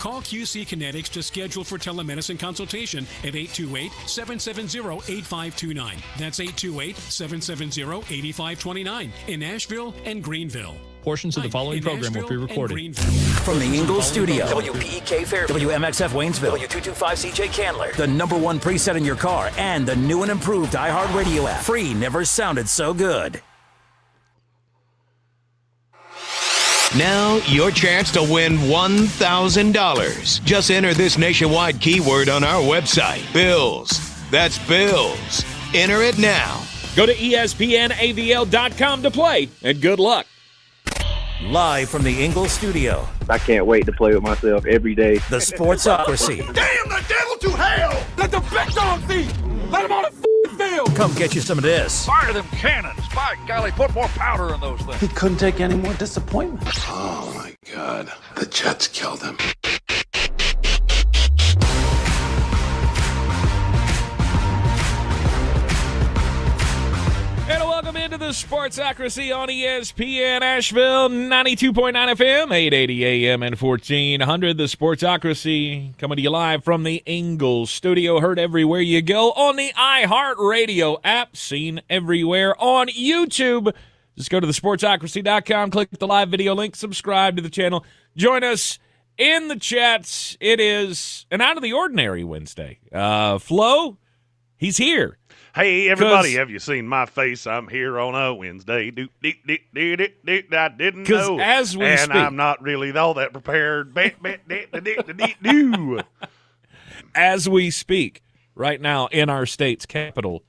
Call QC Kinetics to schedule for telemedicine consultation at 828-770-8529. That's 828-770-8529 in Asheville and Greenville. Portions of the following program will be recorded. From the Ingles studio, WPEK Fairview, WMXF Waynesville, W225CJ Candler, the #1 preset in your car, and the new and improved iHeartRadio app. Free never sounded so good. Now, your chance to win $1,000. Just enter this nationwide keyword on our website, Bills. That's Bills. Enter it now. Go to ESPNAVL.com to play, and good luck. Live from the Ingles studio, I can't wait to play with myself every day. the Sportsocracy. Damn the devil to hell! Let the big dogs eat! Let them on the field! Come get you some of this. Fire them cannons! By golly, put more powder in those things. He couldn't take any more disappointment. Oh, my God. The Jets killed him. And welcome into the Sportsocracy on ESPN Asheville, 92.9 FM, 880 AM and 1400. The Sportsocracy coming to you live from the Ingles studio. Heard everywhere you go on the iHeartRadio app. Seen everywhere on YouTube. Just go to thesportsocracy.com, click the live video link, subscribe to the channel. Join us in the chats. It is an out-of-the-ordinary Wednesday. Flo, he's here. Hey, everybody, have you seen my face? I'm here on a Wednesday. I didn't know. As we and speak. I'm not really all that prepared. As we speak, right now in our state's capital,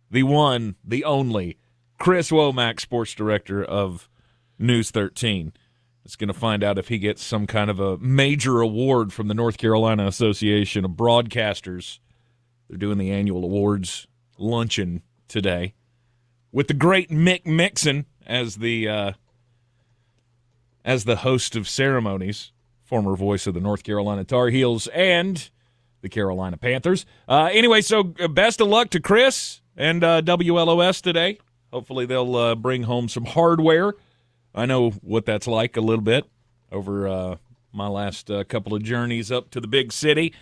the one, the only, Chris Womack, sports director of News 13, is going to find out if he gets some kind of a major award from the North Carolina Association of Broadcasters. They're doing the annual awards luncheon today with the great Mick Mixon as the host of ceremonies, former voice of the North Carolina Tar Heels and the Carolina Panthers. Anyway, so best of luck to Chris and WLOS today. Hopefully they'll bring home some hardware. I know what that's like a little bit over my last couple of journeys up to the big city.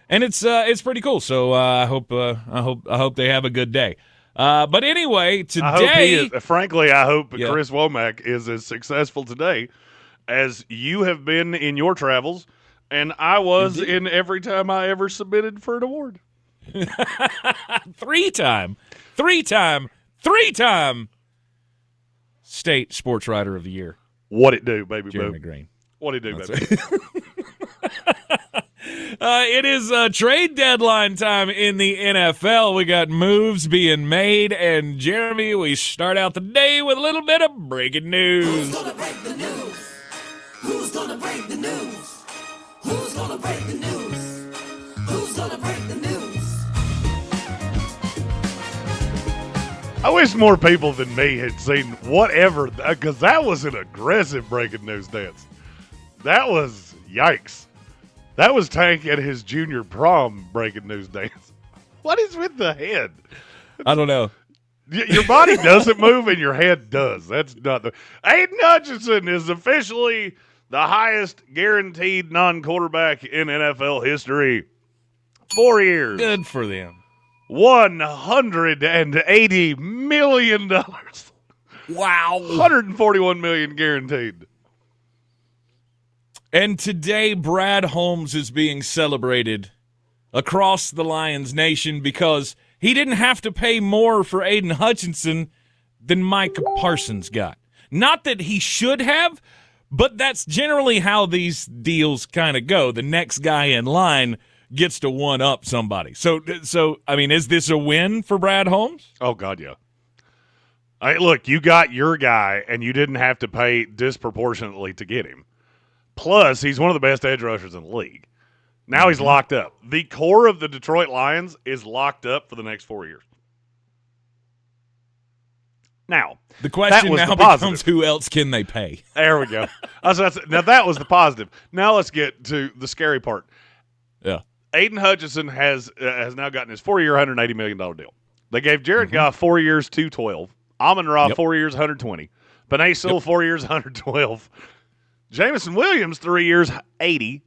And it's pretty cool. So I hope they have a good day. But anyway, today, I hope Chris Womack is as successful today as you have been in your travels, and I was in every time I ever submitted for an award. Three-time State Sports Writer of the Year. What it do, baby? Jeremy Green. What it do, baby? It is trade deadline time in the NFL. We got moves being made, and Jeremy, we start out the day with a little bit of breaking news. Who's gonna break the news? Who's gonna break the news? Who's gonna break the news? Who's gonna break the news? I wish more people than me had seen whatever, because that was an aggressive breaking news dance. That was yikes. That was Tank at his junior prom breaking news dance. What is with the head? I don't know. Your body doesn't move and your head does. That's not the. Aiden Hutchinson is officially the highest guaranteed non-quarterback in NFL history. 4 years. Good for them. $180 million. Wow. $141 million guaranteed. And today, Brad Holmes is being celebrated across the Lions nation because he didn't have to pay more for Aiden Hutchinson than Micah Parsons got. Not that he should have, but that's generally how these deals kind of go. The next guy in line gets to one-up somebody. So I mean, is this a win for Brad Holmes? Oh, God, yeah. Look, you got your guy, and you didn't have to pay disproportionately to get him. Plus, he's one of the best edge rushers in the league. Now he's locked up. The core of the Detroit Lions is locked up for the next 4 years. Now, the question now becomes, who else can they pay? There we go. Now, that was the positive. Now let's get to the scary part. Yeah. Aiden Hutchinson has now gotten his 4-year, $180 million deal. They gave Jared Goff 4 years, $212. Amon-Ra, 4 years, $120. Panay Sewell, 4 years, $112. Jameson Williams, 3 years, $80.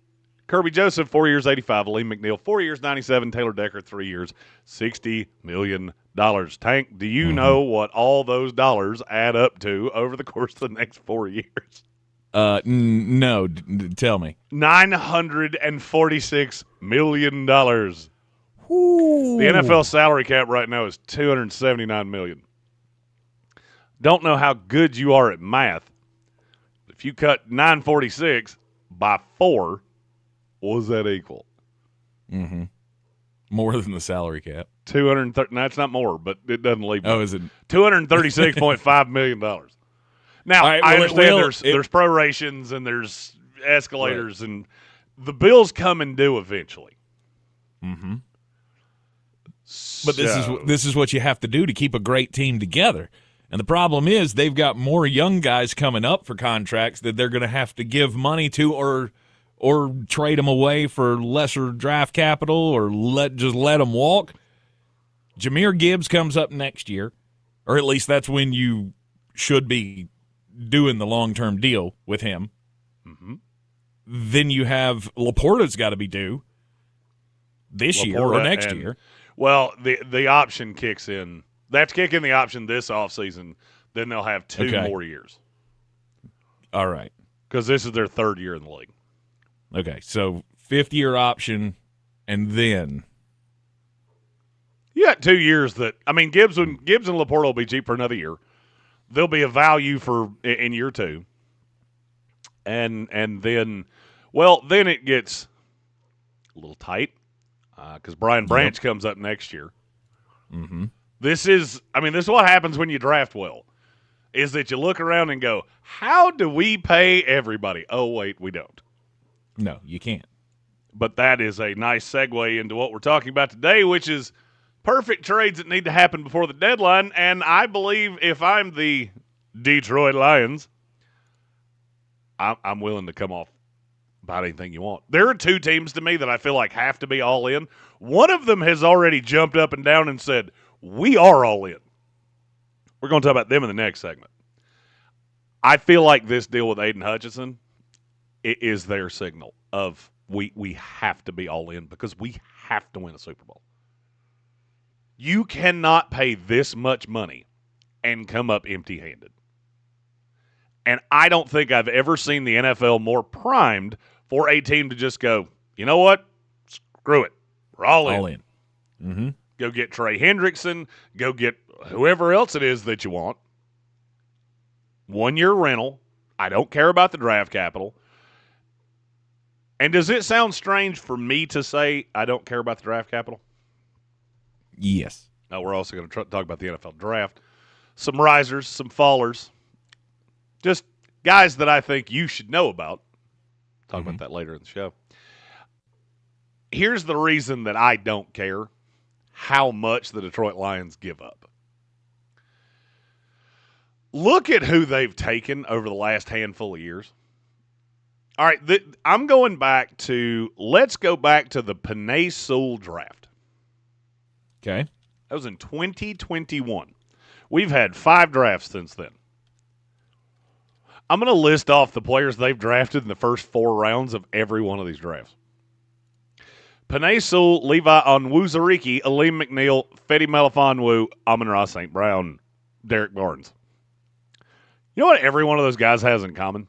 Kirby Joseph, 4 years, 85. Aleem McNeil, 4 years, 97. Taylor Decker, 3 years, $60 million. Tank, do you know what all those dollars add up to over the course of the next 4 years? No. Tell me. $946 million. Ooh. The NFL salary cap right now is $279 million. Don't know how good you are at math. If you cut 946 by 4, what does that equal? More than the salary cap. 230. No, it's not more, but it doesn't leave. Oh, is it $236.5 million. Now, right, I understand there's prorations and there's escalators, right. and the bills come and due eventually. Mm-hmm. But this is what you have to do to keep a great team together. And the problem is they've got more young guys coming up for contracts that they're going to have to give money to or trade them away for lesser draft capital or let them walk. Jahmyr Gibbs comes up next year, or at least that's when you should be doing the long-term deal with him. Mm-hmm. Then you have Laporta's got to be due this year or next year. Well, the option kicks in. They have to kick in the option this offseason. Then they'll have 2 more years. All right. Because this is their 3rd year in the league. Okay, so 5th-year option, and then you got 2 years that – I mean, Gibbs and Laporta will be cheap for another year. There'll be a value in year 2. And then – well, then it gets a little tight because Brian Branch comes up next year. Mm-hmm. This is what happens when you draft well, is that you look around and go, how do we pay everybody? Oh, wait, we don't. No, you can't. But that is a nice segue into what we're talking about today, which is perfect trades that need to happen before the deadline. And I believe if I'm the Detroit Lions, I'm willing to come off about anything you want. There are 2 teams to me that I feel like have to be all in. One of them has already jumped up and down and said, we are all in. We're going to talk about them in the next segment. I feel like this deal with Aiden Hutchinson is their signal of we have to be all in because we have to win a Super Bowl. You cannot pay this much money and come up empty-handed. And I don't think I've ever seen the NFL more primed for a team to just go, you know what? Screw it. We're all in. All in. Mm-hmm. Go get Trey Hendrickson. Go get whoever else it is that you want. 1-year rental. I don't care about the draft capital. And does it sound strange for me to say I don't care about the draft capital? Yes. Now, we're also going to talk about the NFL draft. Some risers, some fallers. Just guys that I think you should know about. Talk about that later in the show. Here's the reason that I don't care how much the Detroit Lions give up. Look at who they've taken over the last handful of years. All right, I'm going back to, let's go back to the Penei Sewell draft. Okay. That was in 2021. We've had 5 drafts since then. I'm going to list off the players they've drafted in the first 4 rounds of every one of these drafts. Penei Sewell, Levi Onwuzurike, Aleem McNeil, Fedi Melifonwu, Amon-Ra St. Brown, Derek Barnes. You know what every one of those guys has in common?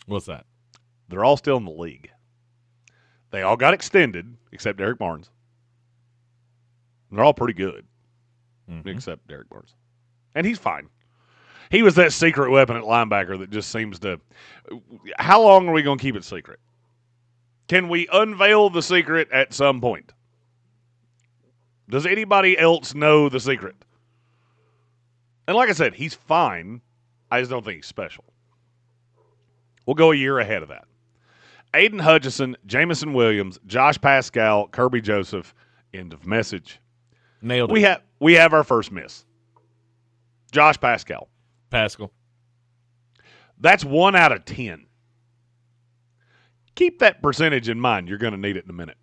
What's that? They're all still in the league. They all got extended, except Derek Barnes. They're all pretty good, except Derek Barnes. And he's fine. He was that secret weapon at linebacker that just seems to – how long are we going to keep it secret? Can we unveil the secret at some point? Does anybody else know the secret? And like I said, he's fine. I just don't think he's special. We'll go a year ahead of that. Aiden Hutchinson, Jameson Williams, Josh Pascal, Kirby Joseph, end of message. Nailed it. We have our first miss. Josh Pascal. That's 1 out of 10. Keep that percentage in mind. You're going to need it in a minute.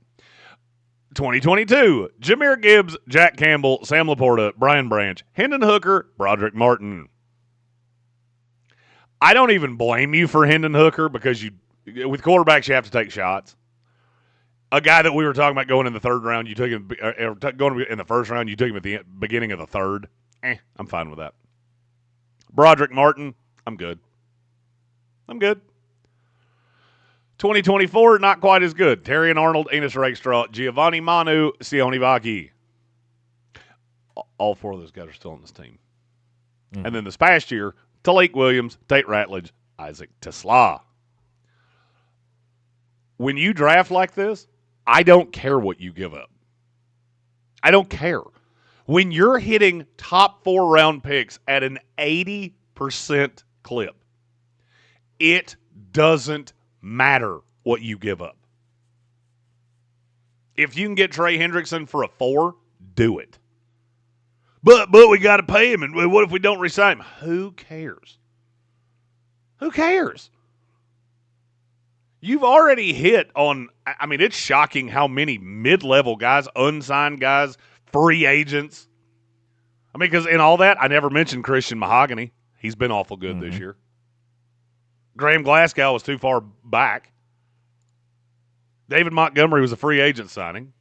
2022, Jahmyr Gibbs, Jack Campbell, Sam Laporta, Brian Branch, Hendon Hooker, Broderick Martin. I don't even blame you for Hendon Hooker because with quarterbacks you have to take shots. A guy that we were talking about going in the third round, you took him going in the first round, you took him at the beginning of the third. I'm fine with that. Broderick Martin, I'm good. 2024, not quite as good. Terrion Arnold, Enos Rakestraw, Giovanni Manu, Sione Vaki. All four of those guys are still on this team. Mm-hmm. And then this past year, Talik Williams, Tate Ratledge, Isaac Tesla. When you draft like this, I don't care what you give up. I don't care. When you're hitting top 4 round picks at an 80% clip, it doesn't matter what you give up. If you can get Trey Hendrickson for a 4, do it. But we got to pay him, and what if we don't re-sign him? Who cares? Who cares? You've already hit on, I mean, it's shocking how many mid-level guys, unsigned guys, free agents. I mean, because in all that, I never mentioned Christian Mahogany. He's been awful good this year. Graham Glasgow was too far back. David Montgomery was a free agent signing.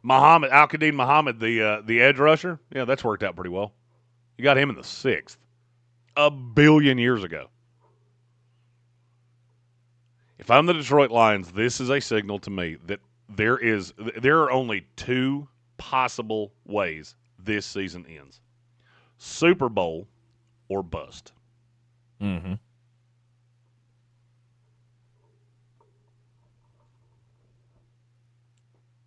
Al-Qadim Muhammad, the edge rusher, yeah, that's worked out pretty well. You got him in the 6th, a billion years ago. If I'm the Detroit Lions, this is a signal to me that there are only 2 possible ways this season ends: Super Bowl or bust. Mm-hmm.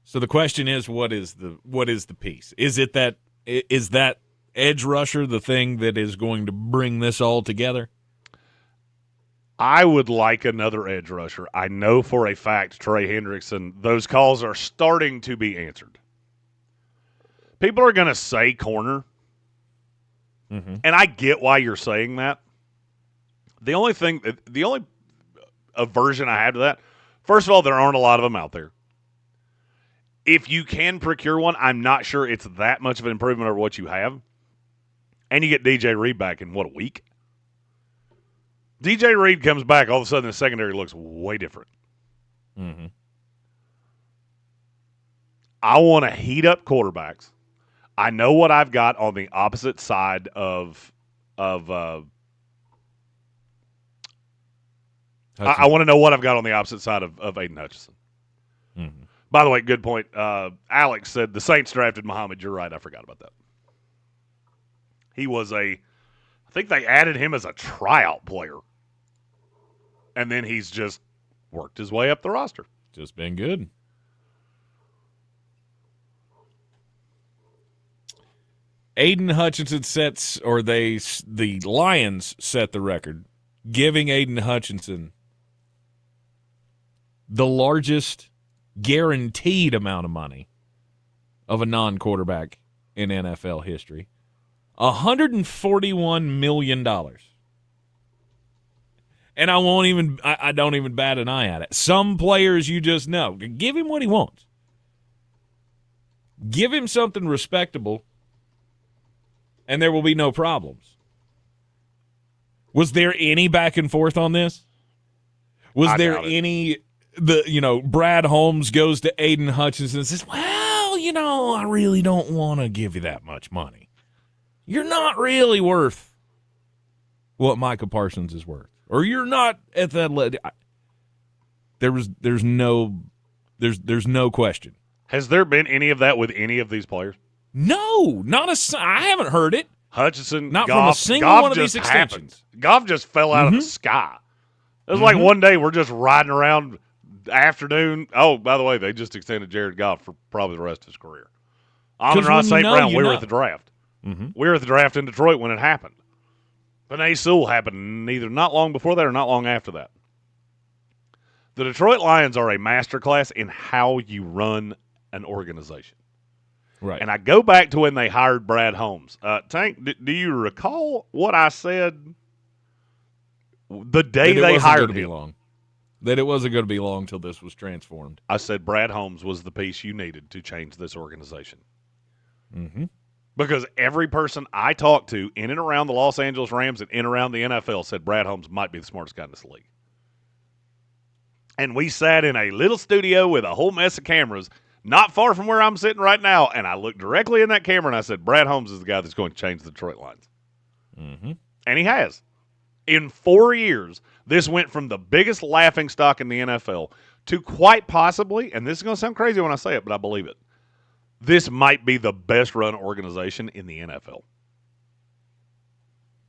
So the question is, what is the piece? Is that edge rusher the thing that is going to bring this all together? I would like another edge rusher. I know for a fact Trey Hendrickson, those calls are starting to be answered. People are going to say corner, and I get why you're saying that. The only aversion I have to that, first of all, there aren't a lot of them out there. If you can procure one, I'm not sure it's that much of an improvement over what you have. And you get DJ Reed back in, a week? DJ Reed comes back, all of a sudden the secondary looks way different. Mm-hmm. I want to heat up quarterbacks. I know what I've got on the opposite side of I want to know what I've got on the opposite side of Aiden Hutchinson. Mm-hmm. By the way, good point. Alex said the Saints drafted Muhammad. You're right. I forgot about that. He was I think they added him as a tryout player. And then he's just worked his way up the roster. Just been good. Aiden Hutchinson the Lions set the record, giving Aiden Hutchinson the largest guaranteed amount of money of a non-quarterback in NFL history. $141 million. And I don't even bat an eye at it. Some players you just know. Give him what he wants. Give him something respectable, and there will be no problems. Was there any back and forth on this? Was there any, Brad Holmes goes to Aiden Hutchinson and says, well, I really don't want to give you that much money. You're not really worth what Micah Parsons is worth. Or you're not at that level. There's no question. Has there been any of that with any of these players? No, I haven't heard it. Hutchinson, not Goff, from a single Goff one of these extensions. Happened. Goff just fell out of the sky. It was like one day we're just riding around afternoon. Oh, by the way, they just extended Jared Goff for probably the rest of his career. Amon-Ra St. Brown, we were at the draft. Mm-hmm. We were at the draft in Detroit when it happened. Panay Sewell happened not long before that or not long after that. The Detroit Lions are a masterclass in how you run an organization. Right. And I go back to when they hired Brad Holmes. Tank, do you recall what I said the day they hired him? That it wasn't going to be long till this was transformed. I said Brad Holmes was the piece you needed to change this organization. Mm-hmm. Because every person I talked to in and around the Los Angeles Rams and in and around the NFL said Brad Holmes might be the smartest guy in this league. and we sat in a little studio with a whole mess of cameras not far from where I'm sitting right now, and I looked directly in that camera and I said, Brad Holmes is the guy that's going to change the Detroit Lions. Mm-hmm. And he has. In 4 years, this went from the biggest laughingstock in the NFL to quite possibly, and this is going to sound crazy when I say it, but I believe it, this might be the best run organization in the NFL.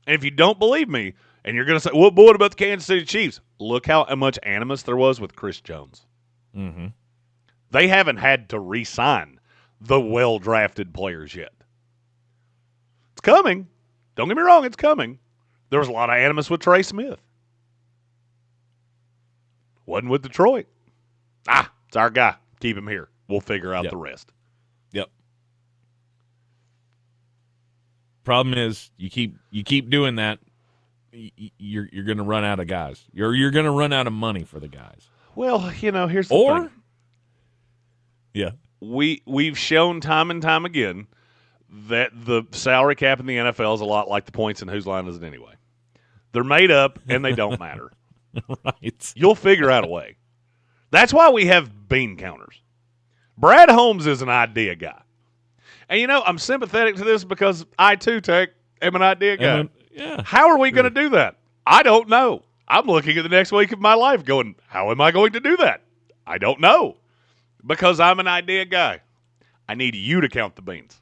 And if you don't believe me, and you're going to say, well, what about the Kansas City Chiefs? Look how much animus there was with Chris Jones. Mm-hmm. They haven't had to re-sign the well-drafted players yet. It's coming. Don't get me wrong, it's coming. There was a lot of animus with Trey Smith. Wasn't with Detroit. It's our guy. Keep him here. We'll figure out the rest. Yep. Problem is, you keep doing that, you're going to run out of guys. You're going to run out of money for the guys. Well, here's the thing. Yeah. We've shown time and time again that the salary cap in the NFL is a lot like the points in Whose Line Is It Anyway? They're made up and they don't matter. Right. You'll figure out a way. That's why we have bean counters. Brad Holmes is an idea guy. And, I'm sympathetic to this because I, too, Tech, am an idea guy. How are we going to do that? I don't know. I'm looking at the next week of my life going, how am I going to do that? I don't know. Because I'm an idea guy. I need you to count the beans.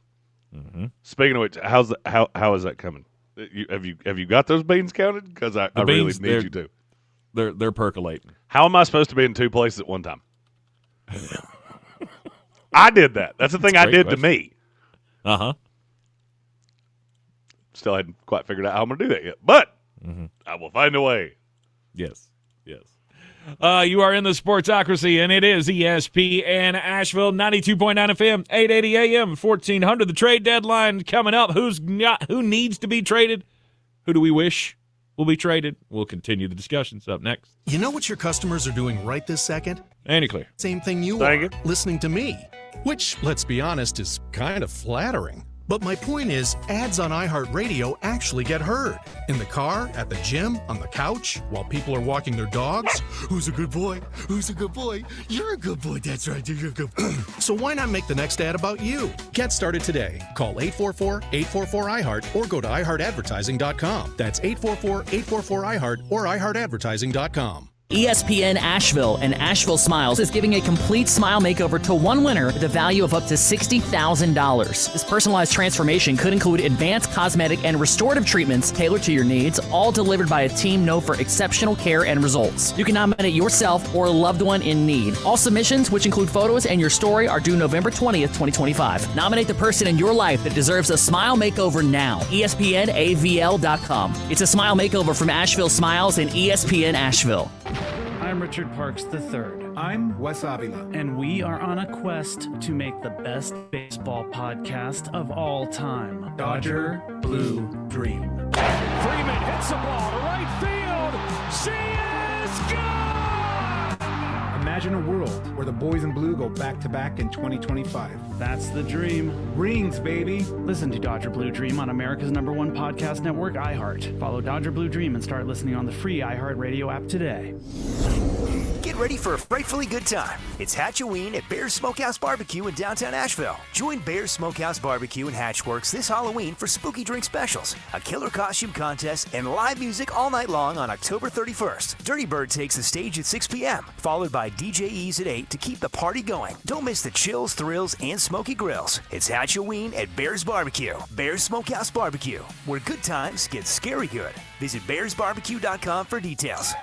Mm-hmm. Speaking of which, how is that coming? Have you got those beans counted? Because I really need you to. They're percolating. How am I supposed to be in two places at one time? I did that. That's the thing I did to me. Uh-huh. Still hadn't quite figured out how I'm going to do that yet. But I will find a way. Yes. You are in the Sportsocracy, and it is ESPN Asheville, 92.9 FM, 880 AM, 1400. The trade deadline coming up. Who needs to be traded? Who do we wish will be traded? We'll continue the discussions up next. You know what your customers are doing right this second? Andy Clear. Same thing you are, listening to me. Which, let's be honest, is kind of flattering. But my point is, ads on iHeartRadio actually get heard. In the car, at the gym, on the couch, while people are walking their dogs. Who's a good boy? Who's a good boy? You're a good boy. That's right. You're a good boy. So why not make the next ad about you? Get started today. Call 844-844-iHeart or go to iHeartAdvertising.com. That's 844-844-iHeart or iHeartAdvertising.com. ESPN Asheville and Asheville Smiles is giving a complete smile makeover to one winner with a value of up to $60,000. This personalized transformation could include advanced cosmetic and restorative treatments tailored to your needs, all delivered by a team known for exceptional care and results. You can nominate yourself or a loved one in need. All submissions, which include photos and your story, are due November 20th, 2025. Nominate the person in your life that deserves a smile makeover now. ESPNAVL.com. It's a smile makeover from Asheville Smiles and ESPN Asheville. I'm Richard Parks III. I'm Wes Avila. And we are on a quest to make the best baseball podcast of all time. Dodger Blue Dream. Freeman hits the ball to right field. She is gone! Imagine a world where the boys in blue go back-to-back in 2025. That's the dream. Rings, baby. Listen to Dodger Blue Dream on America's #1 podcast network, iHeart. Follow Dodger Blue Dream and start listening on the free iHeartRadio app today. Get ready for a frightfully good time. It's Hatchoween at Bear's Smokehouse Barbecue in downtown Asheville. Join Bear's Smokehouse Barbecue and Hatchworks this Halloween for spooky drink specials, a killer costume contest, and live music all night long on October 31st. Dirty Bird takes the stage at 6 p.m., followed by DJEs at 8 to keep the party going. Don't miss the chills, thrills, and smoky grills. It's Hatchoween at Bear's Barbecue. Bear's Smokehouse Barbecue, where good times get scary good. Visit bearsbarbecue.com for details.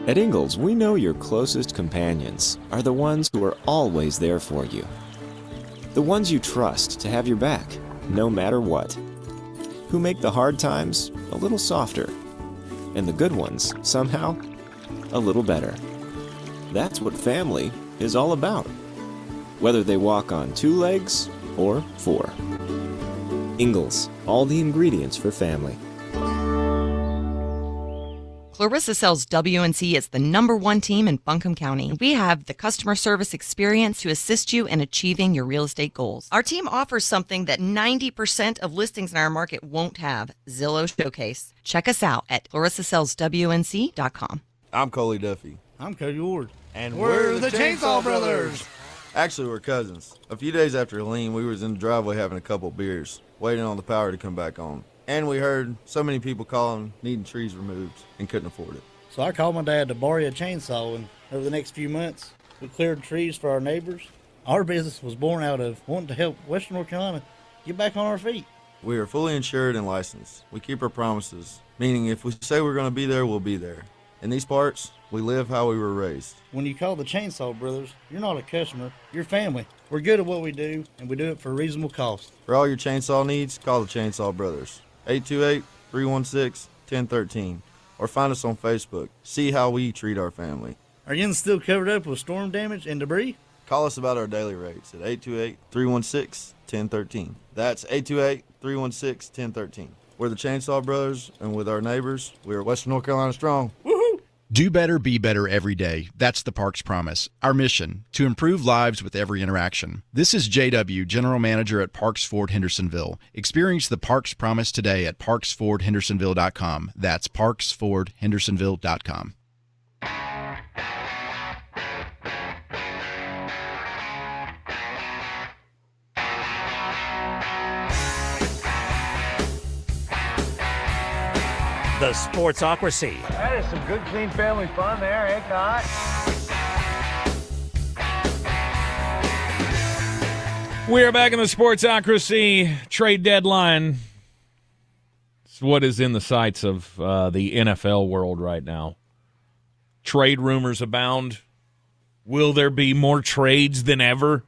At Ingles, we know your closest companions are the ones who are always there for you. The ones you trust to have your back, no matter what. Who make the hard times a little softer. And the good ones, somehow, a little better. That's what family is all about. Whether they walk on 2 legs or 4. Ingles, all the ingredients for family. Clarissa sells WNC as the #1 team in Buncombe County. We have the customer service experience to assist you in achieving your real estate goals. Our team offers something that 90% of listings in our market won't have, Zillow Showcase. Check us out at clarissasellswnc.com. I'm Coley Duffy. I'm Cody Ward. And we're the Chainsaw Brothers. Actually, we're cousins. A few days after Helene, we was in the driveway having a couple beers, waiting on the power to come back on. And we heard so many people calling, needing trees removed, and couldn't afford it. So I called my dad to borrow a chainsaw, and over the next few months, we cleared trees for our neighbors. Our business was born out of wanting to help Western North Carolina get back on our feet. We are fully insured and licensed. We keep our promises, meaning if we say we're going to be there, we'll be there. In these parts, we live how we were raised. When you call the Chainsaw Brothers, you're not a customer, you're family. We're good at what we do, and we do it for a reasonable cost. For all your chainsaw needs, call the Chainsaw Brothers. 828-316-1013. Or find us on Facebook. See how we treat our family. Are you still covered up with storm damage and debris? Call us about our daily rates at 828-316-1013. That's 828-316-1013. We're the Chainsaw Brothers, and with our neighbors, we're Western North Carolina strong. Woohoo! Do better, be better every day. That's the Parks Promise. Our mission, to improve lives with every interaction. This is JW, General Manager at Parks Ford Hendersonville. Experience the Parks Promise today at parksfordhendersonville.com. That's parksfordhendersonville.com. The Sportsocracy. That is some good, clean family fun there, eh, Cot? We are back in the Sportsocracy trade deadline. It's what is in the sights of the NFL world right now. Trade rumors abound. Will there be more trades than ever?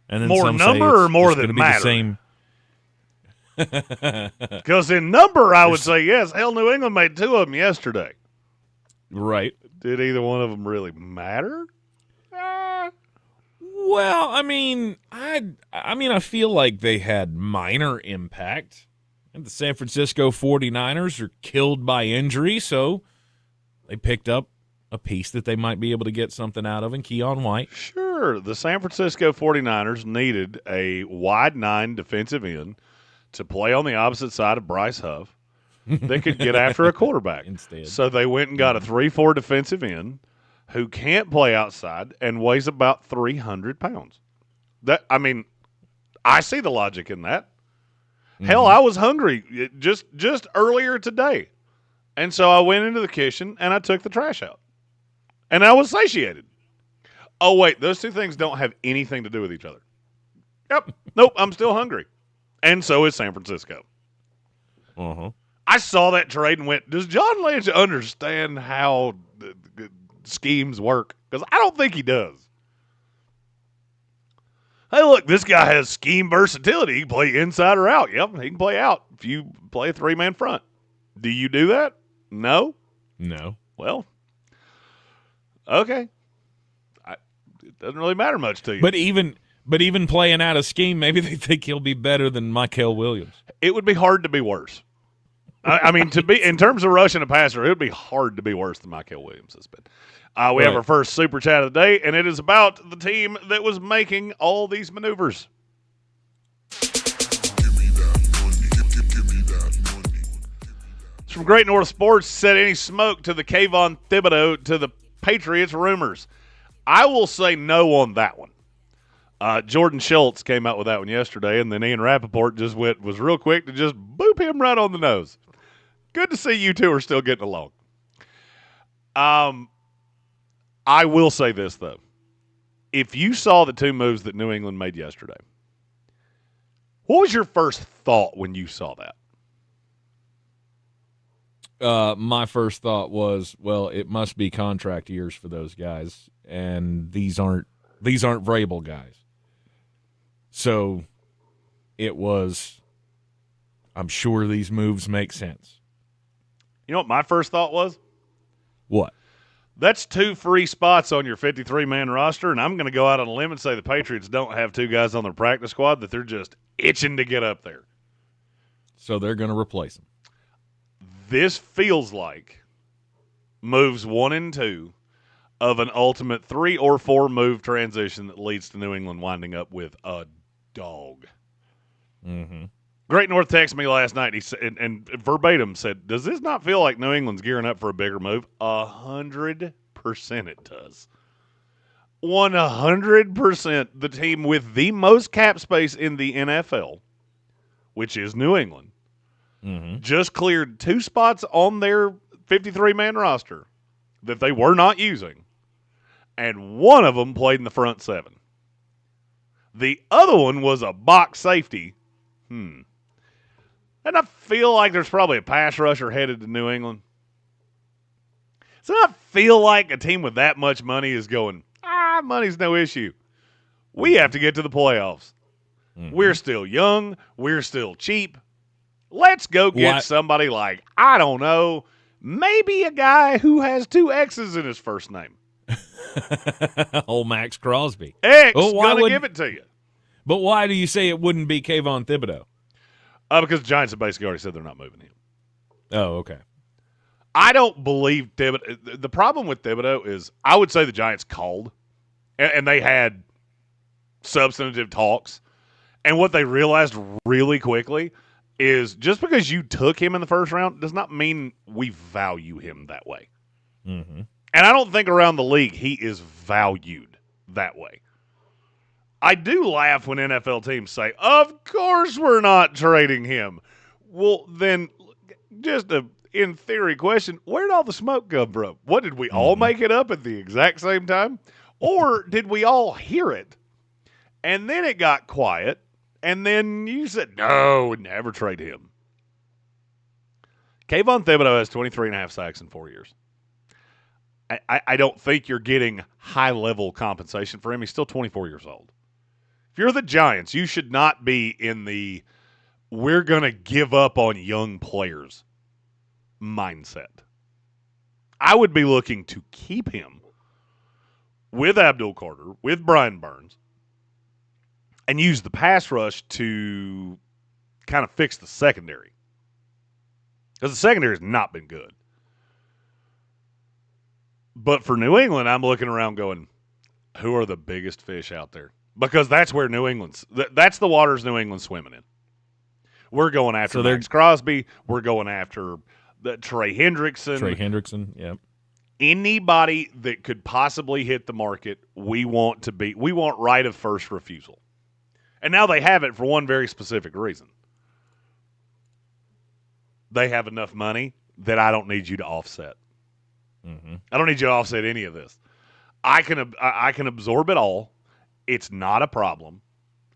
And then more number or more than matter? Same. Because in number, I would say yes. Hell, New England made 2 of them yesterday. Right. Did either one of them really matter? Well, I mean, I feel like they had minor impact. And the San Francisco 49ers are killed by injury, so they picked up a piece that they might be able to get something out of in Keon White. Sure. The San Francisco 49ers needed a wide 9 defensive end to play on the opposite side of Bryce Huff. They could get after a quarterback. Instead. So they went and got a 3-4 defensive end who can't play outside and weighs about 300 pounds. I see the logic in that. Mm-hmm. Hell, I was hungry just earlier today. And so I went into the kitchen and I took the trash out. And I was satiated. Oh, wait, those two things don't have anything to do with each other. Yep. Nope, I'm still hungry. And so is San Francisco. Uh-huh. I saw that trade and went, does John Lynch understand how the schemes work? Because I don't think he does. Hey, look, this guy has scheme versatility. He can play inside or out. Yep, he can play out if you play a 3-man front. Do you do that? No? No. Well, okay. It doesn't really matter much to you. But even playing out a scheme, maybe they think he'll be better than Mykel Williams. It would be hard to be worse. I mean, to be in terms of rushing a passer, it would be hard to be worse than Mykel Williams has been. We have our first super chat of the day, and it is about the team that was making all these maneuvers. It's from Great North Sports. Said any smoke to the Kayvon Thibodeau to the Patriots rumors. I will say no on that one. Jordan Schultz came out with that one yesterday, and then Ian Rappaport was real quick to just boop him right on the nose. Good to see you two are still getting along. I will say this, though. If you saw the 2 moves that New England made yesterday, what was your first thought when you saw that? My first thought was, well, it must be contract years for those guys, and these aren't Vrabel guys. So it was, I'm sure these moves make sense. You know what my first thought was? What? That's 2 free spots on your 53-man roster, and I'm going to go out on a limb and say the Patriots don't have 2 guys on their practice squad that they're just itching to get up there. So they're going to replace them. This feels like moves 1 and 2 of an ultimate 3 or 4 move transition that leads to New England winding up with a dog. Mm-hmm. Great North texted me last night. He said, and verbatim said, "Does this not feel like New England's gearing up for a bigger move?" 100% it does. 100%. The team with the most cap space in the NFL, which is New England, just cleared 2 spots on their 53-man roster that they were not using, and one of them played in the front 7. The other one was a box safety. And I feel like there's probably a pass rusher headed to New England. So I feel like a team with that much money is going, money's no issue. We have to get to the playoffs. We're still young. We're still cheap. Let's go get somebody like, I don't know, maybe a guy who has 2 X's in his first name. Old Max Crosby. Gonna give it to you. But why do you say it wouldn't be Kayvon Thibodeau? Because the Giants have basically already said they're not moving him. Oh, okay. I don't believe Thibodeau. The problem with Thibodeau is I would say the Giants called, and they had substantive talks. And what they realized really quickly is just because you took him in the first round does not mean we value him that way. And I don't think around the league he is valued that way. I do laugh when NFL teams say, of course we're not trading him. Well, then just a in theory question, where did all the smoke come from? What, did we all make it up at the exact same time? Or did we all hear it? And then it got quiet, and then you said, no, we'd never trade him. Kayvon Thibodeau has 23.5 sacks in 4 years. I don't think you're getting high-level compensation for him. He's still 24 years old. If you're the Giants, you should not be in the we're going to give up on young players mindset. I would be looking to keep him with Abdul Carter, with Brian Burns, and use the pass rush to kind of fix the secondary. Because the secondary has not been good. But for New England, I'm looking around going, who are the biggest fish out there? Because that's where that's the waters New England's swimming in. We're going after Max Crosby. We're going after Trey Hendrickson. Yep. Anybody that could possibly hit the market, we want right of first refusal. And now they have it for one very specific reason. They have enough money that I don't need you to offset. I don't need you to offset any of this. I can absorb it all. It's not a problem,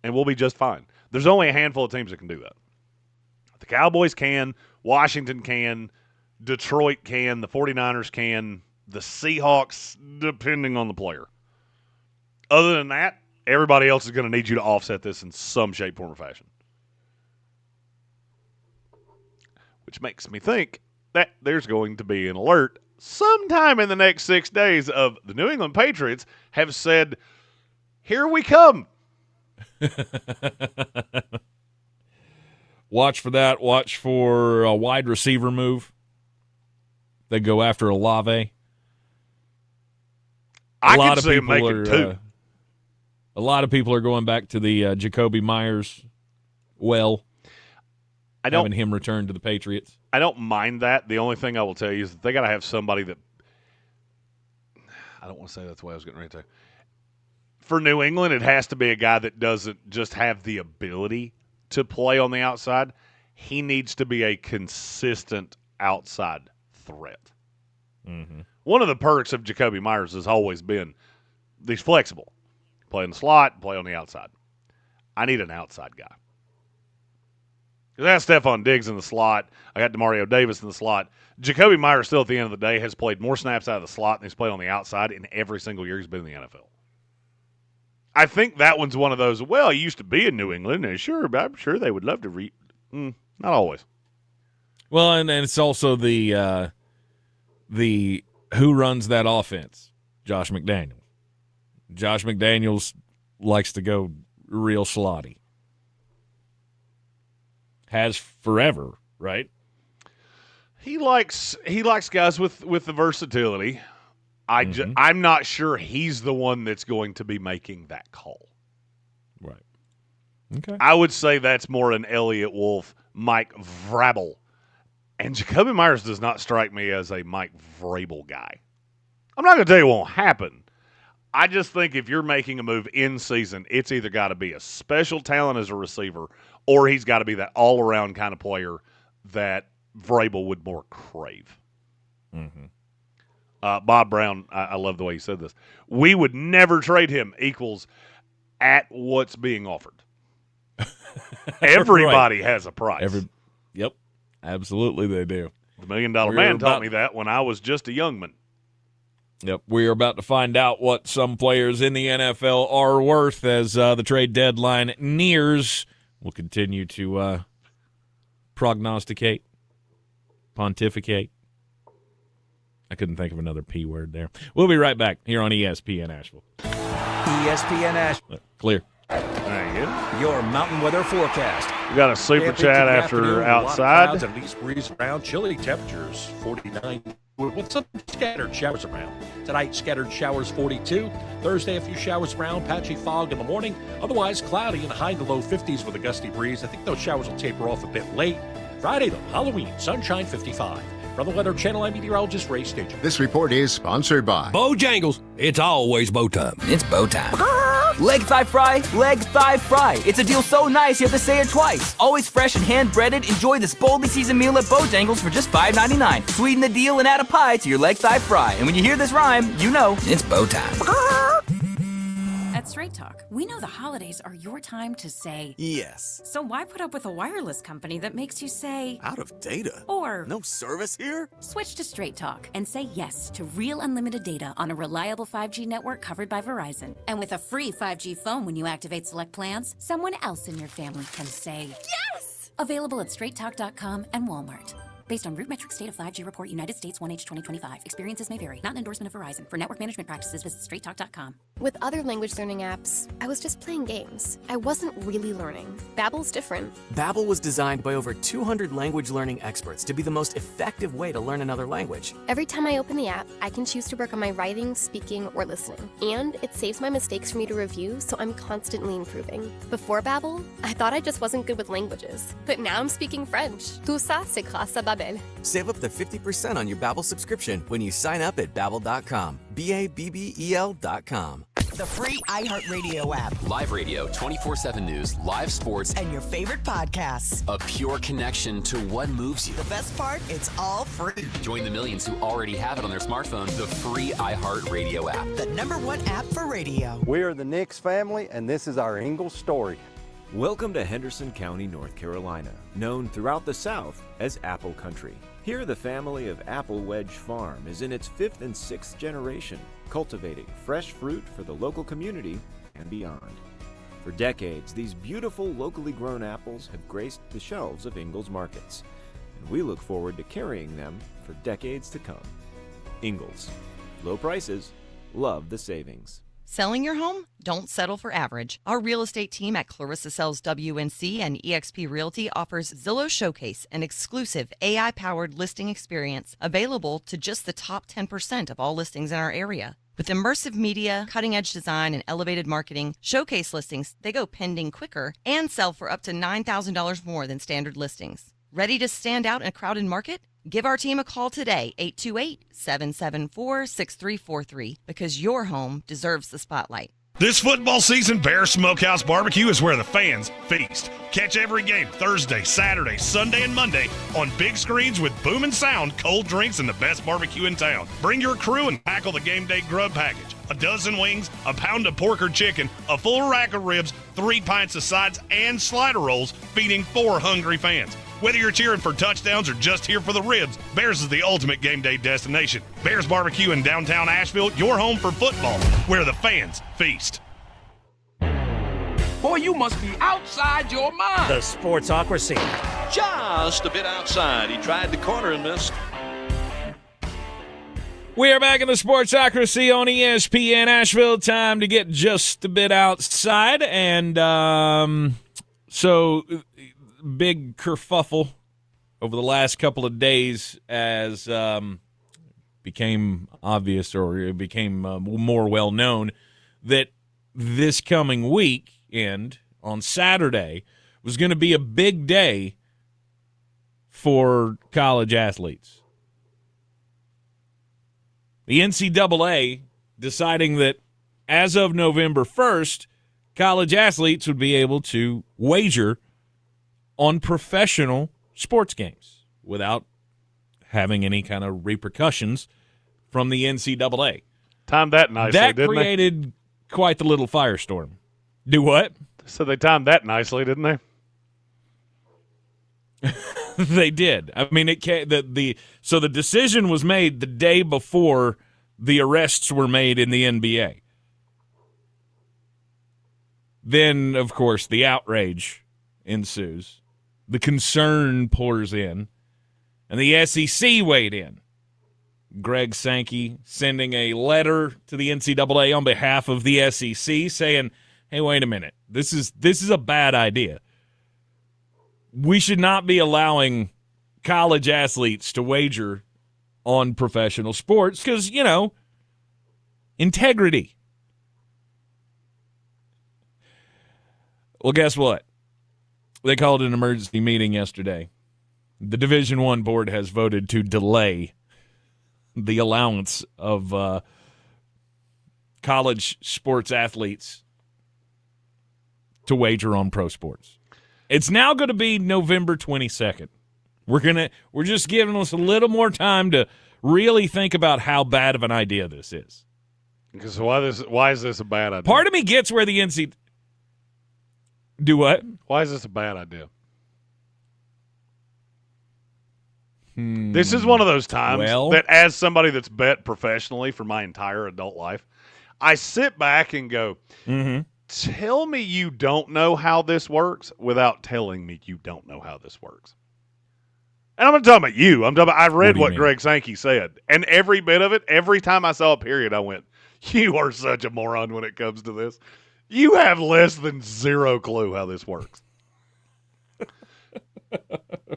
and we'll be just fine. There's only a handful of teams that can do that. The Cowboys can, Washington can, Detroit can, the 49ers can, the Seahawks, depending on the player. Other than that, everybody else is going to need you to offset this in some shape, form, or fashion. Which makes me think that there's going to be an alert sometime in the next 6 days of the New England Patriots have said, here we come. Watch for that. Watch for a wide receiver move. They go after Olave. I can see him making 2. A lot of people are going back to the Jacoby Myers having him return to the Patriots. I don't mind that. The only thing I will tell you is that they got to have somebody that – I don't want to say that's the way I was getting ready to. For New England, it has to be a guy that doesn't just have the ability to play on the outside. He needs to be a consistent outside threat. One of the perks of Jacoby Myers has always been he's flexible. Play in the slot, play on the outside. I need an outside guy. Because I got Stephon Diggs in the slot. I got DeMario Davis in the slot. Jacoby Myers still at the end of the day has played more snaps out of the slot than he's played on the outside in every single year he's been in the NFL. I think that one's one of those, well, he used to be in New England, and I'm sure they would love to not always. Well, and it's also the who runs that offense? Josh McDaniels. Josh McDaniels likes to go real slotty. Has forever, right? He likes guys with the versatility. I'm not sure he's the one that's going to be making that call. Right. Okay. I would say that's more an Elliott Wolf, Mike Vrabel. And Jacoby Myers does not strike me as a Mike Vrabel guy. I'm not going to tell you it won't happen. I just think if you're making a move in season, it's either got to be a special talent as a receiver or he's got to be that all-around kind of player that Vrabel would more crave. Mm-hmm. Bob Brown, I love the way he said this. We would never trade him equals at what's being offered. Everybody has a price. Yep, absolutely they do. The $1 Million Man taught me that when I was just a young man. Yep, we are about to find out what some players in the NFL are worth as the trade deadline nears. We'll continue to prognosticate, pontificate. I couldn't think of another P word there. We'll be right back here on ESPN Asheville. ESPN Asheville. Clear. There you go. Your mountain weather forecast. We got a super chat after outside. Clouds and east breeze around, chilly temperatures 49. With some scattered showers around. Tonight, scattered showers 42. Thursday, a few showers around, patchy fog in the morning. Otherwise, cloudy and high to low 50s with a gusty breeze. I think those showers will taper off a bit late. Friday, though, Halloween, sunshine 55. From the Weather Channel, I'm meteorologist Ray Station. This report is sponsored by Bojangles. It's always bow time. It's bow time. Leg thigh fry, leg thigh fry. It's a deal so nice you have to say it twice. Always fresh and hand-breaded. Enjoy this boldly seasoned meal at Bojangles for just $5.99. Sweeten the deal and add a pie to your leg thigh fry. And when you hear this rhyme, you know it's bow time. At Straight Talk, we know the holidays are your time to say yes. So why put up with a wireless company that makes you say out of data? Or no service here? Switch to Straight Talk and say yes to real unlimited data on a reliable 5G network covered by Verizon. And with a free 5G phone when you activate select plans, someone else in your family can say yes! Available at straighttalk.com and Walmart. Based on RootMetrics State of 5G Report, United States 1H 2025. Experiences may vary. Not an endorsement of Verizon. For network management practices, visit straighttalk.com. With other language learning apps, I was just playing games. I wasn't really learning. Babbel's different. Babbel was designed by over 200 language learning experts to be the most effective way to learn another language. Every time I open the app, I can choose to work on my writing, speaking, or listening. And it saves my mistakes for me to review, so I'm constantly improving. Before Babbel, I thought I just wasn't good with languages. But now I'm speaking French. Tout ça, c'est grâce à Babbel. Save up to 50% on your Babbel subscription when you sign up at Babbel.com. BABBEL.com. The free iHeartRadio app. Live radio, 24/7 news, live sports, and your favorite podcasts. A pure connection to what moves you. The best part, it's all free. Join the millions who already have it on their smartphone. The free iHeartRadio app. The #1 app for radio. We are the Nix family, and this is our Ingles story. Welcome to Henderson County, North Carolina, known throughout the South as Apple Country. Here, the family of Apple Wedge Farm is in its 5th and 6th generation, cultivating fresh fruit for the local community and beyond. For decades, these beautiful locally grown apples have graced the shelves of Ingles markets, and we look forward to carrying them for decades to come. Ingles. Low prices, love the savings. Selling your home? Don't settle for average. Our real estate team at Clarissa Sells WNC and eXp Realty offers Zillow Showcase, an exclusive AI-powered listing experience available to just the top 10% of all listings in our area. With immersive media, cutting-edge design, and elevated marketing, Showcase listings, they go pending quicker and sell for up to $9,000 more than standard listings. Ready to stand out in a crowded market? Give our team a call today, 828-774-6343, because your home deserves the spotlight. This football season, Bear Smokehouse Barbecue is where the fans feast. Catch every game Thursday, Saturday, Sunday, and Monday on big screens with booming sound, cold drinks, and the best barbecue in town. Bring your crew and tackle the game day grub package. A dozen wings, a pound of pork or chicken, a full rack of ribs, 3 pints of sides, and slider rolls, feeding 4 hungry fans. Whether you're cheering for touchdowns or just here for the ribs, Bears is the ultimate game day destination. Bears Barbecue in downtown Asheville, your home for football, where the fans feast. Boy, you must be outside your mind. The Sportsocracy. Just a bit outside. He tried the corner and missed. We are back in the Sportsocracy on ESPN Asheville. Time to get just a bit outside. And so big kerfuffle over the last couple of days as became obvious, or it became more well known, that this coming weekend on Saturday was going to be a big day for college athletes. The NCAA deciding that as of November 1st, college athletes would be able to wager on professional sports games without having any kind of repercussions from the NCAA. Timed that nicely, That didn't created quite the little firestorm. Do what? So they timed that nicely, didn't they? They did. I mean, so the decision was made the day before the arrests were made in the NBA. Then, of course, the outrage ensues. The concern pours in, and the SEC weighed in. Greg Sankey sending a letter to the NCAA on behalf of the SEC saying, hey, wait a minute. This is a bad idea. We should not be allowing college athletes to wager on professional sports because, integrity. Well, guess what? They called an emergency meeting yesterday. The Division I board has voted to delay the allowance of college sports athletes to wager on pro sports. It's now going to be November 22nd. We're just giving us a little more time to really think about how bad of an idea this is. Because why is this a bad idea? Part of me gets where the NC do what? Why is this a bad idea? This is one of those times that as somebody that's bet professionally for my entire adult life, I sit back and go, tell me you don't know how this works without telling me you don't know how this works. And I'm not talking about you. I read what Greg Sankey said. And every bit of it, every time I saw a period, I went, you are such a moron when it comes to this. You have less than zero clue how this works.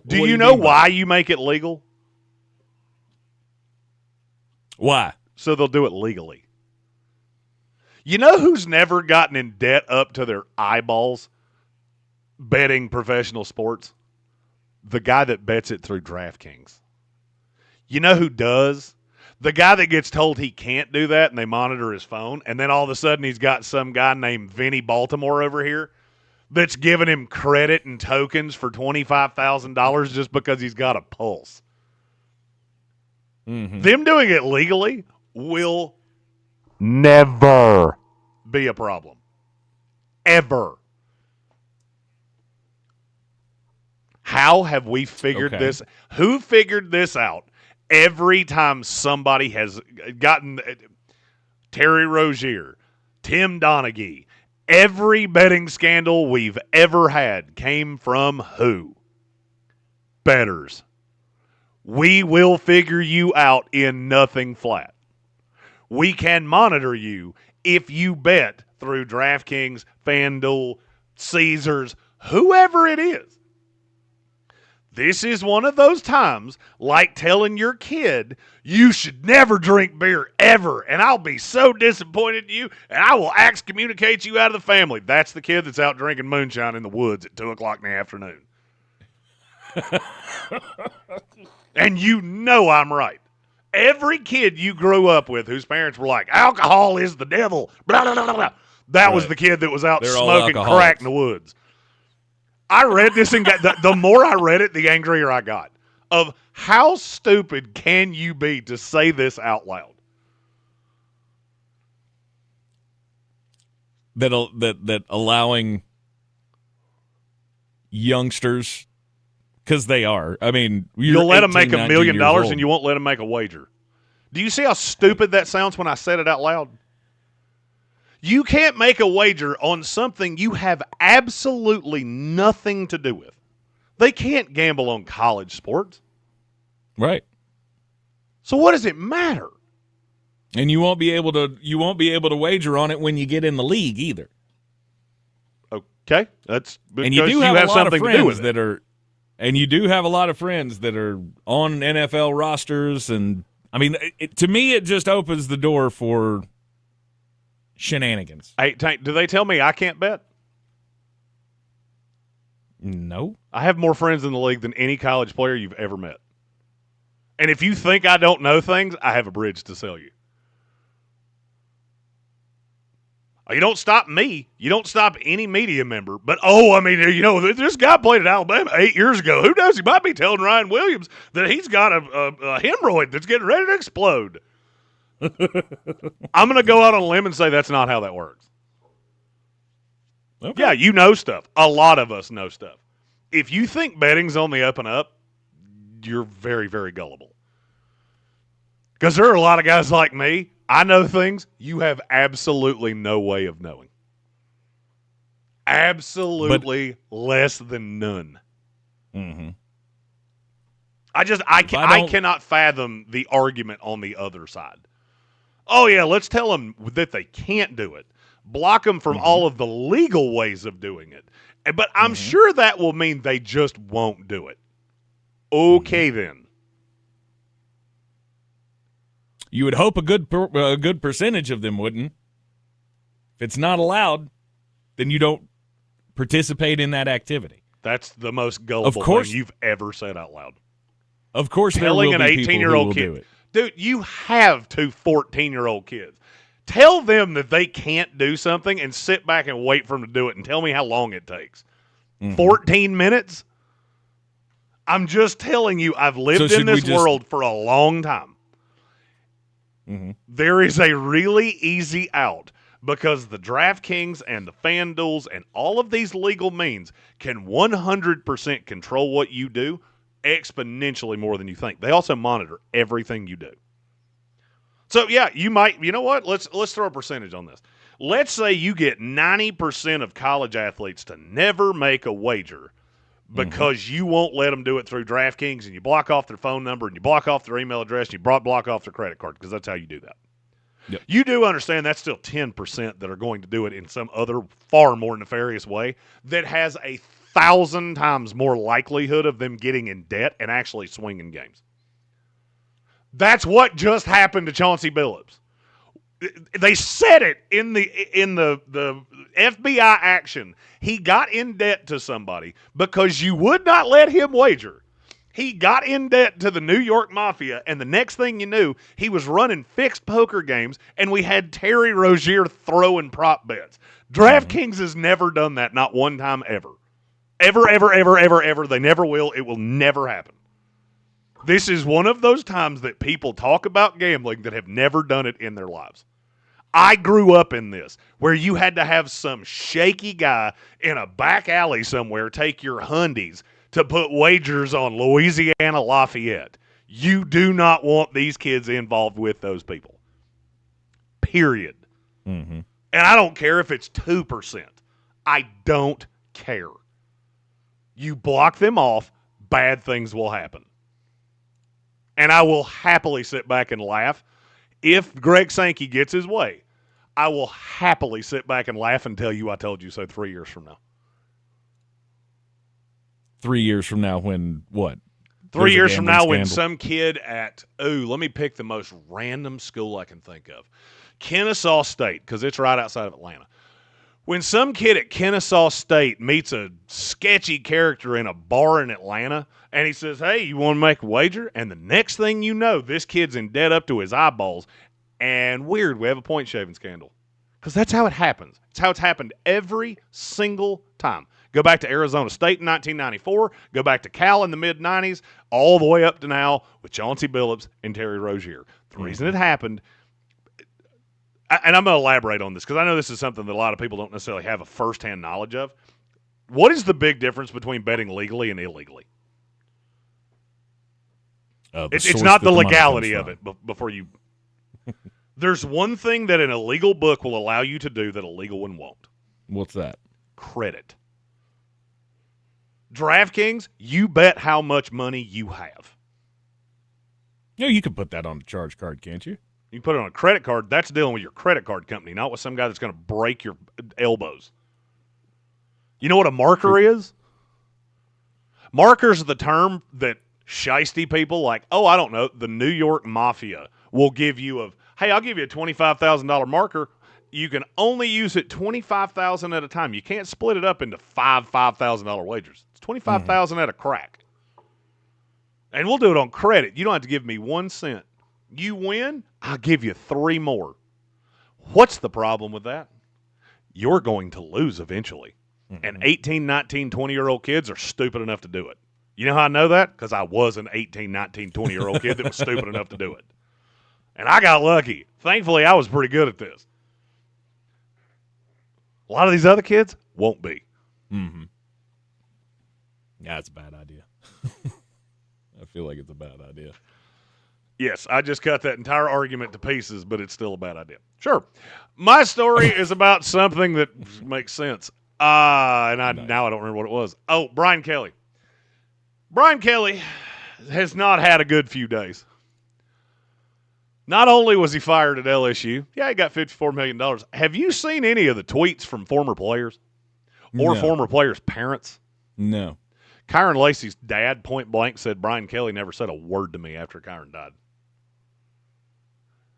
Do you know why you make it legal? Why? So they'll do it legally. You know who's never gotten in debt up to their eyeballs betting professional sports? The guy that bets it through DraftKings. You know who does? The guy that gets told he can't do that and they monitor his phone, and then all of a sudden he's got some guy named Vinny Baltimore over here that's giving him credit and tokens for $25,000 just because he's got a pulse. Them doing it legally will never be a problem. Ever. How have we figured this? Who figured this out? Every time somebody has gotten Terry Rozier, Tim Donaghy, every betting scandal we've ever had came from who? Bettors. We will figure you out in nothing flat. We can monitor you if you bet through DraftKings, FanDuel, Caesars, whoever it is. This is one of those times like telling your kid you should never drink beer ever, and I'll be so disappointed in you, and I will excommunicate you out of the family. That's the kid that's out drinking moonshine in the woods at 2 o'clock in the afternoon. And you know I'm right. Every kid you grew up with whose parents were like, alcohol is the devil, blah, blah, blah, blah. That was the kid that was out smoking crack in the woods. I read this and the more I read it, the angrier I got of how stupid can you be to say this out loud? That allowing youngsters, because they are. I mean, you'll let them make $1 million and you won't let them make a wager. Do you see how stupid that sounds when I said it out loud? You can't make a wager on something you have absolutely nothing to do with. They can't gamble on college sports. Right. So what does it matter? And you won't be able to wager on it when you get in the league either. Okay. That's because and you do have, have a lot of something to do with friends that are and you do have a lot of friends that are on NFL rosters, and I mean, to me it just opens the door for shenanigans. Hey, Tank, do they tell me I can't bet? No. I have more friends in the league than any college player you've ever met. And if you think I don't know things, I have a bridge to sell you. You don't stop me. You don't stop any media member. But, this guy played at Alabama 8 years ago. Who knows? He might be telling Ryan Williams that he's got a hemorrhoid that's getting ready to explode. I'm going to go out on a limb and say that's not how that works. Okay. Yeah, you know stuff. A lot of us know stuff. If you think betting's on the up and up, you're very, very gullible. Because there are a lot of guys like me. I know things you have absolutely no way of knowing. Absolutely less than none. Mm-hmm. I cannot fathom the argument on the other side. Oh, yeah, let's tell them that they can't do it. Block them from all of the legal ways of doing it. But I'm sure that will mean they just won't do it. Okay, then. You would hope a good percentage of them wouldn't. If it's not allowed, then you don't participate in that activity. That's the most gullible thing you've ever said out loud. Of course, telling there will an be 18-year-old people who will kid, do it. dude, you have 2 14-year-old kids. Tell them that they can't do something and sit back and wait for them to do it and tell me how long it takes. 14 minutes? I'm just telling you, I've lived in this world for a long time. There is a really easy out because the DraftKings and the FanDuels and all of these legal means can 100% control what you do exponentially more than you think. They also monitor everything you do. So, yeah, you know what? Let's throw a percentage on this. Let's say you get 90% of college athletes to never make a wager because you won't let them do it through DraftKings, and you block off their phone number and you block off their email address and you block off their credit card because that's how you do that. Yep. You do understand that's still 10% that are going to do it in some other far more nefarious way that has 1,000 times more likelihood of them getting in debt and actually swinging games. That's what just happened to Chauncey Billups. They said it in the FBI action. He got in debt to somebody because you would not let him wager. He got in debt to the New York Mafia, and the next thing you knew, he was running fixed poker games, and we had Terry Rozier throwing prop bets. DraftKings has never done that, not one time ever. Ever, ever, ever, ever, ever. They never will. It will never happen. This is one of those times that people talk about gambling that have never done it in their lives. I grew up in this, where you had to have some shaky guy in a back alley somewhere take your hundies to put wagers on Louisiana Lafayette. You do not want these kids involved with those people. Period. And I don't care if it's 2%. I don't care. You block them off, bad things will happen. And I will happily sit back and laugh. If Greg Sankey gets his way, I will happily sit back and laugh and tell you I told you so 3 years from now. 3 years from now when what? 3 years from now when some kid at, let me pick the most random school I can think of. Kennesaw State, because it's right outside of Atlanta. When some kid at Kennesaw State meets a sketchy character in a bar in Atlanta and he says, hey, you want to make a wager? And the next thing you know, this kid's in debt up to his eyeballs. And weird, we have a point shaving scandal. Because that's how it happens. It's how it's happened every single time. Go back to Arizona State in 1994. Go back to Cal in the mid-'90s, all the way up to now with Chauncey Billups and Terry Rozier. The reason it happened, and I'm going to elaborate on this because I know this is something that a lot of people don't necessarily have a firsthand knowledge of. What is the big difference between betting legally and illegally? It's not the legality of it before you... There's one thing that an illegal book will allow you to do that a legal one won't. What's that? Credit. DraftKings, you bet how much money you have. Yeah, you can put that on a charge card, can't you? You can put it on a credit card. That's dealing with your credit card company, not with some guy that's going to break your elbows. You know what a marker is? Markers are the term that shiesty people like, I don't know, the New York Mafia will give you hey, I'll give you a $25,000 marker you can only use it $25,000 at a time. You can't split it up into five $5,000 wagers. It's $25,000 at a crack. And we'll do it on credit. You don't have to give me 1 cent. You win, I'll give you 3 more. What's the problem with that? You're going to lose eventually. And 18, 19, 20-year-old kids are stupid enough to do it. You know how I know that? Because I was an 18, 19, 20-year-old kid that was stupid enough to do it. And I got lucky. Thankfully, I was pretty good at this. A lot of these other kids won't be. Mm-hmm. Yeah, it's a bad idea. I feel like it's a bad idea. Yes, I just cut that entire argument to pieces, but it's still a bad idea. Sure. My story is about something that makes sense. Now I don't remember what it was. Oh, Brian Kelly. Brian Kelly has not had a good few days. Not only was he fired at LSU, he got $54 million. Have you seen any of the tweets from former players or former players' parents? No. Kyron Lacey's dad, point blank, said Brian Kelly never said a word to me after Kyron died.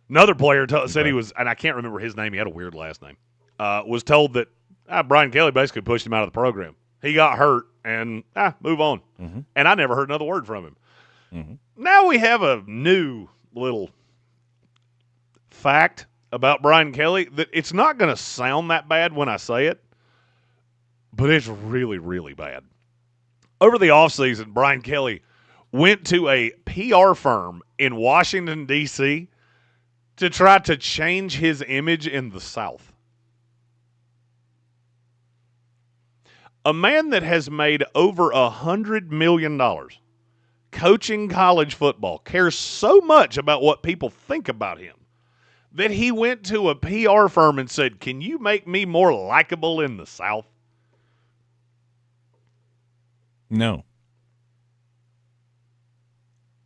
Another player said he was, and I can't remember his name, he had a weird last name, was told that Brian Kelly basically pushed him out of the program. He got hurt, and move on. Mm-hmm. And I never heard another word from him. Mm-hmm. Now we have a new little fact about Brian Kelly that it's not going to sound that bad when I say it, but it's really, really bad. Over the offseason, Brian Kelly went to a PR firm in Washington, D.C. to try to change his image in the South. A man that has made over $100 million coaching college football cares so much about what people think about him that he went to a PR firm and said, "Can you make me more likable in the South?" No.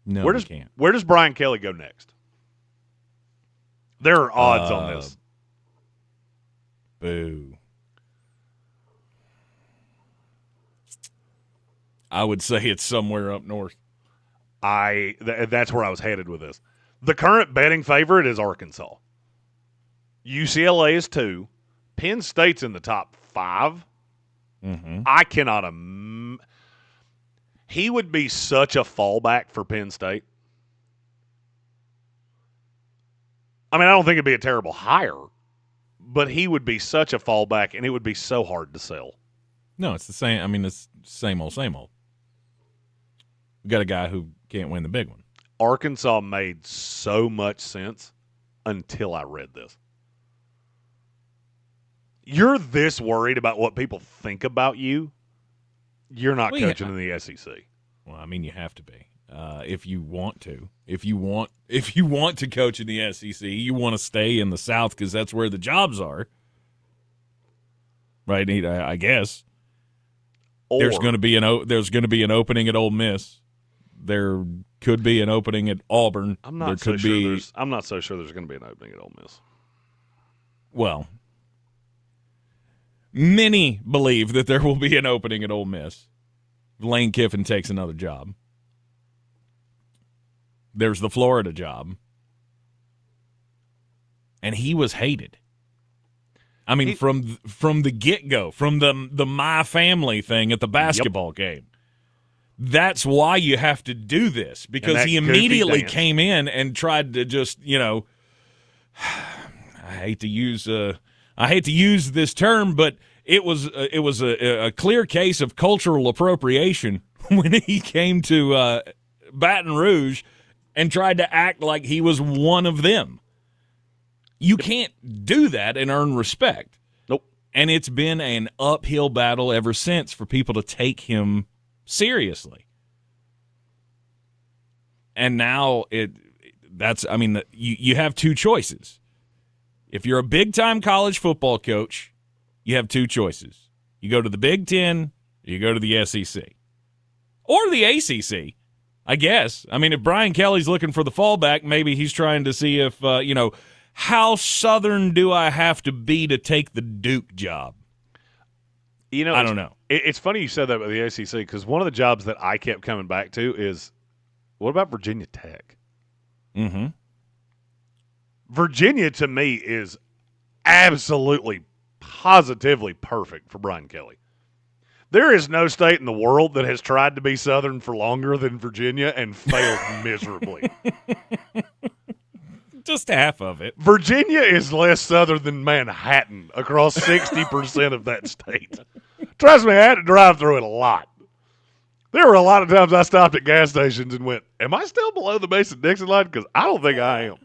No, where can't. Where does Brian Kelly go next? There are odds on this. Boo. I would say it's somewhere up north. That's where I was headed with this. The current betting favorite is Arkansas. UCLA is 2. Penn State's in the top 5. Mm-hmm. I cannot he would be such a fallback for Penn State. I mean, I don't think it'd be a terrible hire, but he would be such a fallback, and it would be so hard to sell. No, it's the same. I mean, it's same old, same old. We got a guy who can't win the big one. Arkansas made so much sense until I read this. You're this worried about what people think about you, you're not coaching in the SEC. Well, I mean, you have to be if you want to. If you want to coach in the SEC, you want to stay in the South because that's where the jobs are, right? I guess. Or, there's going to be an opening at Ole Miss. There could be an opening at Auburn. I'm not so sure there's going to be an opening at Ole Miss. Well, many believe that there will be an opening at Ole Miss. Lane Kiffin takes another job. There's the Florida job. And he was hated. I mean, from the get-go, from the My Family thing at the basketball game. That's why you have to do this, because he immediately came in and tried to just, I hate to use this term, but it was a clear case of cultural appropriation when he came to Baton Rouge and tried to act like he was one of them. You can't do that and earn respect. Nope. And it's been an uphill battle ever since for people to take him seriously. And now you have two choices. If you're a big-time college football coach, you have two choices. You go to the Big Ten, or you go to the SEC. Or the ACC, I guess. I mean, if Brian Kelly's looking for the fallback, maybe he's trying to see if, how Southern do I have to be to take the Duke job? I don't know. It's funny you said that about the ACC, because one of the jobs that I kept coming back to is, what about Virginia Tech? Mm-hmm. Virginia, to me, is absolutely, positively perfect for Brian Kelly. There is no state in the world that has tried to be Southern for longer than Virginia and failed miserably. Just half of it. Virginia is less Southern than Manhattan across 60% of that state. Trust me, I had to drive through it a lot. There were a lot of times I stopped at gas stations and went, am I still below the Mason-Dixon line? Because I don't think I am.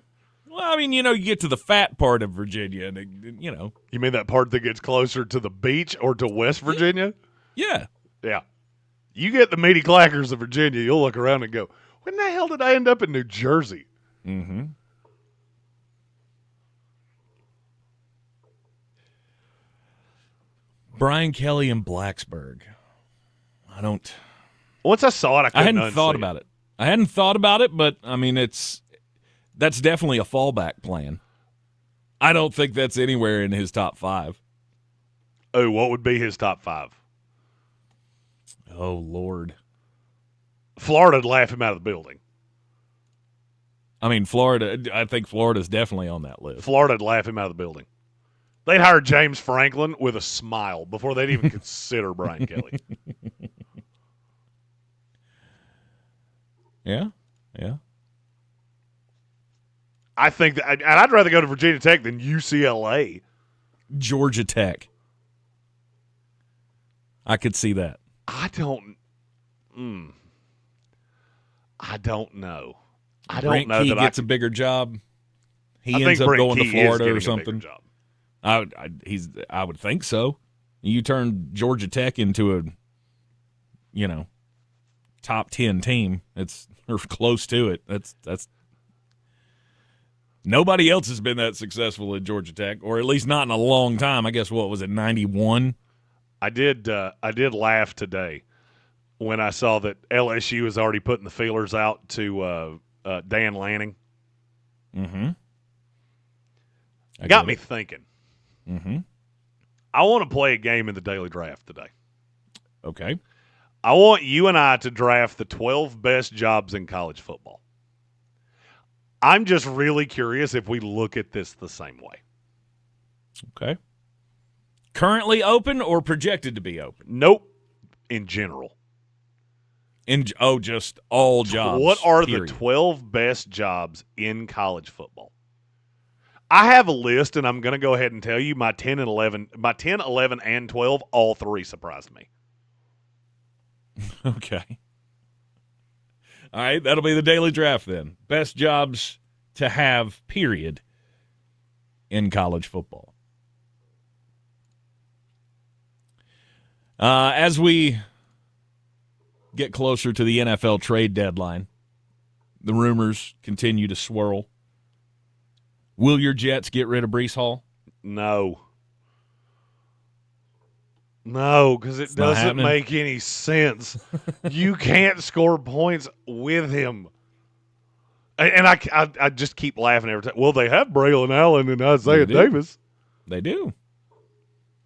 Well, I mean, you get to the fat part of Virginia, and, You mean that part that gets closer to the beach or to West Virginia? Yeah. Yeah. You get the meaty clackers of Virginia, you'll look around and go, when the hell did I end up in New Jersey? Mm-hmm. Brian Kelly in Blacksburg. Once I saw it, I hadn't thought about it. I hadn't thought about it, but, I mean, that's definitely a fallback plan. I don't think that's anywhere in his top 5. Oh, what would be his top 5? Oh, Lord. Florida'd laugh him out of the building. I mean, I think Florida's definitely on that list. Florida'd laugh him out of the building. They'd hire James Franklin with a smile before they'd even consider Brian Kelly. Yeah. I think that, and I'd rather go to Virginia Tech than UCLA. Georgia Tech. I could see that. I don't know. Brent Key that gets a bigger job. He I ends think up Brent going Key to Florida is or getting a bigger something. job. I would think so. You turn Georgia Tech into a, top 10 team. It's or close to it. That's nobody else has been that successful at Georgia Tech, or at least not in a long time. I guess what was it, 91? I did laugh today when I saw that LSU was already putting the feelers out to Dan Lanning. Mm-hmm. Got me thinking. Mm-hmm. I want to play a game in the daily draft today. Okay. I want you and I to draft the 12 best jobs in college football. I'm just really curious if we look at this the same way. Okay. Currently open or projected to be open? Nope. In general. Just all jobs. What are period. the 12 best jobs in college football? I have a list, and I'm going to go ahead and tell you my 10, 11, and 12, all three surprised me. Okay. All right, that'll be the daily draft then. Best jobs to have, period, in college football. As we get closer to the NFL trade deadline, the rumors continue to swirl. Will your Jets get rid of Breece Hall? No, because it doesn't make any sense. You can't score points with him. And I just keep laughing every time. Well, they have Braylon Allen and Isaiah Davis. They do.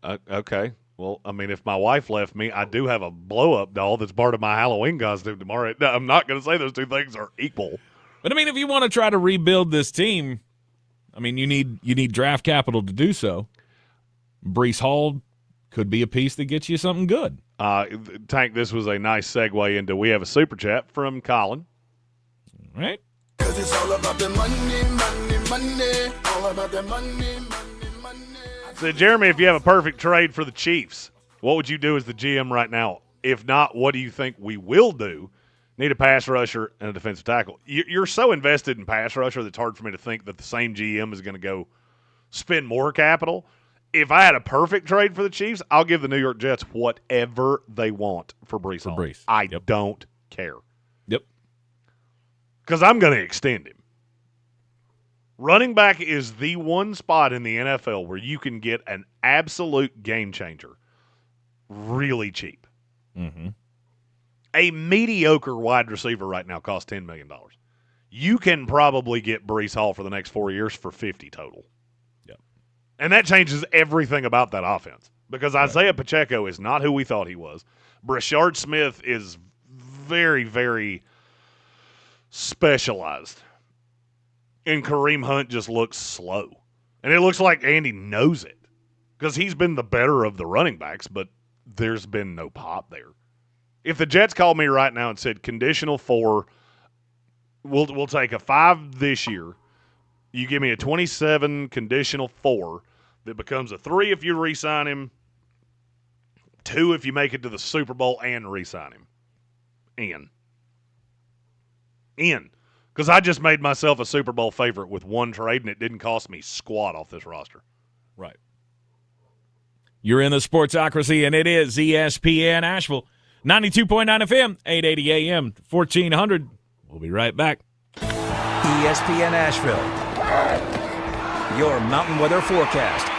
Okay. Well, I mean, if my wife left me, I do have a blow-up doll that's part of my Halloween costume tomorrow. I'm not going to say those two things are equal. But, I mean, if you want to try to rebuild this team, I mean, you need draft capital to do so. Breece Hall could be a piece that gets you something good. Tank, this was a nice segue into we have a super chat from Colin. All right. Because it's all about the money. All about the money. So, Jeremy, if you have a perfect trade for the Chiefs, what would you do as the GM right now? If not, what do you think we will do? Need a pass rusher and a defensive tackle. You're so invested in pass rusher that it's hard for me to think that the same GM is going to go spend more capital. If I had a perfect trade for the Chiefs, I'll give the New York Jets whatever they want for Breece Hall. I don't care. Yep. Because I'm going to extend him. Running back is the one spot in the NFL where you can get an absolute game changer really cheap. Mm-hmm. A mediocre wide receiver right now costs $10 million. You can probably get Breece Hall for the next 4 years for $50 total. Yep. And that changes everything about that offense because Isaiah Pacheco is not who we thought he was. Brashard Smith is very, very specialized. And Kareem Hunt just looks slow. And it looks like Andy knows it because he's been the better of the running backs, but there's been no pop there. If the Jets called me right now and said conditional 4, we'll take a 5 this year. You give me a 27 conditional 4 that becomes a 3 if you re-sign him, 2 if you make it to the Super Bowl and re-sign him. In. Because I just made myself a Super Bowl favorite with one trade, and it didn't cost me squat off this roster. Right. You're in the Sportsocracy, and it is ESPN Asheville. 92.9 FM, 880 AM, 1400. We'll be right back. ESPN Asheville. Your mountain weather forecast.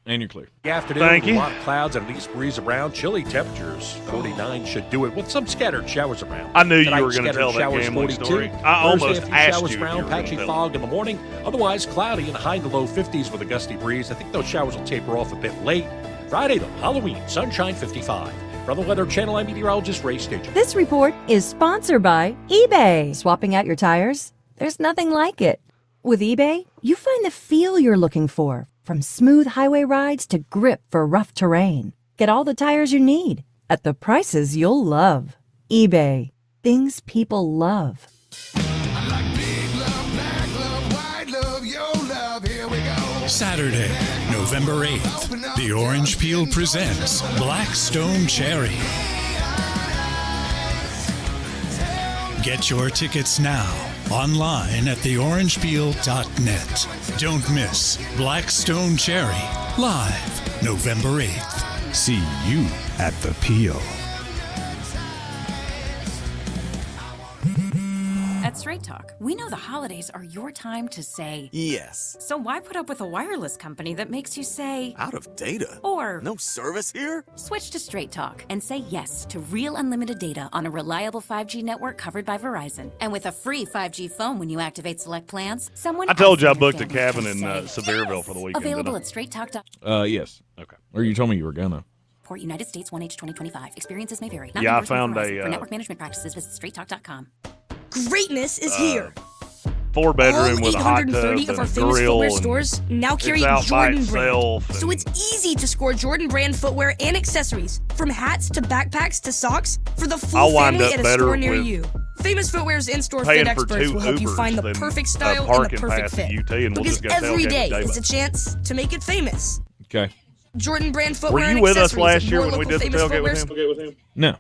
And you're clear. The afternoon, Thank you. A lot of clouds and an east breeze around. Chilly temperatures, 49 should do it, with some scattered showers around. I knew you Tonight, were going to tell that showers, gambling 42. story. I almost Thursday, a few asked showers you if around, you were patchy gonna tell fog in the morning. Otherwise, cloudy and high to low 50s with a gusty breeze. I think those showers will taper off a bit late. Friday, though, Halloween, sunshine 55. From the Weather Channel, I'm meteorologist Ray Stigler. This report is sponsored by eBay. Swapping out your tires? There's nothing like it. With eBay, you find the feel you're looking for, from smooth highway rides to grip for rough terrain. Get all the tires you need at the prices you'll love. eBay. Things people love. Saturday, November 8th, the Orange Peel presents Blackstone Cherry. Get your tickets now online at theorangepeel.net. Don't miss Blackstone Cherry live November 8th. See you at the Peel. At Straight Talk, we know the holidays are your time to say Yes. So why put up with a wireless company that makes you say Out of data. Or no service here? Switch to Straight Talk and say yes to real unlimited data on a reliable 5G network covered by Verizon. And with a free 5G phone when you activate select plans, someone I told you I else in your booked a family cabin can in say Sevierville for the weekend. Available didn't at straighttalk. Yes. Okay. Or you told me you were gonna. Port United States 1H 2025. Experiences may vary. Yeah, I found For a network management practices, visit straighttalk.com. Greatness is here. 4-bedroom All with a hot tub 830 and of our a famous grill. footwear and stores now carry it's out by Jordan itself brand. So and- it's easy to score Jordan brand footwear and accessories, from hats to backpacks to socks, for the full I'll wind family up at a better store near with you. Famous Footwear's in-store paying fit for experts 2 will help you Ubers find the than perfect a style and parking the perfect pass fit. at UT, and we'll Because just go every tailgate day with is a chance to make it famous. Okay. Jordan brand footwear Were you and with us accessories last at year your when we local did the famous tailgate footwear with him? No.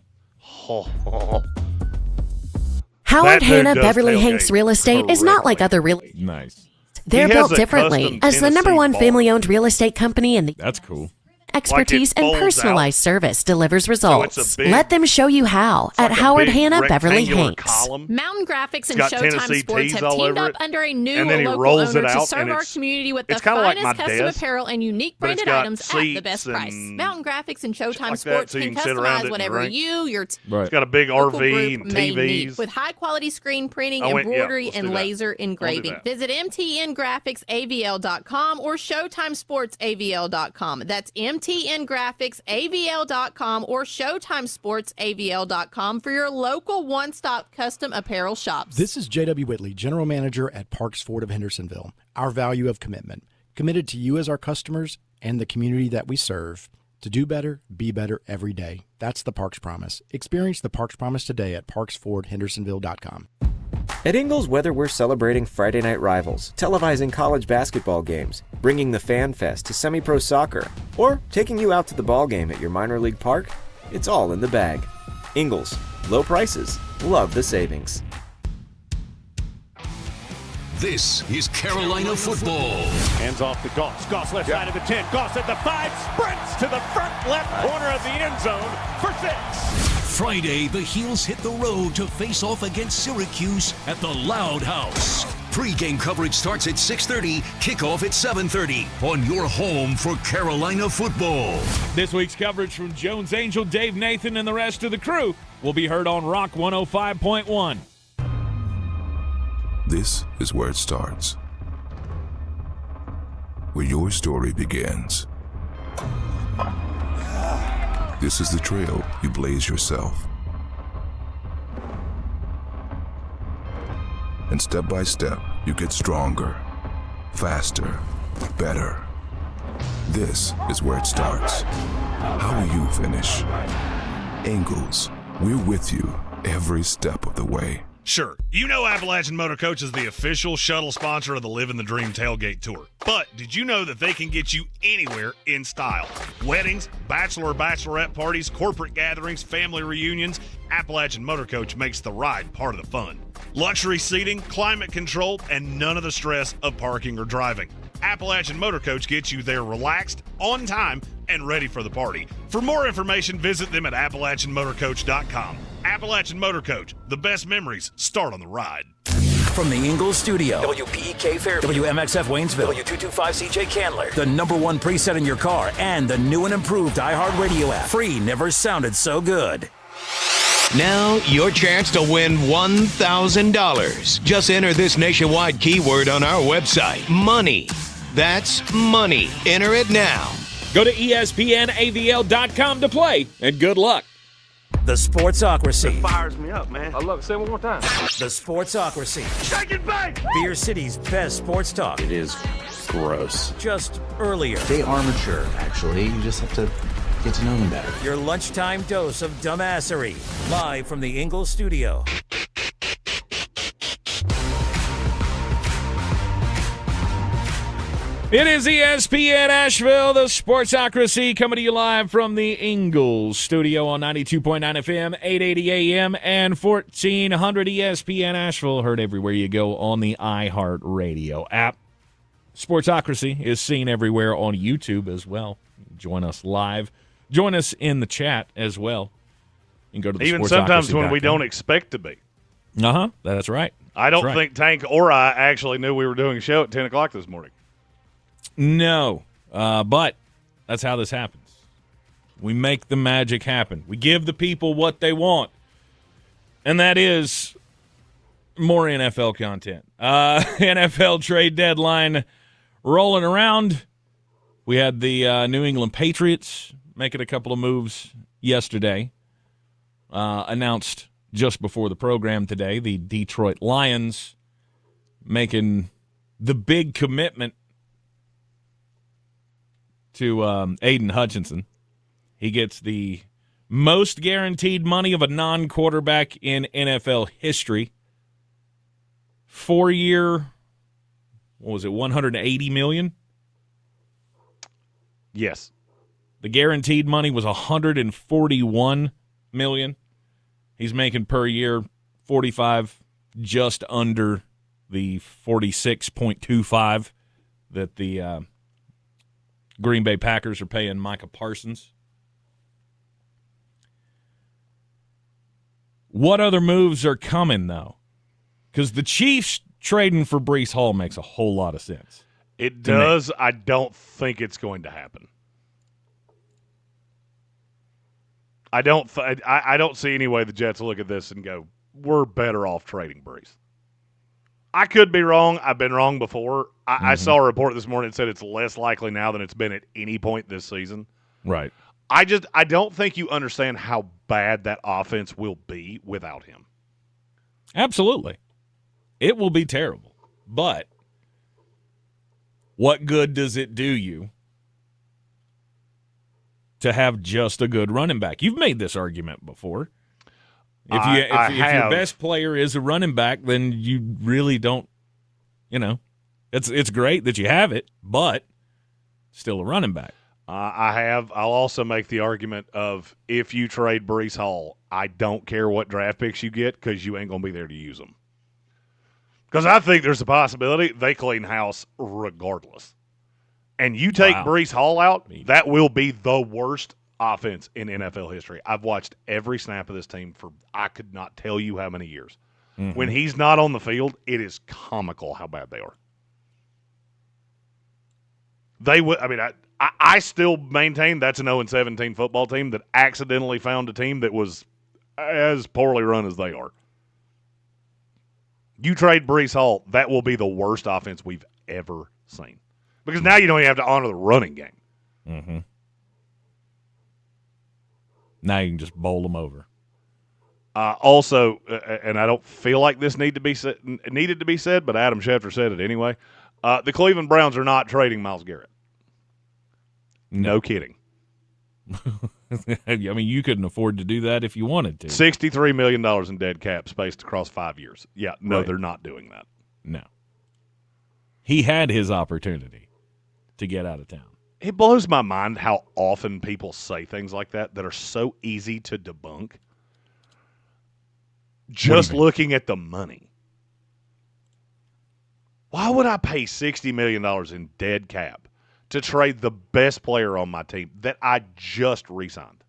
Howard That dude Hanna does Beverly tailgate Hanks Real Estate is not like other real. Nice. They're He has built a differently. custom As the number Tennessee one bar. family-owned real estate company in the That's cool. expertise Like it and folds personalized service delivers So it's results. a big- Let them show you how at like a Howard big Hanna Beverly rectangular Hanks. column. Mountain Graphics and It's got Showtime Tennessee Sports tees have all teamed over up it, under a new and then he local rolls owner it to out, serve and our it's- community with the it's kinda like finest my custom desk, apparel and unique but it's branded got items at the best seats price. and Mountain Graphics and Showtime like that, Sports so you can can sit around it customize and whatever drink. you, your Right. It's got a big local RV group and may need, TVs. with high quality screen printing, Yeah, embroidery, let's and do that. laser engraving. that. Visit mtngraphicsavl.com or showtimesportsavl.com. That's mtngraphicsavl.com or showtimesportsavl.com for your local one-stop custom apparel shops. This is J.W. Whitley, General Manager at Parks Ford of Hendersonville. Our value of commitment. Committed to you as our customers and the community that we serve. To do better, be better every day. That's the Parks Promise. Experience the Parks Promise today at parksfordhendersonville.com. At Ingles, whether we're celebrating Friday night rivals, televising college basketball games, bringing the Fan Fest to semi-pro soccer, or taking you out to the ball game at your minor league park, it's all in the bag. Ingles, low prices, love the savings. This is Carolina football. Hands off to Goss. Goss left side of the 10. Goss at the 5. Sprints to the front left corner of the end zone for 6. Friday, the Heels hit the road to face off against Syracuse at the Loud House. Pre-game coverage starts at 6:30, kickoff at 7:30 on your home for Carolina football. This week's coverage from Jones Angel, Dave Nathan, and the rest of the crew will be heard on Rock 105.1. This is where it starts, where your story begins. This is the trail you blaze yourself. And step by step, you get stronger, faster, better. This is where it starts. How will you finish? Ingles, we're with you every step of the way. Sure, you know Appalachian Motor Coach is the official shuttle sponsor of the Living the Dream Tailgate Tour. But did you know that they can get you anywhere in style? Weddings, bachelor or bachelorette parties, corporate gatherings, family reunions, Appalachian Motor Coach makes the ride part of the fun. Luxury seating, climate control, and none of the stress of parking or driving. Appalachian Motor Coach gets you there relaxed, on time, and ready for the party. For more information, visit them at AppalachianMotorCoach.com. Appalachian Motor Coach, the best memories start on the ride. From the Ingles studio, WPEK Fairview, WMXF Waynesville, W225CJ Candler, the #1 preset in your car, and the new and improved iHeartRadio app. Free never sounded so good. Now, your chance to win $1,000. Just enter this nationwide keyword on our website, money. That's money. Enter it now. Go to ESPNAVL.com to play, and good luck. The Sportsocracy. It fires me up, man. I love it. Say it one more time. The Sportsocracy. Shake it back! Beer City's best sports talk. It is gross. Just earlier. They are mature, actually. You just have to get to know them better. Your lunchtime dose of dumbassery. Live from the Ingles studio. It is ESPN Asheville, the Sportsocracy, coming to you live from the Ingles studio on 92.9 FM, 880 AM, and 1400 ESPN Asheville. Heard everywhere you go on the iHeartRadio app. Sportsocracy is seen everywhere on YouTube as well. Join us live. Join us in the chat as well. You can go to the even sometimes when we don't expect to be. That's right. I don't That's right. think Tank or I actually knew we were doing a show at 10 o'clock this morning. No, but that's how this happens. We make the magic happen. We give the people what they want, and that is more NFL content. NFL trade deadline rolling around. We had the New England Patriots making a couple of moves yesterday, announced just before the program today. The Detroit Lions making the big commitment to Aiden Hutchinson. He gets the most guaranteed money of a non-quarterback in NFL history. 4-year, what was it, $180 million? Yes. The guaranteed money was $141 million. He's making per year 45, just under the 46.25 that the Green Bay Packers are paying Micah Parsons. What other moves are coming, though? Because the Chiefs trading for Breece Hall makes a whole lot of sense. It does. I don't think it's going to happen. I don't see any way the Jets look at this and go, we're better off trading Breece. I could be wrong. I've been wrong before. I saw a report this morning that said it's less likely now than it's been at any point this season. Right. I don't think you understand how bad that offense will be without him. Absolutely. It will be terrible. But what good does it do you to have just a good running back? You've made this argument before. If your best player is a running back, then you really don't, it's great that you have it, but still a running back. I'll also make the argument of if you trade Breece Hall, I don't care what draft picks you get because you ain't going to be there to use them. Because I think there's a possibility they clean house regardless. And you take Breece Hall out, that will be the worst offense in NFL history. I've watched every snap of this team for I could not tell you how many years. Mm-hmm. When he's not on the field, it is comical how bad they are. I still maintain that's an 0-17 football team that accidentally found a team that was as poorly run as they are. You trade Breece Hall, that will be the worst offense we've ever seen. Because now you don't even have to honor the running game. Mm-hmm. Now you can just bowl them over. Also, and I don't feel like this needed to be said, but Adam Schefter said it anyway. The Cleveland Browns are not trading Myles Garrett. No kidding. I mean, you couldn't afford to do that if you wanted to. $63 million in dead cap spaced across 5 years. Yeah, no, Right. they're not doing that. No. He had his opportunity to get out of town. It blows my mind how often people say things like that are so easy to debunk. Just looking at the money. Why would I pay $60 million in dead cap to trade the best player on my team that I just re-signed?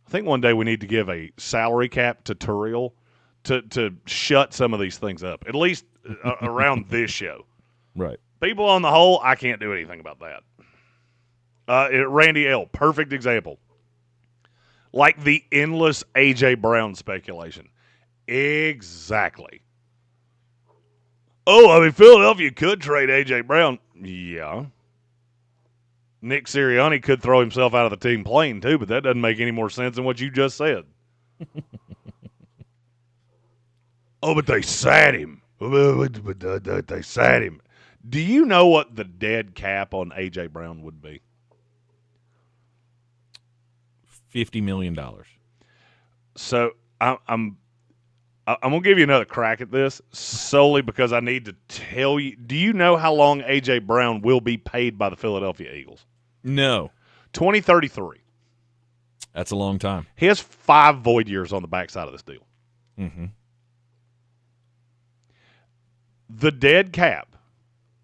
I think one day we need to give a salary cap tutorial to shut some of these things up, at least around this show. Right. People on the whole, I can't do anything about that. Randy L., perfect example. Like the endless A.J. Brown speculation. Exactly. Oh, I mean, Philadelphia could trade A.J. Brown. Yeah. Nick Sirianni could throw himself out of the team playing, too, but that doesn't make any more sense than what you just said. Oh, but they sat him. They sat him. Do you know what the dead cap on A.J. Brown would be? $50 million. So I'm going to give you another crack at this solely because I need to tell you. Do you know how long A.J. Brown will be paid by the Philadelphia Eagles? No. 2033. That's a long time. He has 5 void years on the backside of this deal. Mm-hmm. The dead cap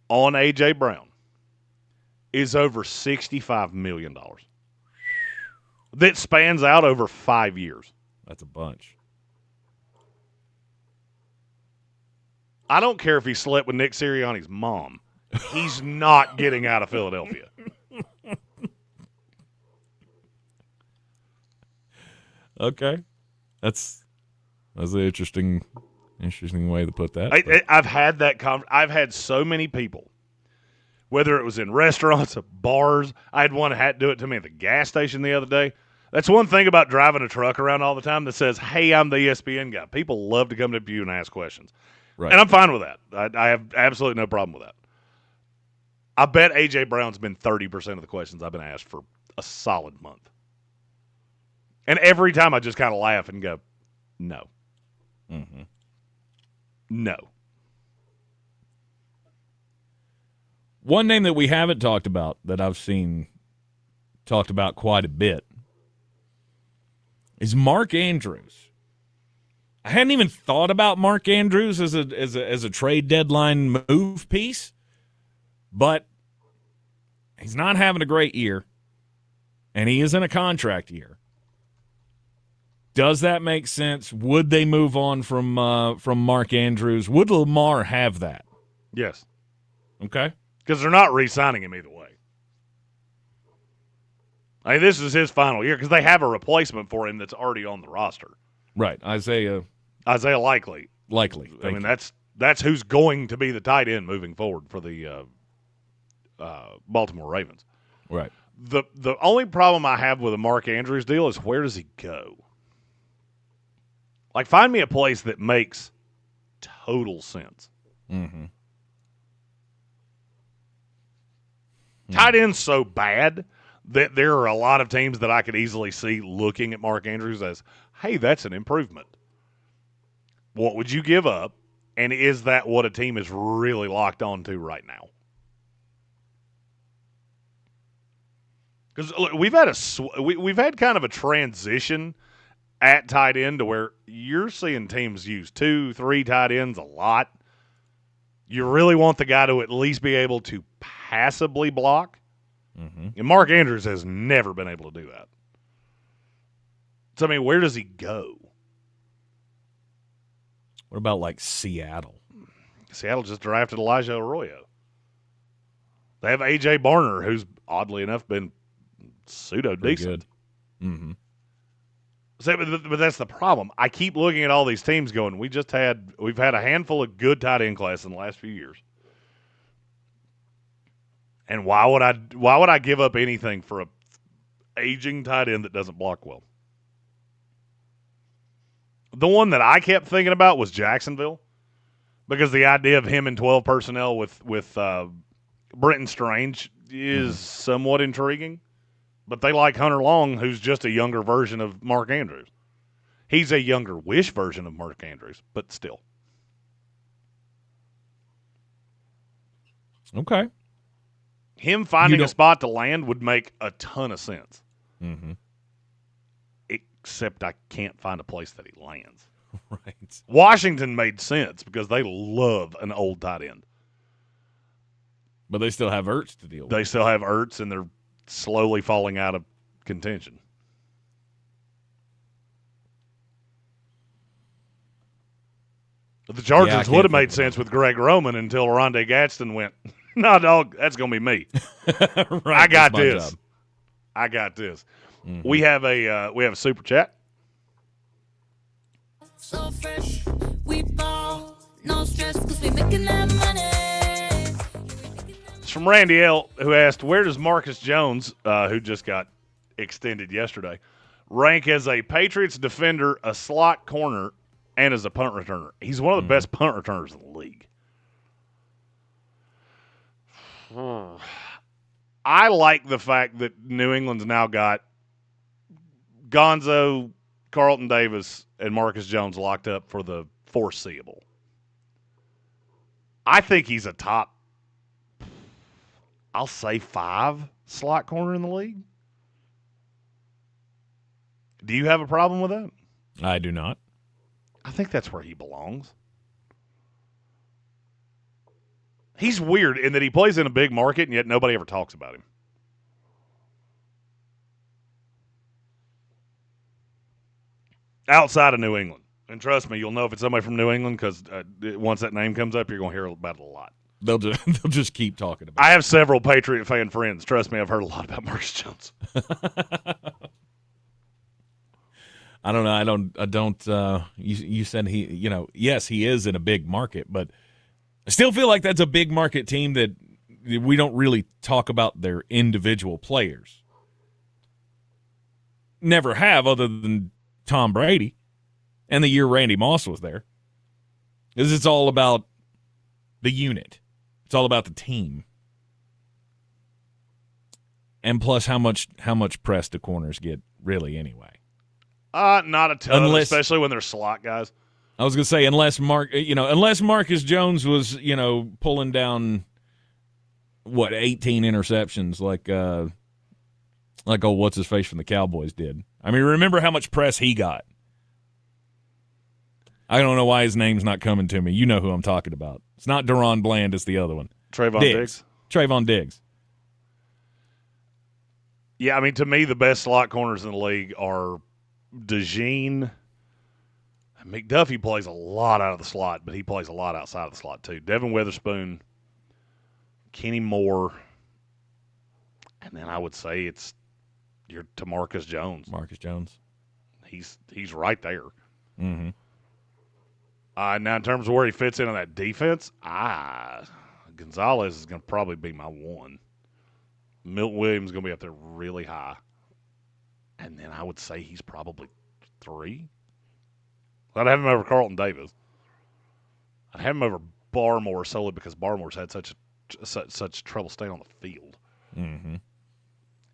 on A.J. Brown is over $65 million. That spans out over 5 years. That's a bunch. I don't care if he slept with Nick Sirianni's mom. He's not getting out of Philadelphia. Okay. That's an interesting way to put that. I've had that I've had so many people, whether it was in restaurants, bars. I had one do it to me at the gas station the other day. That's one thing about driving a truck around all the time that says, hey, I'm the ESPN guy. People love to come to you and ask questions. Right. And I'm fine with that. I have absolutely no problem with that. I bet A.J. Brown's been 30% of the questions I've been asked for a solid month. And every time I just kind of laugh and go, no. Mm-hmm. No. One name that we haven't talked about that I've seen talked about quite a bit is Mark Andrews. I hadn't even thought about Mark Andrews as a trade deadline move piece, but he's not having a great year, and he is in a contract year. Does that make sense? Would they move on from Mark Andrews? Would Lamar have that? Yes. Okay. Because they're not re-signing him either way. I mean, this is his final year because they have a replacement for him that's already on the roster. Right. Isaiah Likely. Likely. I mean, that's who's going to be the tight end moving forward for the Baltimore Ravens. Right. The only problem I have with a Mark Andrews deal is where does he go? Like, find me a place that makes total sense. Mm-hmm. Tight end's so bad that there are a lot of teams that I could easily see looking at Mark Andrews as, hey, that's an improvement. What would you give up? And is that what a team is really locked on to right now? Because we've had kind of a transition at tight end to where you're seeing teams use 2-3 tight ends a lot. You really want the guy to at least be able to passably block. Mm-hmm. And Mark Andrews has never been able to do that. So, I mean, where does he go? What about, like, Seattle? Seattle just drafted Elijah Arroyo. They have A.J. Barner, who's, oddly enough, been pseudo-decent. Mm-hmm. So, but that's the problem. I keep looking at all these teams going, we've had a handful of good tight end classes in the last few years. And why would I give up anything for a aging tight end that doesn't block well? The one that I kept thinking about was Jacksonville, Because the idea of him in 12 personnel with Brenton Strange is somewhat intriguing. But they like Hunter Long, who's just a younger version of Mark Andrews. He's a younger-wish version of Mark Andrews, but still. Okay. Him finding a spot to land would make a ton of sense. Mm-hmm. Except I can't find a place that he lands. Right. Washington made sense because they love an old tight end. But they still have Ertz to deal with. They still have Ertz, and they're slowly falling out of contention. But the Chargers would have made sense with Greg Roman until Rondé Gadsden went, no, dog, that's going to be me. Right, I got that's my this. job. I got this. Mm-hmm. We have a super chat. So fresh, we ball, no stress, 'cause we making that money. It's from Randy L., who asked, where does Marcus Jones, who just got extended yesterday, rank as a Patriots defender, a slot corner, and as a punt returner? He's one of the best punt returners in the league. I like the fact that New England's now got Gonzo, Carlton Davis, and Marcus Jones locked up for the foreseeable. I think he's a top, I'll say 5 slot corner in the league. Do you have a problem with that? I do not. I think that's where he belongs. He's weird in that he plays in a big market, and yet nobody ever talks about him. Outside of New England. And trust me, you'll know if it's somebody from New England because once that name comes up, you're going to hear about it a lot. They'll just keep talking about it. I have several Patriot fan friends. Trust me, I've heard a lot about Marcus Jones. I don't know. I don't. You said he, yes, he is in a big market, but I still feel like that's a big market team that we don't really talk about their individual players. Never have, other than Tom Brady and the year Randy Moss was there. Because it's all about the unit. It's all about the team. And plus how much press the corners get really anyway. Not a ton, especially when they're slot guys. I was going to say, unless Marcus Jones was, pulling down 18 interceptions like old what's his face from the Cowboys did. I mean, remember how much press he got. I don't know why his name's not coming to me. You know who I'm talking about. It's not Deron Bland, it's the other one. Trayvon Diggs. Trayvon Diggs. Yeah, I mean, to me, the best slot corners in the league are DeJean. McDuffie plays a lot out of the slot, but he plays a lot outside of the slot, too. Devin Witherspoon, Kenny Moore, and then I would say it's to Marcus Jones. Marcus Jones. He's right there. Mm-hmm. Now, in terms of where he fits into that defense, Gonzalez is going to probably be my 1. Milton Williams is going to be up there really high. And then I would say he's probably 3. I'd have him over Carlton Davis. I'd have him over Barmore solely because Barmore's had such trouble staying on the field. Mm-hmm.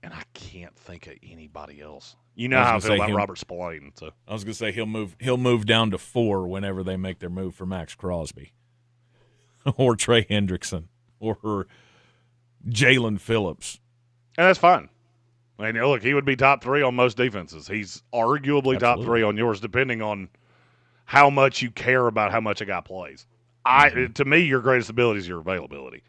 And I can't think of anybody else. You know how I feel about Robert Spillane. So I was going to say he'll move down to 4 whenever they make their move for Max Crosby or Trey Hendrickson or Jalen Phillips. And that's fine. I mean, look, he would be top 3 on most defenses. He's arguably top 3 on yours, depending on how much you care about how much a guy plays. To me, your greatest ability is your availability.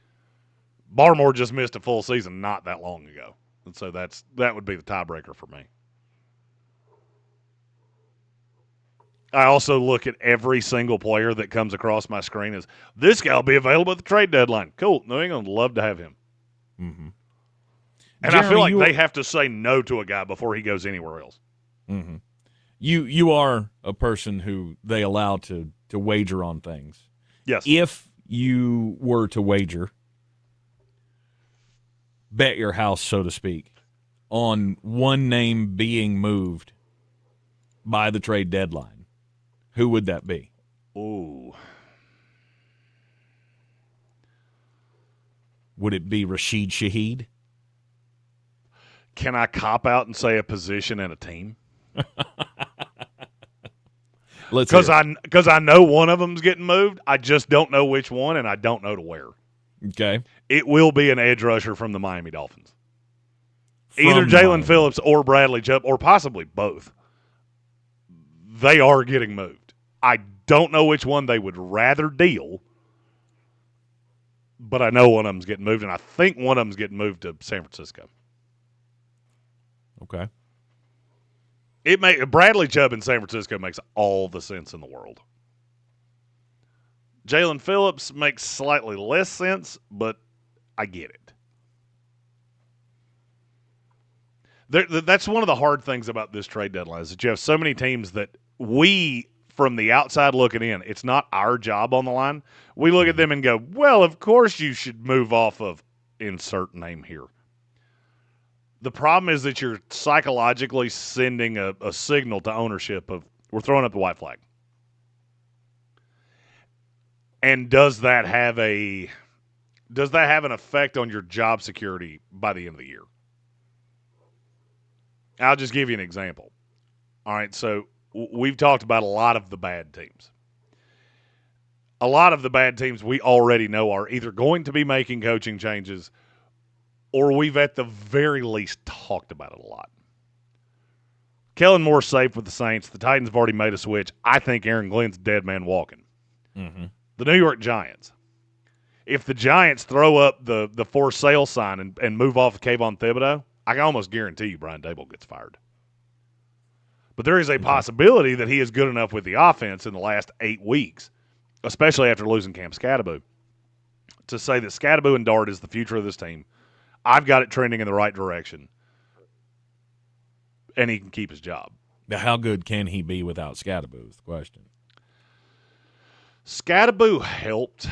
Barmore just missed a full season not that long ago. And so that would be the tiebreaker for me. I also look at every single player that comes across my screen as, this guy will be available at the trade deadline. Cool. New England would love to have him. Mm-hmm. And Jeremy, I feel like they have to say no to a guy before he goes anywhere else. Mm-hmm. You are a person who they allow to wager on things. Yes. If you were to wager, bet your house, so to speak, on one name being moved by the trade deadline, who would that be? Ooh. Would it be Rashid Shaheed? Can I cop out and say a position and a team? Because I know one of them's getting moved. I just don't know which one, and I don't know to where. Okay. It will be an edge rusher from the Miami Dolphins. Either Jalen Phillips or Bradley Chubb, or possibly both. They are getting moved. I don't know which one they would rather deal, but I know one of them's getting moved, and I think one of them's getting moved to San Francisco. Okay. Bradley Chubb in San Francisco makes all the sense in the world. Jalen Phillips makes slightly less sense, but I get it. That's one of the hard things about this trade deadline is that you have so many teams that we, from the outside looking in, it's not our job on the line. We look at them and go, well, of course you should move off of insert name here. The problem is that you're psychologically sending a signal to ownership of we're throwing up the white flag. And does that have an effect on your job security by the end of the year? I'll just give you an example. All right, so we've talked about a lot of the bad teams. A lot of the bad teams we already know are either going to be making coaching changes or we've at the very least talked about it a lot. Kellen Moore's safe with the Saints. The Titans have already made a switch. I think Aaron Glenn's dead man walking. Mm-hmm. The New York Giants. If the Giants throw up the for sale sign and move off of Kayvon Thibodeau, I can almost guarantee you Brian Daboll gets fired. But there is a possibility that he is good enough with the offense in the last 8 weeks, especially after losing Cam Scatterbo, to say that Scatterbo and Dart is the future of this team. I've got it trending in the right direction, and he can keep his job. Now, how good can he be without Scatterbo is the question. Scatterbo helped.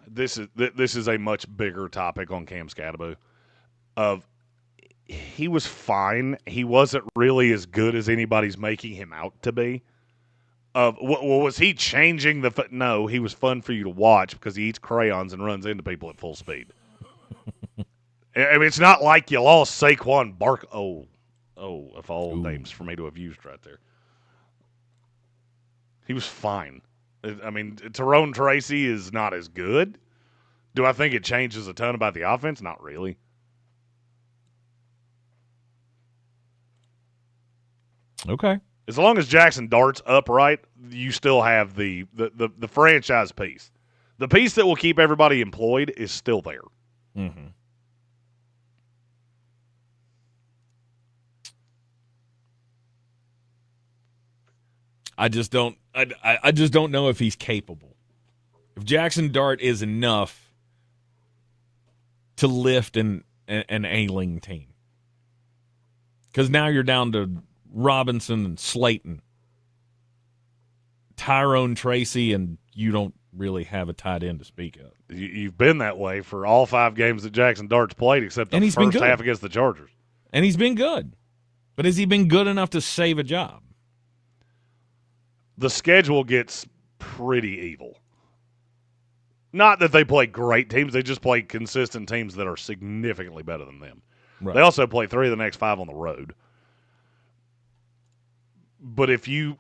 This is a much bigger topic on Cam Scatterbo. He was fine. He wasn't really as good as anybody's making him out to be. Was he changing the? No, he was fun for you to watch because he eats crayons and runs into people at full speed. I mean, it's not like you lost Saquon Barkley. Oh, of all names for me to have used right there. He was fine. I mean, Tyrone Tracy is not as good. Do I think it changes a ton about the offense? Not really. Okay. As long as Jackson Dart's upright, you still have the franchise piece. The piece that will keep everybody employed is still there. Mm-hmm. I just don't know if he's capable. If Jackson Dart is enough to lift an ailing team. Because now you're down to Robinson and Slayton, Tyrone Tracy, and you don't really have a tight end to speak of. You've been that way for all 5 games that Jackson Dart's played, except the first half against the Chargers. And he's been good. But has he been good enough to save a job? The schedule gets pretty evil. Not that they play great teams. They just play consistent teams that are significantly better than them. Right. They also play 3 of the next 5 on the road. But if you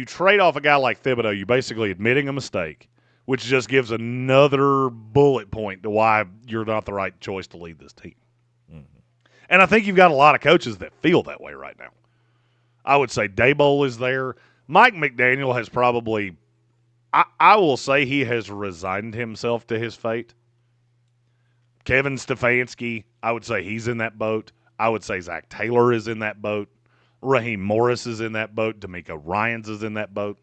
trade off a guy like Thibodeau, you're basically admitting a mistake, which just gives another bullet point to why you're not the right choice to lead this team. Mm-hmm. And I think you've got a lot of coaches that feel that way right now. I would say Daboll is there. Mike McDaniel has probably I will say he has resigned himself to his fate. Kevin Stefanski, I would say he's in that boat. I would say Zach Taylor is in that boat. Raheem Morris is in that boat. D'Amico Ryans is in that boat.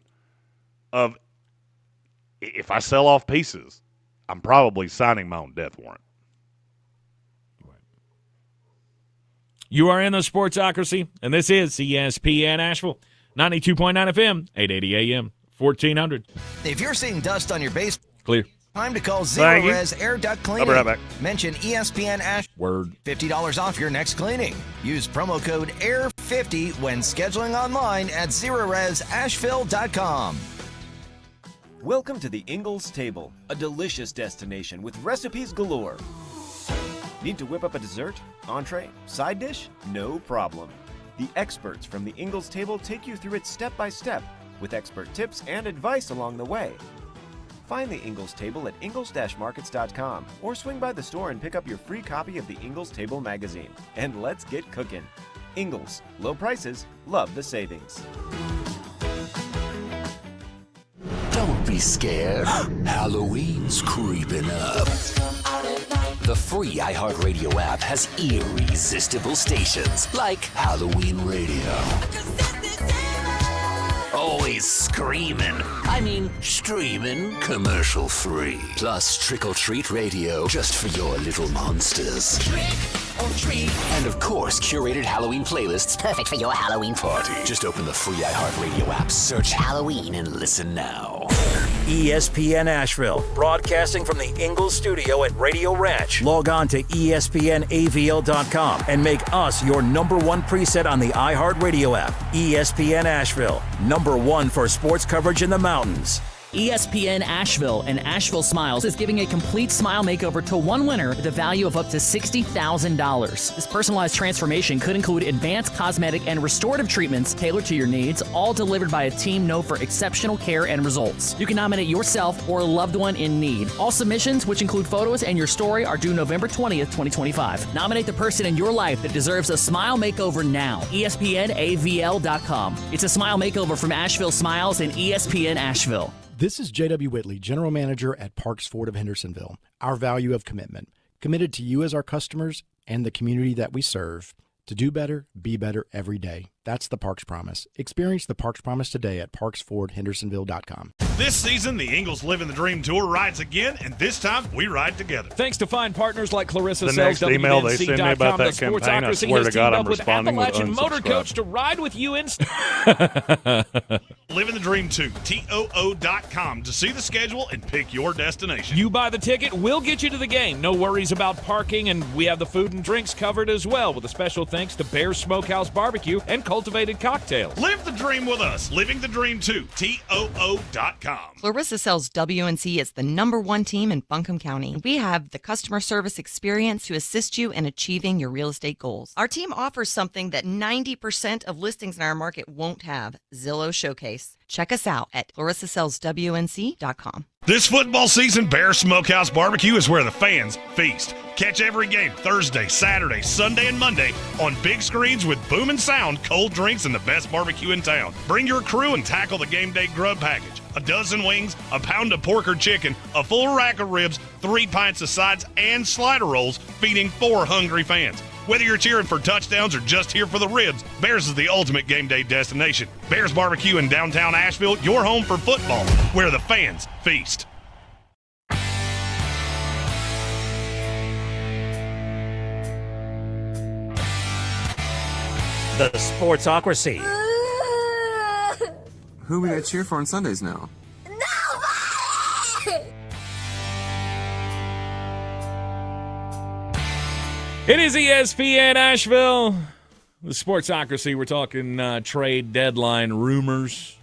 If I sell off pieces, I'm probably signing my own death warrant. You are in the Sportsocracy, and this is ESPN Asheville, 92.9 FM, 880 AM, 1400. If you're seeing dust on your base, clear. Time to call Zero Res Air Duct Cleaning. I'll be right back. Mention ESPN Ash. Word. $50 off your next cleaning. Use promo code AIR50 when scheduling online at ZeroResAsheville.com. Welcome to the Ingles Table, a delicious destination with recipes galore. Need to whip up a dessert, entree, side dish? No problem. The experts from the Ingles Table take you through it step by step with expert tips and advice along the way. Find the Ingles Table at ingles-markets.com or swing by the store and pick up your free copy of the Ingles Table magazine. And let's get cooking. Ingles, low prices, love the savings. Don't be scared. Halloween's creeping up. The free iHeartRadio app has irresistible stations like Halloween Radio. Always screaming. I mean, streaming commercial free. Plus Trick or Treat Radio just for your little monsters. Trick or treat. And of course, curated Halloween playlists perfect for your Halloween party. Just open the free iHeartRadio app, search Halloween, and listen now. ESPN Asheville, broadcasting from the Ingles studio at Radio Ranch. Log on to ESPNAVL.com and make us your number one preset on the iHeartRadio app. ESPN Asheville, number one for sports coverage in the mountains. ESPN Asheville and Asheville Smiles is giving a complete smile makeover to one winner with a value of up to $60,000. This personalized transformation could include advanced cosmetic and restorative treatments tailored to your needs, all delivered by a team known for exceptional care and results. You can nominate yourself or a loved one in need. All submissions, which include photos and your story, are due November 20th, 2025. Nominate the person in your life that deserves a smile makeover now. ESPNAVL.com. It's a smile makeover from Asheville Smiles and ESPN Asheville. This is J.W. Whitley, General Manager at Parks Ford of Hendersonville. Our value of commitment. Committed to you as our customers and the community that we serve. To do better, be better every day. That's the Parks Promise. Experience the Parks Promise today at parksfordhendersonville.com. This season, the Ingles Living the Dream Tour rides again, and this time we ride together. Thanks to fine partners like Clarissa The Sells, next email they send me about WNC.com, that the campaign, I Sportsocracy swear has to God, teamed I'm up with responding with Appalachian Motor unsubscribe. Coach to ride with you in... Living the Dream 2, TOO.com to see the schedule and pick your destination. You buy the ticket, we'll get you to the game. No worries about parking, and we have the food and drinks covered as well, with a special thanks to Bear's Smokehouse Barbecue and Cultivated Cocktails. Live the dream with us. Living the Dream 2, TOO.com. Clarissa Sells WNC is the #1 team in Buncombe County. We have the customer service experience to assist you in achieving your real estate goals. Our team offers something that 90% of listings in our market won't have: Zillow Showcase. Check us out at clarissasellswnc.com. This football season, Bear Smokehouse Barbecue is where the fans feast. Catch every game Thursday, Saturday, Sunday, and Monday on big screens with booming sound, cold drinks, and the best barbecue in town. Bring your crew and tackle the game day grub package. A dozen wings, a pound of pork or chicken, a full rack of ribs, 3 pints of sides, and slider rolls, feeding 4 hungry fans. Whether you're cheering for touchdowns or just here for the ribs, Bears is the ultimate game day destination. Bears Barbecue in downtown Asheville, your home for football, where the fans feast. The Sportsocracy. Who we got cheer for on Sundays now? It is ESPN Asheville, the Sportsocracy. We're talking trade deadline rumors.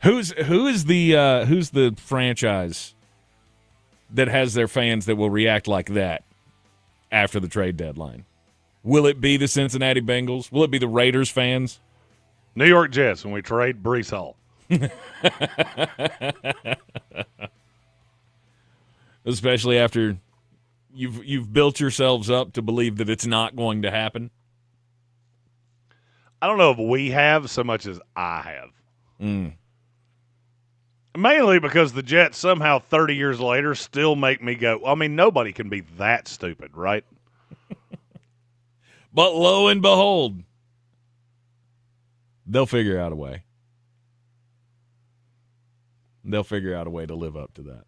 Who's the franchise that has their fans that will react like that after the trade deadline? Will it be the Cincinnati Bengals? Will it be the Raiders fans? New York Jets when we trade Breece Hall. Especially after you've built yourselves up to believe that it's not going to happen. I don't know if we have so much as I have. Mainly because the Jets somehow 30 years later still make me go, I mean, nobody can be that stupid, right? But lo and behold, they'll figure out a way. They'll figure out a way to live up to that.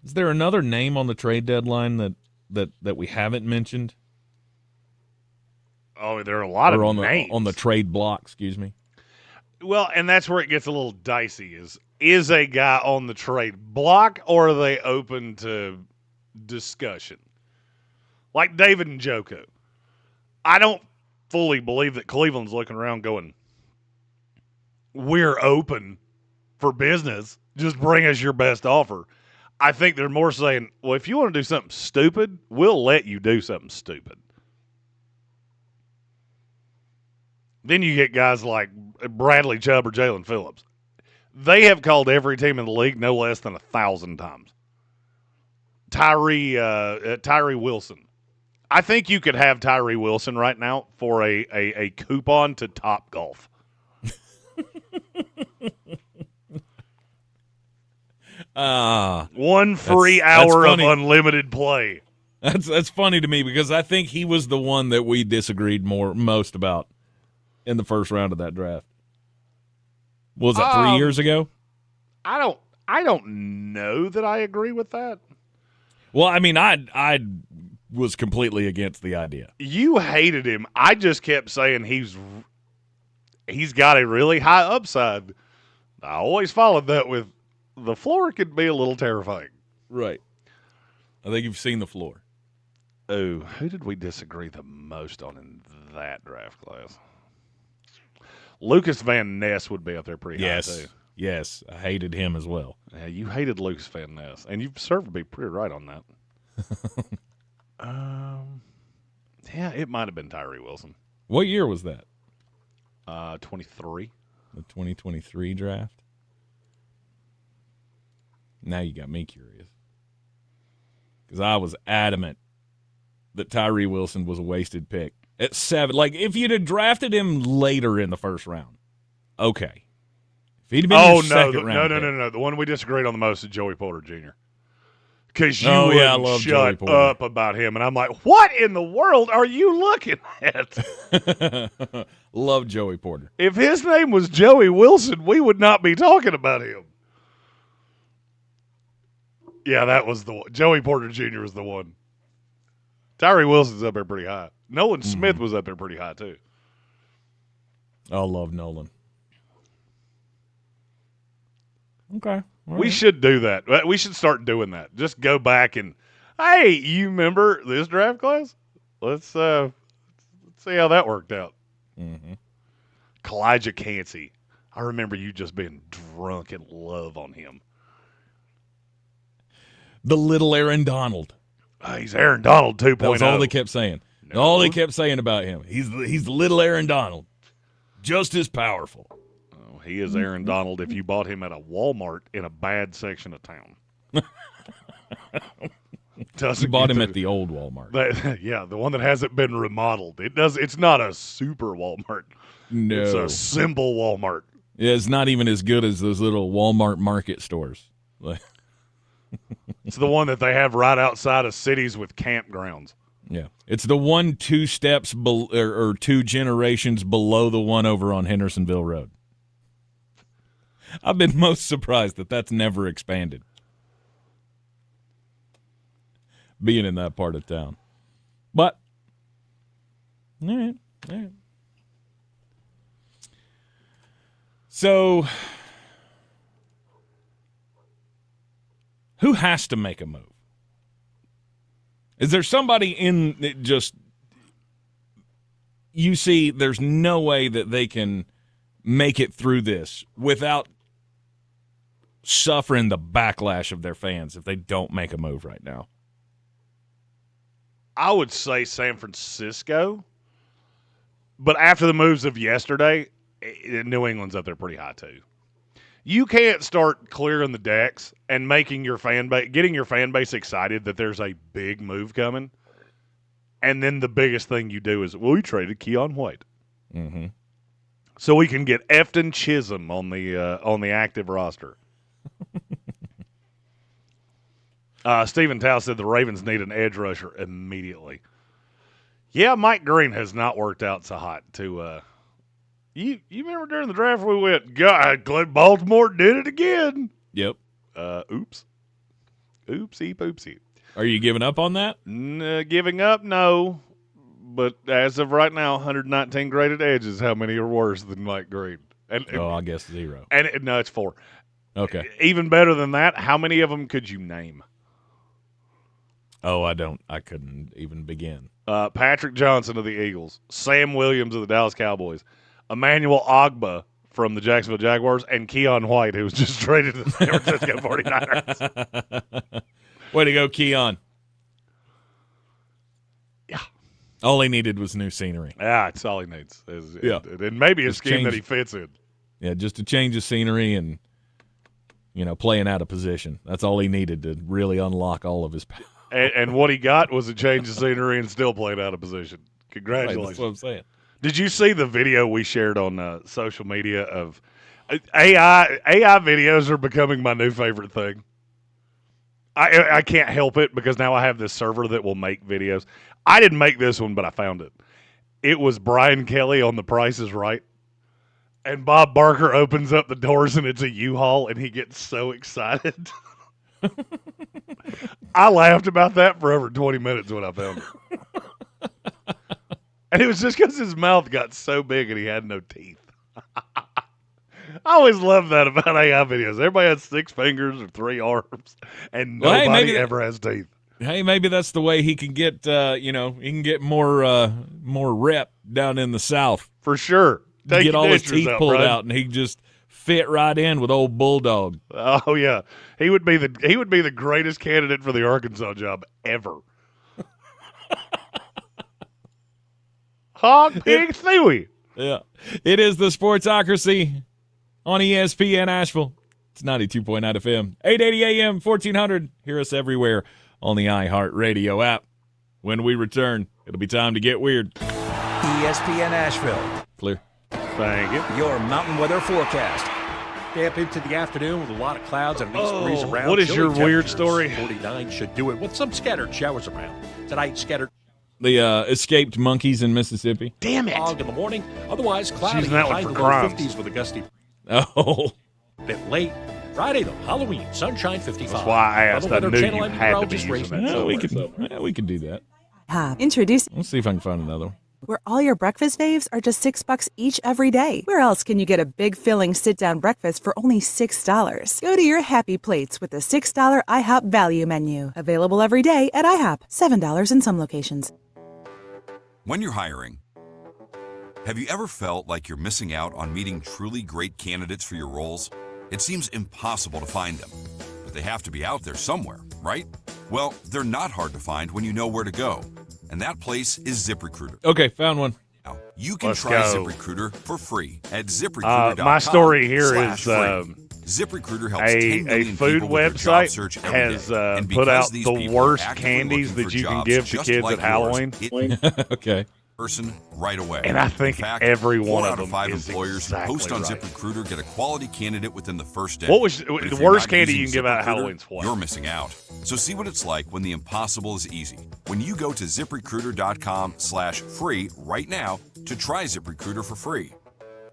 Is there another name on the trade deadline that we haven't mentioned? Oh, there are a lot of names. On the trade block, excuse me. Well, and that's where it gets a little dicey. Is a guy on the trade block, or are they open to discussion? Like David Njoku. I don't fully believe that Cleveland's looking around going, we're open for business. Just bring us your best offer. I think they're more saying, well, if you want to do something stupid, we'll let you do something stupid. Then you get guys like Bradley Chubb or Jalen Phillips. They have called every team in the league no less than 1,000 times. Tyree Wilson. I think you could have Tyree Wilson right now for a coupon to Top Golf. One free hour of unlimited play. That's funny to me because I think he was the one that we disagreed most about in the first round of that draft. Was that 3 years ago? I don't know that I agree with that. Well, I mean, I was completely against the idea. You hated him. I just kept saying he's got a really high upside. I always followed that with the floor could be a little terrifying. Right. I think you've seen the floor. Oh, who did we disagree the most on in that draft class? Lucas Van Ness would be up there pretty high, too. Yes, I hated him as well. Yeah, you hated Lucas Van Ness, and you've served to be pretty right on that. Yeah, it might have been Tyree Wilson. What year was that? 23. The 2023 draft? Now you got me curious. Because I was adamant that Tyree Wilson was a wasted pick. At 7. Like, if you'd have drafted him later in the first round, okay. If he'd been your second round pick. No. The one we disagreed on the most is Joey Porter Jr. Because you I love shut up about him. And I'm like, what in the world are you looking at? Love Joey Porter. If his name was Joey Wilson, we would not be talking about him. Yeah, that was the one. Joey Porter Jr. was the one. Tyree Wilson's up there pretty high. Nolan Smith was up there pretty high, too. I love Nolan. Okay. We should do that. We should start doing that. Just go back and, hey, you remember this draft class? Let's see how that worked out. Mm-hmm. Kalijah Cansey. I remember you just being drunk in love on him. The little Aaron Donald. He's Aaron Donald 2.0. That was all they kept saying. No. All they kept saying about him. He's the little Aaron Donald. Just as powerful. Oh, he is Aaron Donald if you bought him at a Walmart in a bad section of town. You bought him at the old Walmart. The one that hasn't been remodeled. It's not a super Walmart. No. It's a simple Walmart. Yeah, it's not even as good as those little Walmart market stores. It's the one that they have right outside of cities with campgrounds. Yeah. It's the one 2 steps or 2 generations below the one over on Hendersonville Road. I've been most surprised that that's never expanded. Being in that part of town. But, all right. So, who has to make a move? Is there somebody in it just you see there's no way that they can make it through this without suffering the backlash of their fans if they don't make a move right now? I would say San Francisco, but after the moves of yesterday, New England's up there pretty high too. You can't start clearing the decks and making your getting your fan base excited that there's a big move coming, and then the biggest thing you do is, well, we traded Keon White, so we can get Efton Chisholm on the active roster. Stephen Tao said the Ravens need an edge rusher immediately. Yeah, Mike Green has not worked out so hot to. You remember during the draft we went, God, Baltimore did it again. Yep. Oops. Oopsie poopsie. Are you giving up on that? Giving up, no. But as of right now, 119 graded edges. How many are worse than Mike Green? I guess 0. And no, it's 4. Okay. Even better than that, how many of them could you name? Oh, I couldn't even begin. Patrick Johnson of the Eagles, Sam Williams of the Dallas Cowboys, Emmanuel Ogbah from the Jacksonville Jaguars, and Keon White, who was just traded to the San Francisco 49ers. Way to go, Keon. Yeah. All he needed was new scenery. Yeah, it's all he needs. And maybe a Just scheme that change- he fits in. Yeah, just to change the scenery and, playing out of position. That's all he needed to really unlock all of his power. And what he got was a change of scenery and still playing out of position. Congratulations. That's what I'm saying. Did you see the video we shared on social media of AI videos are becoming my new favorite thing. I can't help it because now I have this server that will make videos. I didn't make this one, but I found it. It was Brian Kelly on The Price is Right. And Bob Barker opens up the doors and it's a U-Haul and he gets so excited. I laughed about that for over 20 minutes when I found it. And it was just because his mouth got so big and he had no teeth. I always love that about AI videos. Everybody has 6 fingers or 3 arms, and nobody ever has teeth. Hey, maybe that's the way he can get, he can get more rep down in the South. For sure. Get all his teeth pulled out, and he can just fit right in with old Bulldog. Oh yeah, he would be the greatest candidate for the Arkansas job ever. Hog, pig, theory. Yeah. It is the Sportsocracy on ESPN Asheville. It's 92.9 FM, 880 AM, 1400. Hear us everywhere on the iHeartRadio app. When we return, it'll be time to get weird. ESPN Asheville. Clear. Thank you. Your mountain weather forecast. Damp into the afternoon with a lot of clouds and an east breeze around. What is Chilly your weird temperatures. story? 49 should do it with some scattered showers around. Tonight, scattered The escaped monkeys in Mississippi. Damn it. fog in the morning. Otherwise, cloudy. using that one high for to low crimes. 50s with a gusty Oh. bit late. Friday, though, Halloween, sunshine 55. That's why I asked. I Weather knew Channel you and had to be meteorologist using Ray- that. We could do that. Introduce Let's see if I can find another one. where all your breakfast faves are just $6 each every day. Where else can you get a big filling sit-down breakfast for only $6? Go to your happy plates with the $6 IHOP value menu. Available every day at IHOP. $7 in some locations. When you're hiring, have you ever felt like you're missing out on meeting truly great candidates for your roles? It seems impossible to find them, but they have to be out there somewhere, right? Well, they're not hard to find when you know where to go, and that place is ZipRecruiter. Okay, found one. Now, you can Let's try go. ZipRecruiter for free at ZipRecruiter.com. My story here is /free. ZipRecruiter helps 10 a million food people with their job website search every has day. And put because out these the people are worst actively candies looking that for you can jobs give to just kids like at Halloween. Okay. Person right away. And I think In fact, every 4 one out of them 5 is employers exactly who post on right. ZipRecruiter get a quality candidate within the first day. What was But if the you're worst not candy using you can give out at ZipRecruiter, Halloween's what? You're missing out. So see what it's like when the impossible is easy. When you go to ZipRecruiter.com/free right now to try ZipRecruiter for free.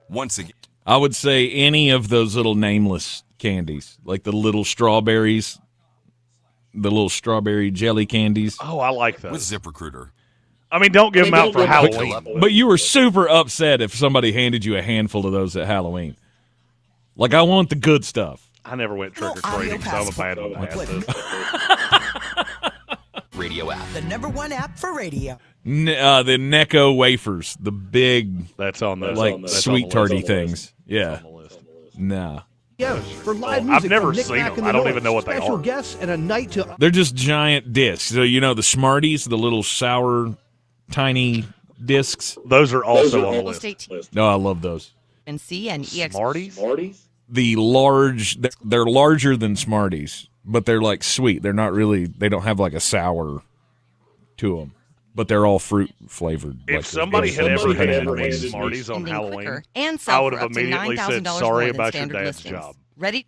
Once again, I would say any of those little nameless candies, like the little strawberries, the little strawberry jelly candies. Oh, I like those. with ZipRecruiter. I mean, don't give them out for Halloween. But you were super upset if somebody handed you a handful of those at Halloween. Like, I want the good stuff. I never went trick-or-treating, so I'm a bad one. Radio app. The #1 app for radio. The Necco wafers, the big, that's on the sweet tarty things. Yeah. Nah. Yes, for live I've music never from Nick seen Mack them. and the I don't Noise, even know what they special are. guests and a night to They're just giant discs. So, the Smarties, the little sour, tiny discs. Those are also on the list. No, I love those. And C and EX. Smarties? The large, they're larger than Smarties, but they're like sweet. They're not really, they don't have like a sour to them, but they're all fruit flavored. If somebody had ever handed me Smarties on Halloween, and I sell would for have up to immediately said, $9,000 sorry more than about your standard dad's listings. job. Ready?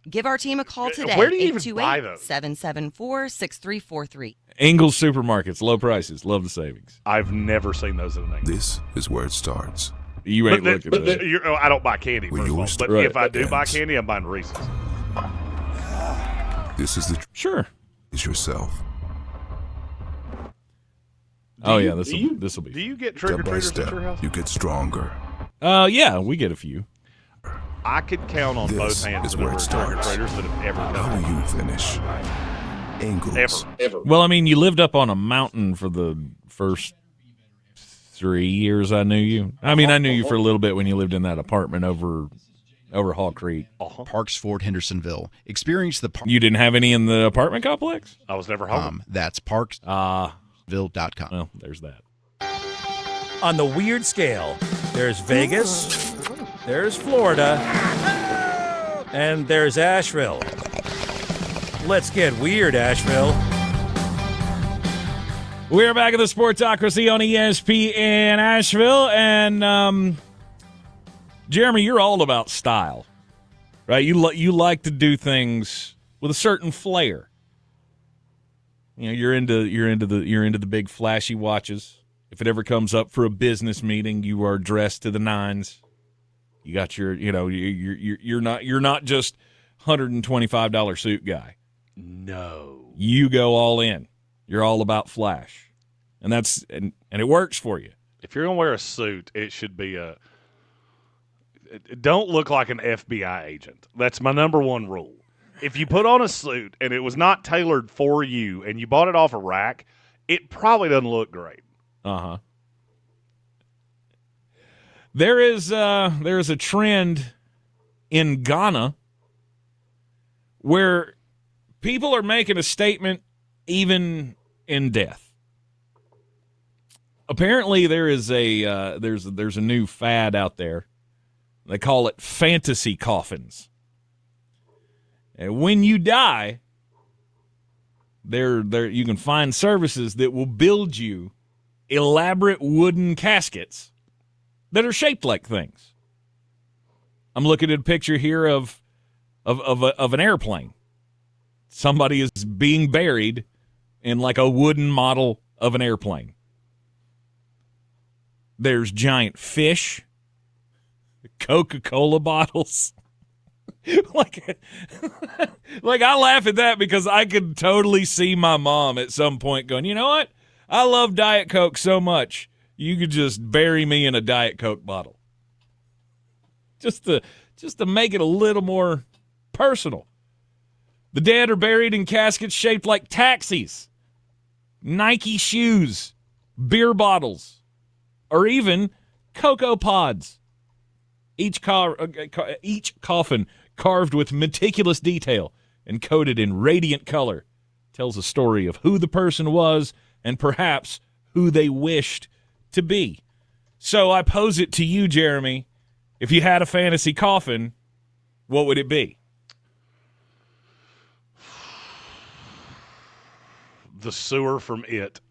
Give our team a call today. Where do you even buy those? 828-774-6343. Ingles Supermarkets, low prices, love the savings. I've never seen those in an Ingles. This is where it starts. You ain't looking at that. I don't buy candy, first of all. But Right. if I do buy candy, I'm buying Reese's. This is the Sure. Is yourself. Oh yeah, this will be. Do you get Step by trick-or-treaters step, at your house? you get stronger. Yeah, we get a few. I could count on This both hands is the where number it of starts. trick-or-treaters that have ever How come. will you finish? Ingles. Ever. Well, I mean, you lived up on a mountain for the first 3 years I knew you. I mean, I knew you for a little bit when you lived in that apartment over Hall Creek. Parks Ford Hendersonville. Experience the You didn't have any in the apartment complex? I was never home. That's parksville.com. Well, there's that. On the weird scale, there's Vegas, there's Florida, and there's Asheville. Let's get weird, Asheville. We're back at the Sportsocracy on ESPN Asheville, and Jeremy, you're all about style, right? You like to do things with a certain flair. You know, you're into the big flashy watches. If it ever comes up for a business meeting, you are dressed to the nines. You got your, you're not just $125 suit guy. No. You go all in. You're all about flash. And and it works for you. If you're going to wear a suit, it should be don't look like an FBI agent. That's my number one rule. If you put on a suit and it was not tailored for you and you bought it off a rack, it probably doesn't look great. Uh-huh. There is a trend in Ghana where people are making a statement even in death. Apparently there is there's a new fad out there. They call it fantasy coffins. And when you die, there you can find services that will build you elaborate wooden caskets that are shaped like things. I'm looking at a picture here of an airplane. Somebody is being buried in like a wooden model of an airplane. There's giant fish, Coca-Cola bottles. like I laugh at that because I could totally see my mom at some point going, you know what? I love Diet Coke so much, you could just bury me in a Diet Coke bottle. Just to make it a little more personal. The dead are buried in caskets shaped like taxis, Nike shoes, beer bottles, or even Cocoa Pods. Each coffin carved with meticulous detail and coated in radiant color tells a story of who the person was and perhaps who they wished to be. So I pose it to you, Jeremy. If you had a fantasy coffin, what would it be? The sewer from It.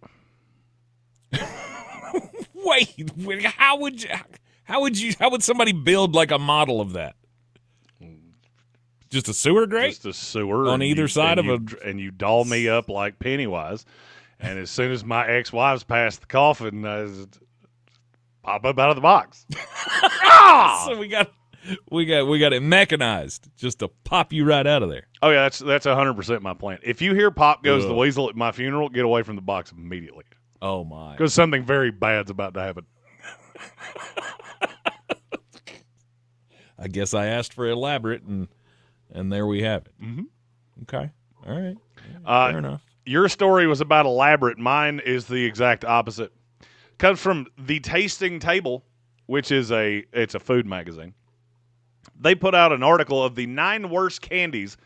Wait, how would somebody build like a model of that? Just a sewer grate? Just a sewer on either side of and you doll me up like Pennywise. And as soon as my ex-wives passed the coffin, I pop up out of the box. So we got it mechanized just to pop you right out of there. Oh yeah, that's 100% my plan. If you hear "Pop Goes the Weasel" at my funeral, get away from the box immediately. Oh my! Because something very bad's about to happen. I guess I asked for elaborate, and there we have it. Mm-hmm. Okay, all right, fair enough. Your story was about elaborate. Mine is the exact opposite. Comes from The Tasting Table, which is it's a food magazine. They put out an article of the 9 worst candies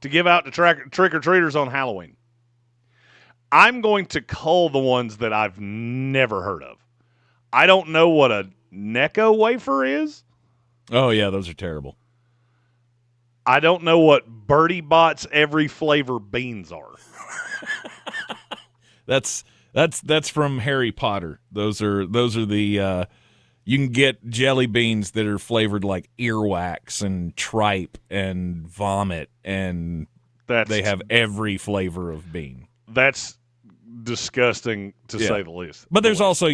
to give out to trick-or-treaters on Halloween. I'm going to cull the ones that I've never heard of. I don't know what a Necco wafer is. Oh, yeah, those are terrible. I don't know what Bertie Bott's every flavor beans are. That's from Harry Potter. Those are the you can get jelly beans that are flavored like earwax and tripe and vomit, and they have every flavor of bean. That's disgusting to say the least. But there's also,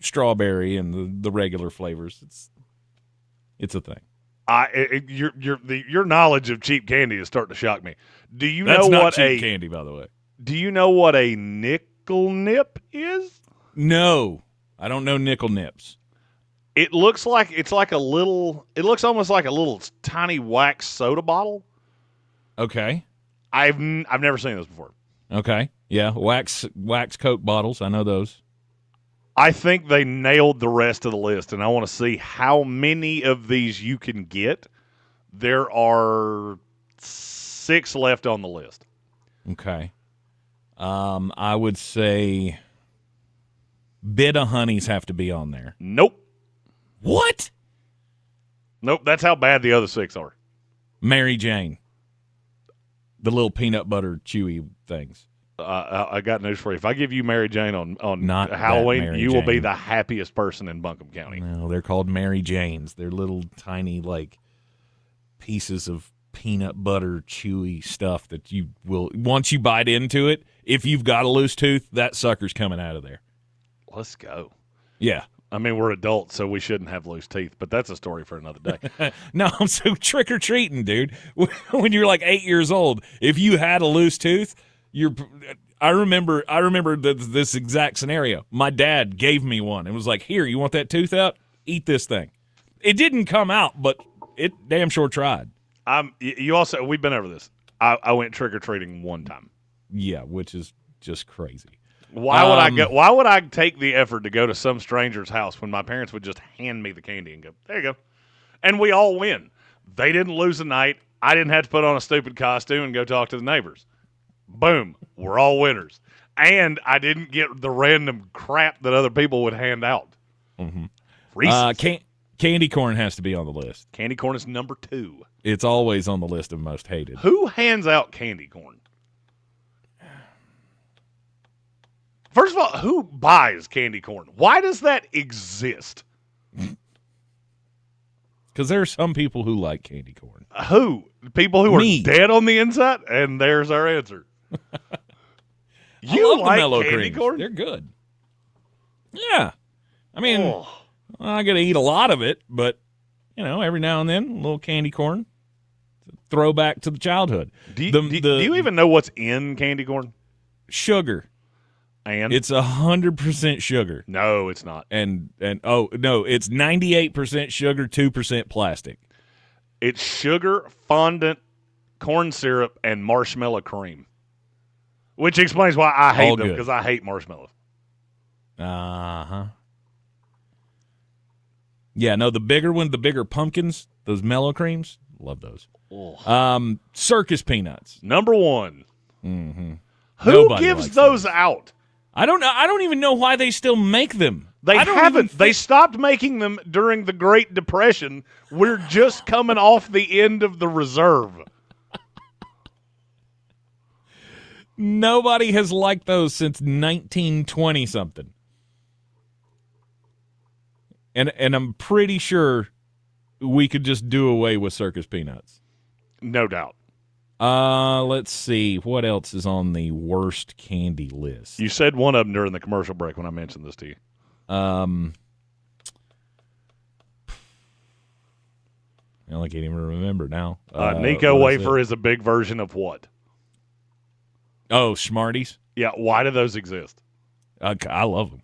strawberry and the regular flavors. It's a thing. Your knowledge of cheap candy is starting to shock me. Do you That's know not what cheap candy, by the way? Do you know what a nickel nip is? No, I don't know nickel nips. It looks like it looks almost like a little tiny wax soda bottle. Okay. I've never seen this before. Okay. Yeah, wax Coke bottles. I know those. I think they nailed the rest of the list, and I want to see how many of these you can get. There are 6 left on the list. Okay. I would say Bit-O-Honeys have to be on there. Nope. What? Nope, that's how bad the other 6 are. Mary Jane. The little peanut butter chewy things. I got news for you. If I give you Mary Jane on Not Halloween, that Mary you will be Jane. the happiest person in Buncombe County. No, they're called Mary Janes. They're little tiny, like, pieces of peanut butter chewy stuff that you will, once you bite into it, if you've got a loose tooth, that sucker's coming out of there. Let's go. Yeah. I mean, we're adults, so we shouldn't have loose teeth, but that's a story for another day. No, so trick-or-treating, dude. When you're like 8 years old, if you had a loose tooth, I remember this exact scenario. My dad gave me one and was like, "Here, you want that tooth out? Eat this thing." It didn't come out, but it damn sure tried. We've been over this. I went trick-or-treating one time. Yeah, which is just crazy. Why would I go? Why would I take the effort to go to some stranger's house when my parents would just hand me the candy and go, "There you go," and we all win? They didn't lose a night. I didn't have to put on a stupid costume and go talk to the neighbors. Boom, we're all winners. And I didn't get the random crap that other people would hand out. Mm-hmm. Candy corn has to be on the list. Candy corn is number 2. It's always on the list of most hated. Who hands out candy corn? First of all, who buys candy corn? Why does that exist? Because there are some people who like candy corn. Who? People who are dead on the inside? And there's our answer. You like the mellow candy creams. corn? They're good. Yeah. I mean, I'm not going to eat a lot of it, but, every now and then, a little candy corn. Throwback to the childhood. Do you even know what's in candy corn? Sugar. And it's 100% sugar. No, it's not. And oh no, it's 98% sugar, 2% plastic. It's sugar, fondant, corn syrup, and marshmallow cream. Which explains why I hate them, because I hate marshmallows. Uh-huh. Yeah, no, the bigger one, the bigger pumpkins, those mellow creams, love those. Circus peanuts. Number 1. Mm-hmm. Who gives those out? I don't know. I don't even know why they still make them. They haven't. They stopped making them during the Great Depression. We're just coming off the end of the reserve. Nobody has liked those since 1920-something. And I'm pretty sure we could just do away with circus peanuts. No doubt. Let's see. What else is on the worst candy list? You said one of them during the commercial break when I mentioned this to you. I can't even remember now. Nico Wafer is a big version of what? Oh, Smarties? Yeah, why do those exist? I love them.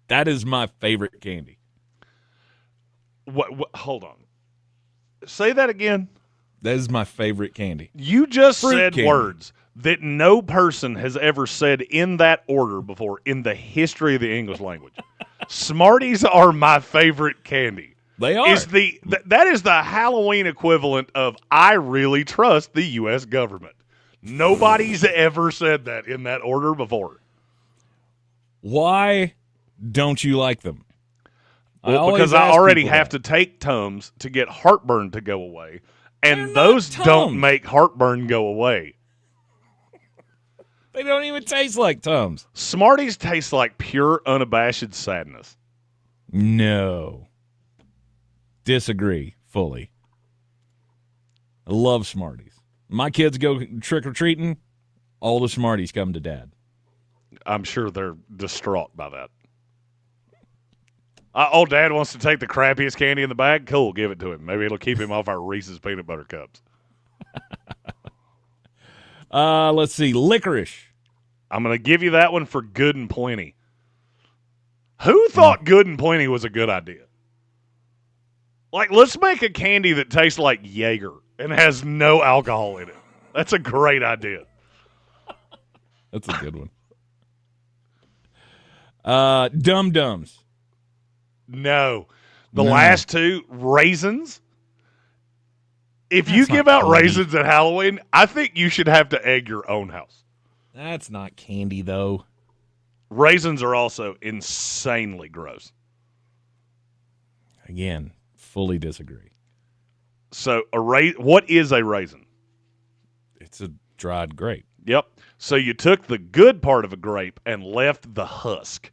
That is my favorite candy. What? Hold on. Say that again. That is my favorite candy. You just Fruit said candy. words that no person has ever said in that order before in the history of the English language. Smarties are my favorite candy. They are. That is the Halloween equivalent of I really trust the U.S. government. Nobody's ever said that in that order before. Why don't you like them? Well, because I already have to take Tums to get heartburn to go away, and those don't make heartburn go away. They don't even taste like Tums. Smarties taste like pure, unabashed sadness. No. Disagree fully. I love Smarties. My kids go trick-or-treating, all the Smarties come to Dad. I'm sure they're distraught by that. Dad wants to take the crappiest candy in the bag? Cool, give it to him. Maybe it'll keep him off our Reese's peanut butter cups. Let's see. Licorice. I'm going to give you that one for Good and Plenty. Who thought Good and Plenty was a good idea? Like, let's make a candy that tastes like Jaeger and has no alcohol in it. That's a great idea. That's a good one. Dum Dums. No. The No. last two, raisins. If That's you not give out candy. raisins at Halloween, I think you should have to egg your own house. That's not candy, though. Raisins are also insanely gross. Again, fully disagree. So, what is a raisin? It's a dried grape. Yep. So you took the good part of a grape and left the husk.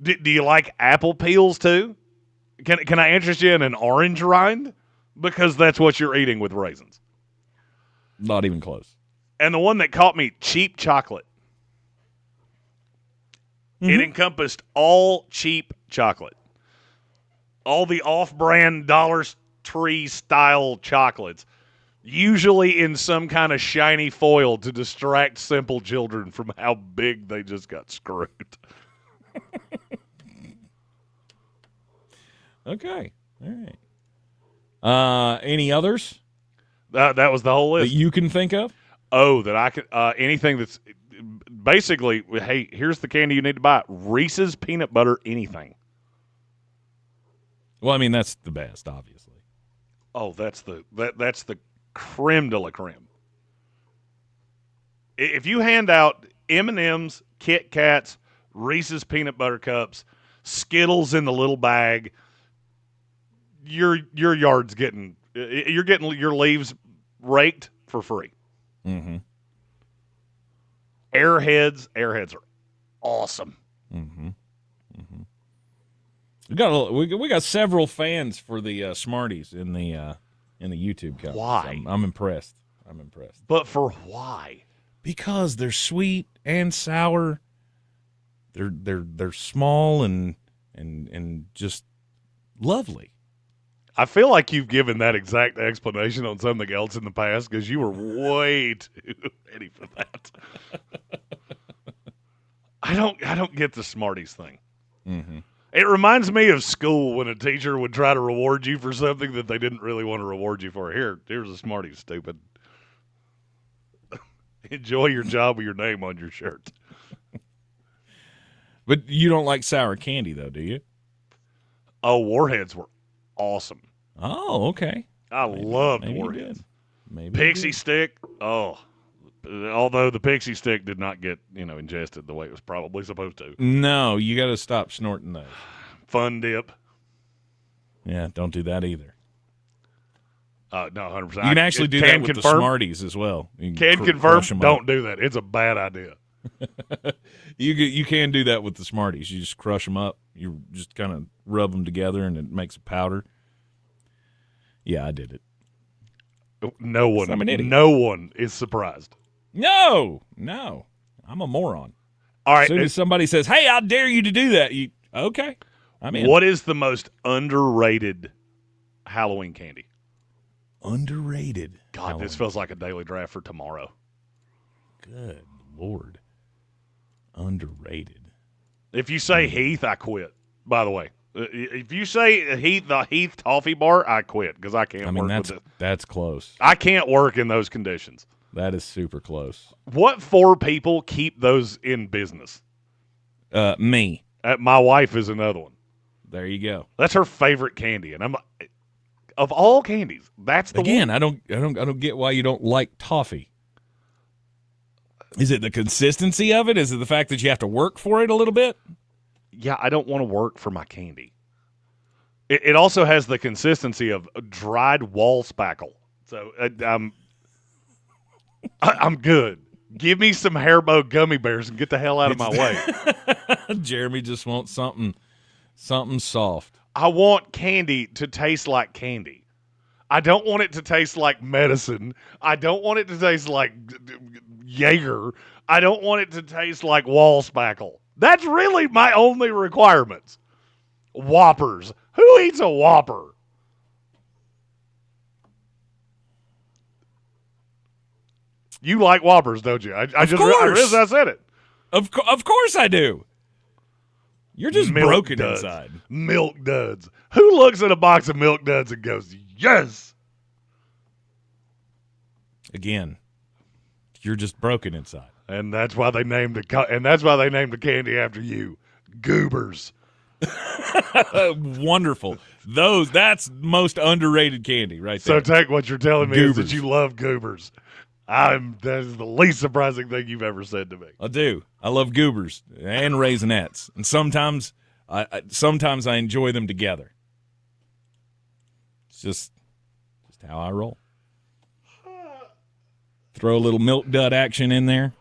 Do you like apple peels too? Can I interest you in an orange rind? Because that's what you're eating with raisins. Not even close. And the one that caught me, cheap chocolate. It encompassed all cheap chocolate. All the off-brand Dollar Tree style chocolates. Usually in some kind of shiny foil to distract simple children from how big they just got screwed. Okay. All right. Any others? That was the whole list. That you can think of? Oh, that I can. Anything that's basically, hey, here's the candy you need to buy. Reese's peanut butter anything. Well, I mean, that's the best, obviously. Oh, that's the creme de la creme. If you hand out M&M's, Kit Kats, Reese's peanut butter cups, Skittles in the little bag, your yard's getting your leaves raked for free. Mm-hmm. Airheads are awesome. Mm-hmm. Mm-hmm. We got several fans for the Smarties in the YouTube comments. Why? I'm impressed. But for why? Because they're sweet and sour. They're small and just lovely. I feel like you've given that exact explanation on something else in the past because you were way too ready for that. I don't get the Smarties thing. Mm-hmm. It reminds me of school when a teacher would try to reward you for something that they didn't really want to reward you for. Here's a Smarties, stupid. Enjoy your job with your name on your shirt. But you don't like sour candy, though, do you? Oh, Warheads were awesome. Oh, okay. I loved maybe Warheads. Maybe Pixie Stick. Oh, although the Pixie Stick did not get ingested the way it was probably supposed to. No, you got to stop snorting those. Fun Dip. Yeah, don't do that either. No, 100%. You can actually do that with the Smarties as well. You can confirm. Don't do that. It's a bad idea. You can do that with the Smarties. You just crush them up. You just kind of rub them together, and it makes a powder. Yeah, I did it. No one. I'm an idiot. No one is surprised. No, I'm a moron. All right. As soon as somebody says, "Hey, I dare you to do that," okay? I'm in. What is the most underrated Halloween candy? Underrated. God, Halloween. This feels like a daily draft for tomorrow. Good Lord. Underrated. If you say Heath, I quit. By the way, if you say the Heath Toffee Bar, I quit because I can't work with it. That's close. I can't work in those conditions. That is super close. What four people keep those in business? Me. My wife is another one. There you go. That's her favorite candy, and I'm of all candies, that's the one. I one. don't get why you don't like toffee. Is it the consistency of it? Is it the fact that you have to work for it a little bit? Yeah, I don't want to work for my candy. It also has the consistency of dried wall spackle. So I'm good. Give me some Haribo gummy bears and get the hell out of my way. Jeremy just wants something soft. I want candy to taste like candy. I don't want it to taste like medicine. I don't want it to taste like Jaeger. I don't want it to taste like wall spackle. That's really my only requirements. Whoppers. Who eats a Whopper? You like Whoppers, don't you? I said it. Of course I do. You're just Milk broken duds. inside. Milk duds. Who looks at a box of Milk Duds and goes, yes? Again, you're just broken inside. And that's why they named the candy after you. Goobers. Wonderful. That's most underrated candy right there. So take what you're telling me Goobers. is that you love goobers. That is the least surprising thing you've ever said to me. I do. I love goobers and Raisinets, and sometimes I enjoy them together. It's just how I roll. Throw a little milk dud action in there.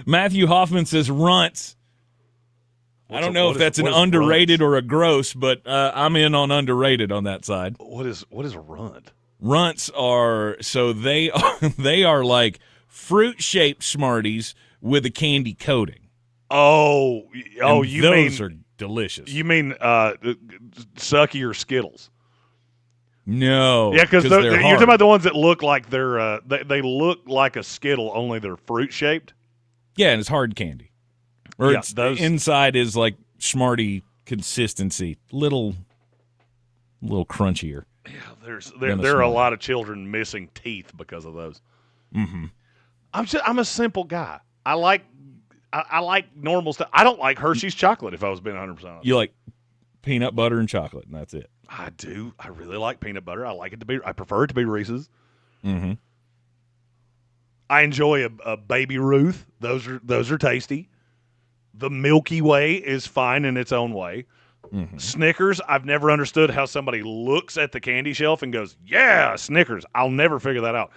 Matthew Hoffman says runts. I don't know if that's an underrated or a gross, but I'm in on underrated on that side. What is a runt? Runts are they are like fruit-shaped Smarties with a candy coating. Oh, And you those mean are delicious. You mean Sucky or Skittles? No, Yeah, because they're you're hard. talking about the ones that look like they're they look like a Skittle, only they're fruit shaped. Yeah, and it's hard candy. Or Yeah, it's those- inside is like Smartie consistency, little crunchier. Yeah, than there are a Smartie. lot of children missing teeth because of those. Mm-hmm. I'm a simple guy. I like normal stuff. I don't like Hershey's chocolate. If I was being 100% honest, You like peanut butter and chocolate, and that's it. I do. I really like peanut butter. I prefer it to be Reese's. Mm-hmm. I enjoy a Baby Ruth. Those are tasty. The Milky Way is fine in its own way. Mm-hmm. Snickers, I've never understood how somebody looks at the candy shelf and goes, yeah, Snickers. I'll never figure that out.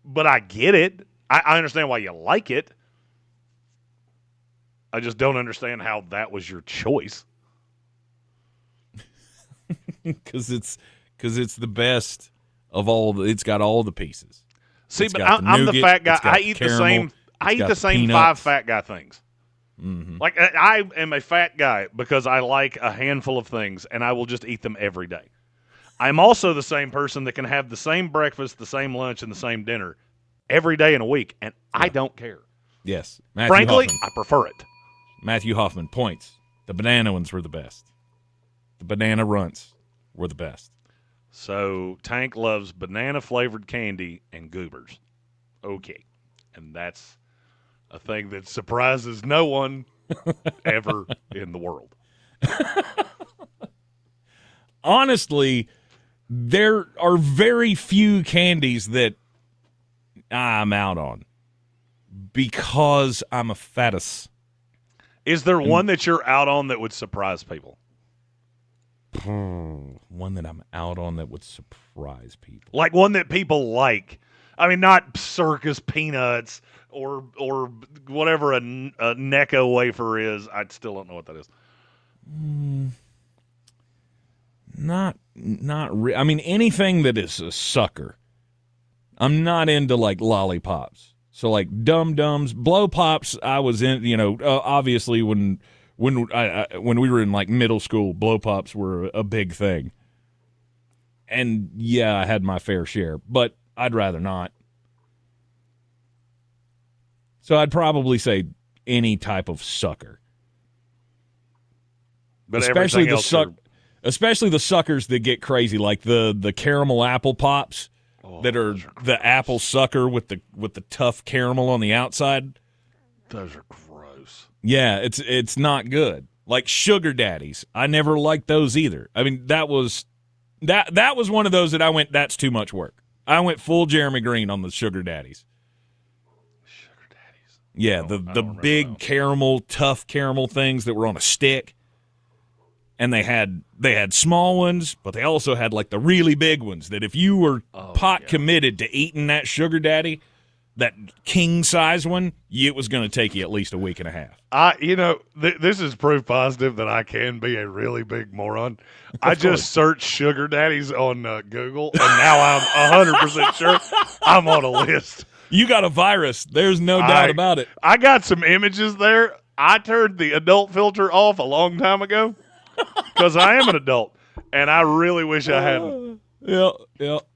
But I get it. I understand why you like it. I just don't understand how that was your choice. Because it's the best of all. It's got all the pieces. See, It's but got I'm the nougat, fat guy. it's got I eat the caramel, same. I it's eat got the same peanuts. 5 fat guy things. Mm-hmm. Like I am a fat guy because I like a handful of things, and I will just eat them every day. I'm also the same person that can have the same breakfast, the same lunch, and the same dinner every day in a week, and I don't care. Yes, Matthew Frankly, Hoffman. I prefer it. Matthew Hoffman points. The banana ones were the best. The banana runts were the best. So Tank loves banana-flavored candy and goobers. Okay. And that's a thing that surprises no one ever in the world. Honestly, there are very few candies that I'm out on because I'm a fatus. Is there one that you're out on that would surprise people? One that I'm out on that would surprise people. Like one that people like. I mean, not circus peanuts or whatever a Necco wafer is. I still don't know what that is. Not I mean, anything that is a sucker. I'm not into like lollipops. So like Dum Dums, Blow Pops. I was in, obviously when we were in like middle school, Blow Pops were a big thing. And yeah, I had my fair share, but I'd rather not. So I'd probably say any type of sucker. But especially everything else especially the suckers that get crazy, like the caramel apple pops that are the apple sucker with the tough caramel on the outside. Those are gross. Yeah, it's not good. Like sugar daddies, I never liked those either. I mean, that was one of those that I went, that's too much work. I went full Jeremy Green on the sugar daddies. Sugar daddies. Yeah, the big caramel, tough caramel things that were on a stick. And they had small ones, but they also had like the really big ones that if you were committed to eating that sugar daddy, that king size one, it was going to take you at least a week and a half. This is proof positive that I can be a really big moron. I just searched sugar daddies on Google, and now I'm 100% sure I'm on a list. You got a virus. There's no doubt about it. I got some images there. I turned the adult filter off a long time ago because I am an adult, and I really wish I hadn't. Yep.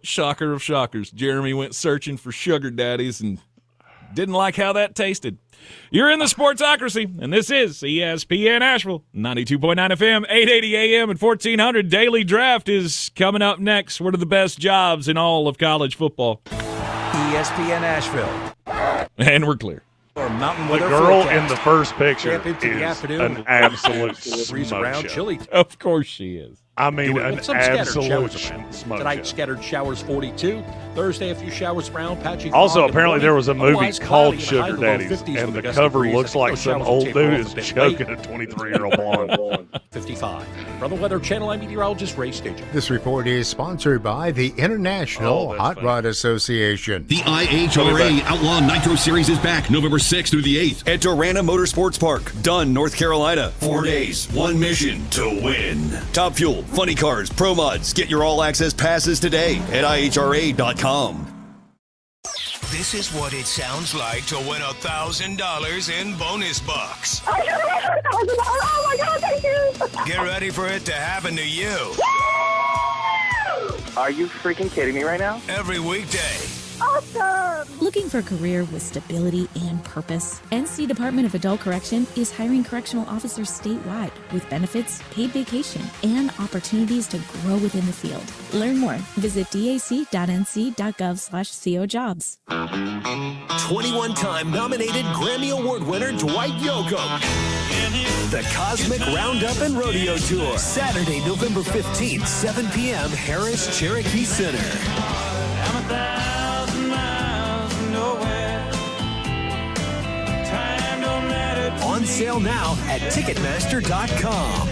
Shocker of shockers. Jeremy went searching for sugar daddies and didn't like how that tasted. You're in the Sportsocracy, and this is ESPN Asheville, 92.9 FM, 880 AM, and 1400. Daily Draft is coming up next. What are the best jobs in all of college football? ESPN Asheville. And we're clear. Or mountain The weather girl forecast. in the first picture Step into the is afternoon. an absolute Breeze smoke around, show. chilly. Of course she is. I mean, With an some scattered absolute showers around. smoke Tonight, show. scattered showers 42. Thursday, a few showers around, patchy Also, fog in the apparently morning. there was a movie Otherwise called cloudy and high Sugar to low Daddies, 50s and with the a gust cover of breeze. looks I think like those some showers will old taper dude off is a bit choking late. a 23-year-old blonde. 55. From the Weather Channel, I'm meteorologist Ray Stager. This report is sponsored by the International Hot Rod Association. The IHRA Outlaw Nitro Series is back November 6th through the 8th at Durana Motorsports Park, Dunn, North Carolina. 4 days, one mission to win. Top Fuel, funny cars, pro mods. Get your all-access passes today at IHRA.com. This is what it sounds like to win $1,000 in bonus bucks. Oh my God, thank you! Get ready for it to happen to you. Are you freaking kidding me right now? Every weekday. Awesome! Looking for a career with stability and purpose? NC Department of Adult Correction is hiring correctional officers statewide with benefits, paid vacation, and opportunities to grow within the field. Learn more. Visit dac.nc.gov/cojobs. 21-time nominated Grammy Award winner Dwight Yoakam. The Cosmic Roundup and Rodeo Tour. Saturday, November 15th, 7 p.m., Harris Cherokee Center. On sale now at Ticketmaster.com.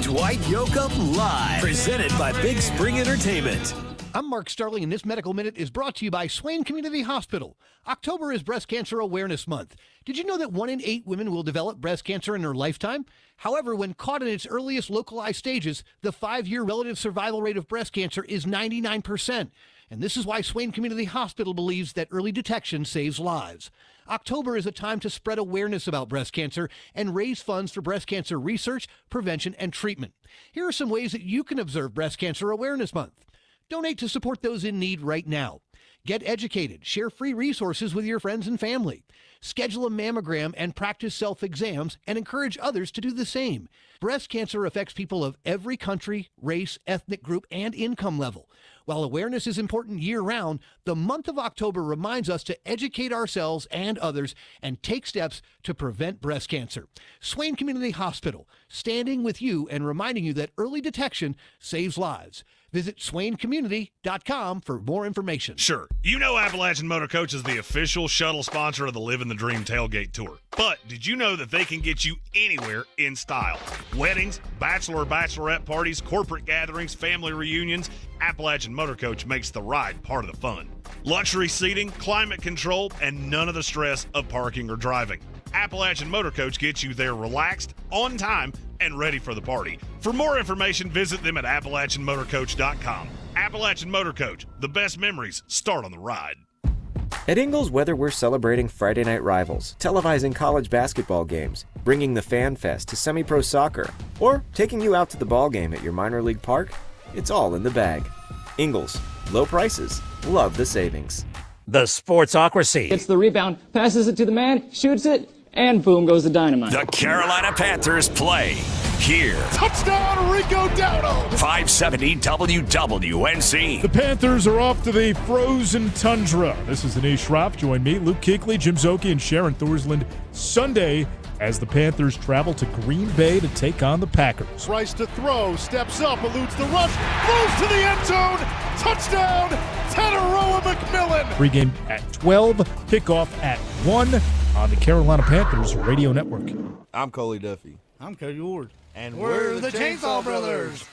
Dwight Yoakam Live. Presented by Big Spring Entertainment. I'm Mark Starling, and this Medical Minute is brought to you by Swain Community Hospital. October is Breast Cancer Awareness Month. Did you know that 1 in 8 women will develop breast cancer in their lifetime? However, when caught in its earliest localized stages, the 5-year relative survival rate of breast cancer is 99%. And this is why Swain Community Hospital believes that early detection saves lives. October is a time to spread awareness about breast cancer and raise funds for breast cancer research, prevention, and treatment. Here are some ways that you can observe Breast Cancer Awareness Month. Donate to support those in need right now. Get educated. Share free resources with your friends and family. Schedule a mammogram and practice self-exams and encourage others to do the same. Breast cancer affects people of every country, race, ethnic group, and income level. While awareness is important year-round, the month of October reminds us to educate ourselves and others and take steps to prevent breast cancer. Swain Community Hospital, standing with you and reminding you that early detection saves lives. Visit SwainCommunity.com for more information. Sure, you know Appalachian Motor Coach is the official shuttle sponsor of the Living the Dream Tailgate Tour. But did you know that they can get you anywhere in style? Weddings, bachelor or bachelorette parties, corporate gatherings, family reunions, Appalachian Motor Coach makes the ride part of the fun. Luxury seating, climate control, and none of the stress of parking or driving. Appalachian Motor Coach gets you there relaxed, on time, and ready for the party. For more information, visit them at AppalachianMotorCoach.com. Appalachian Motor Coach, the best memories start on the ride. At Ingles, whether we're celebrating Friday night rivals, televising college basketball games, bringing the Fan Fest to semi-pro soccer, or taking you out to the ball game at your minor league park, it's all in the bag. Ingles, low prices, love the savings. The Sportsocracy. Gets the rebound, passes it to the man, shoots it, and boom goes the dynamite. The Carolina Panthers play here. Touchdown, Rico Dowdle! 570 WWNC. The Panthers are off to the frozen tundra. This is Anish Shroff. Join me, Luke Kuechly, Jim Zoki, and Sharon Thorsland Sunday as the Panthers travel to Green Bay to take on the Packers. Rice to throw, steps up, eludes the rush, throws to the end zone, touchdown, Tataroa McMillan. Pregame at 12, kickoff at 1 on the Carolina Panthers Radio Network. I'm Coley Duffy. I'm Cody Ward. And we're the Chainsaw Brothers.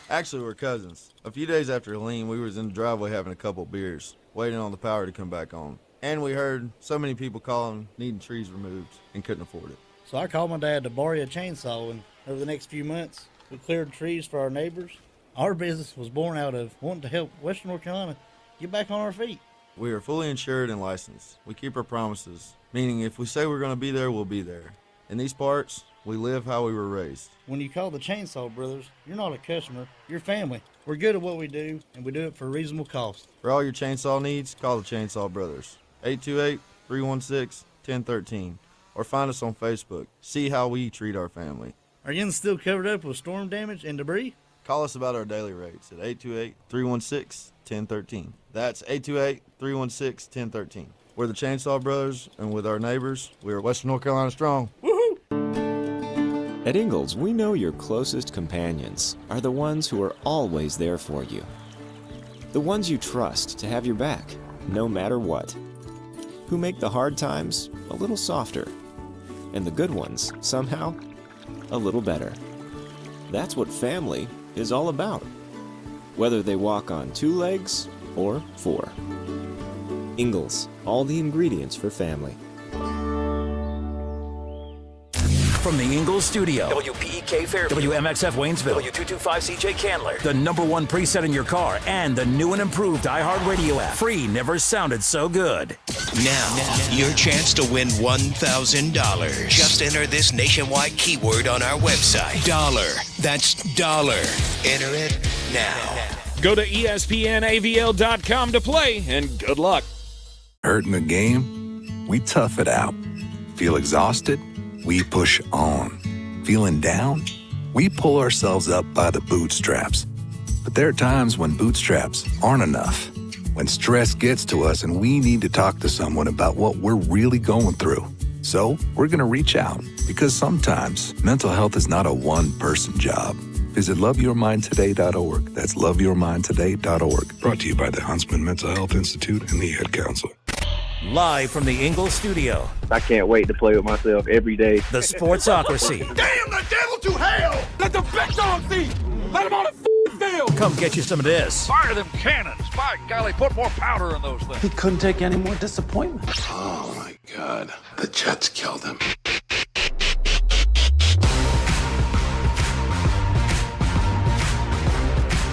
Actually, we're cousins. A few days after Helene, we was in the driveway having a couple beers, waiting on the power to come back on. And we heard so many people calling, needing trees removed, and couldn't afford it. So I called my dad to borrow a chainsaw, and over the next few months, we cleared trees for our neighbors. Our business was born out of wanting to help Western North Carolina get back on our feet. We are fully insured and licensed. We keep our promises, meaning if we say we're going to be there, we'll be there. In these parts, we live how we were raised. When you call the Chainsaw Brothers, you're not a customer, you're family. We're good at what we do, and we do it for a reasonable cost. For all your chainsaw needs, call the Chainsaw Brothers. 828-316-1013. Or find us on Facebook. See how we treat our family. Are you still covered up with storm damage and debris? Call us about our daily rates at 828-316-1013. That's 828-316-1013. We're the Chainsaw Brothers, and with our neighbors, we are Western North Carolina strong. At Ingles, we know your closest companions are the ones who are always there for you. The ones you trust to have your back, no matter what. Who make the hard times a little softer. And the good ones, somehow, a little better. That's what family is all about. Whether they walk on 2 legs or 4. Ingles, all the ingredients for family. From the Ingles studio, WPEK Fairview, WMXF Waynesville, W225CJ Candler, the #1 preset in your car, and the new and improved iHeartRadio app. Free never sounded so good. Now, your chance to win $1,000. Just enter this nationwide keyword on our website. Dollar. That's dollar. Enter it now. Go to ESPNAVL.com to play, and good luck. Hurt in the game? We tough it out. Feel exhausted? We push on. Feeling down? We pull ourselves up by the bootstraps. But there are times when bootstraps aren't enough. When stress gets to us and we need to talk to someone about what we're really going through. So we're going to reach out, because sometimes mental health is not a one-person job. Visit loveyourmindtoday.org. That's loveyourmindtoday.org. Brought to you by the Huntsman Mental Health Institute and the Ad Council. Live from the Ingles studio. I can't wait to play with myself every day. The Sportsocracy. Damn the devil to hell! Let the big dog see! Let him on the field! Come get you some of this. Fire them cannons! By golly, put more powder in those things. He couldn't take any more disappointment. Oh, my God. The Jets killed him.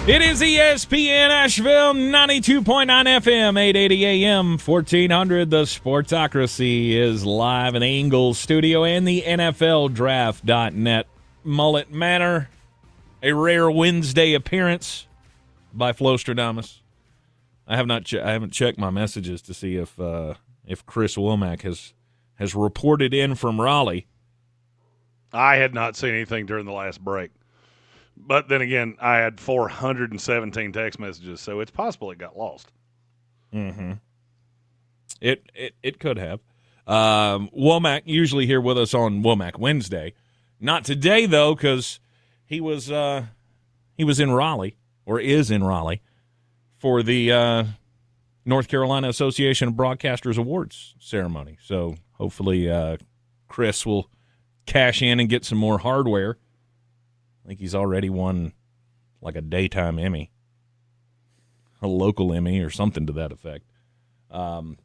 It is ESPN Asheville, 92.9 FM, 880 AM, 1400. The Sportsocracy is live in the Ingles studio and the NFLDraft.net. Mullet Manor, a rare Wednesday appearance by Flostradamus. I haven't checked my messages to see if Chris Womack has reported in from Raleigh. I had not seen anything during the last break. But then again, I had 417 text messages, so it's possible it got lost. Mm-hmm. It could have. Womack usually here with us on Womack Wednesday. Not today though, because he was in Raleigh, or is in Raleigh, for the North Carolina Association of Broadcasters Awards ceremony. So hopefully Chris will cash in and get some more hardware. I think he's already won like a daytime Emmy, a local Emmy or something to that effect.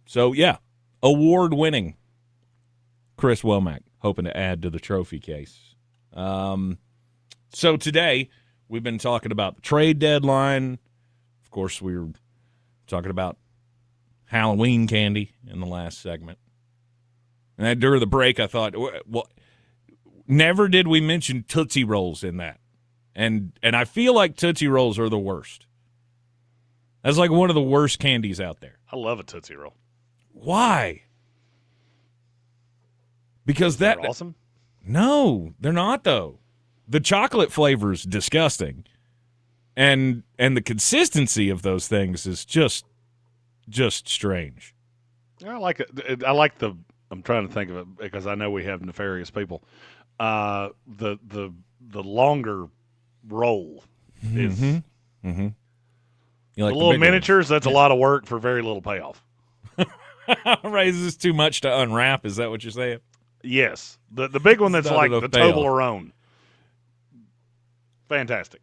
So, yeah, award-winning Chris Womack, hoping to add to the trophy case. So today we've been talking about the trade deadline. Of course, we were talking about Halloween candy in the last segment. And during the break, I thought, well, never did we mention Tootsie Rolls in that. And I feel like Tootsie Rolls are the worst. That's like one of the worst candies out there. I love a Tootsie Roll. Why? Because they're awesome? No, they're not, though. The chocolate flavor's disgusting. And the consistency of those things is just strange. I like it. I like I'm trying to think of it because I know we have nefarious people. The longer roll is mm-hmm. You like the little miniatures. That's a lot of work for very little payoff. Right? Is this too much to unwrap? Is that what you're saying? Yes. The big one that's like the Toblerone. Fantastic.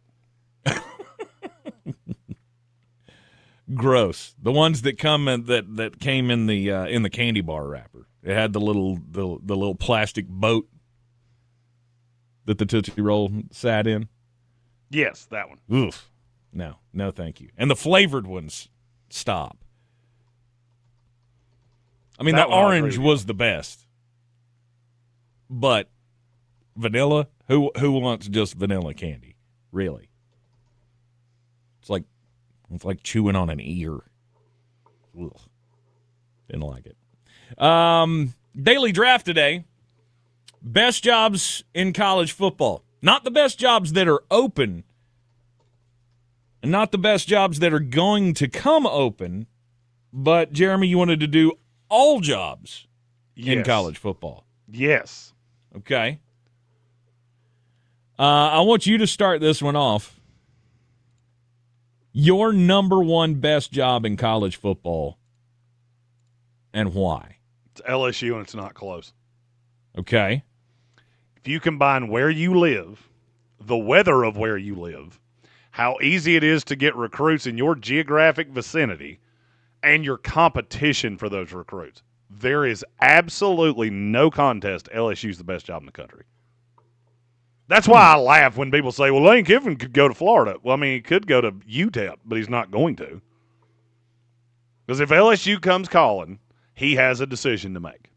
Gross. The ones that come in, that came in the candy bar wrapper. It had the little plastic boat that the Tootsie Roll sat in. Yes, that one. Oof. No, thank you. And the flavored ones, stop. I mean, the orange was the best. But vanilla, who wants just vanilla candy? Really? It's like chewing on an ear. Ugh. Didn't like it. Daily draft today. Best jobs in college football. Not the best jobs that are open, and not the best jobs that are going to come open, but, Jeremy, you wanted to do all jobs in college football. Yes. Okay. I want you to start this one off. Your number one best job in college football, and why? It's LSU, and it's not close. Okay. If you combine where you live, the weather of where you live, how easy it is to get recruits in your geographic vicinity, and your competition for those recruits, there is absolutely no contest. LSU's the best job in the country. That's why I laugh when people say, well, Lane Kiffin could go to Florida. Well, I mean, he could go to UTEP, but he's not going to. Because if LSU comes calling, he has a decision to make.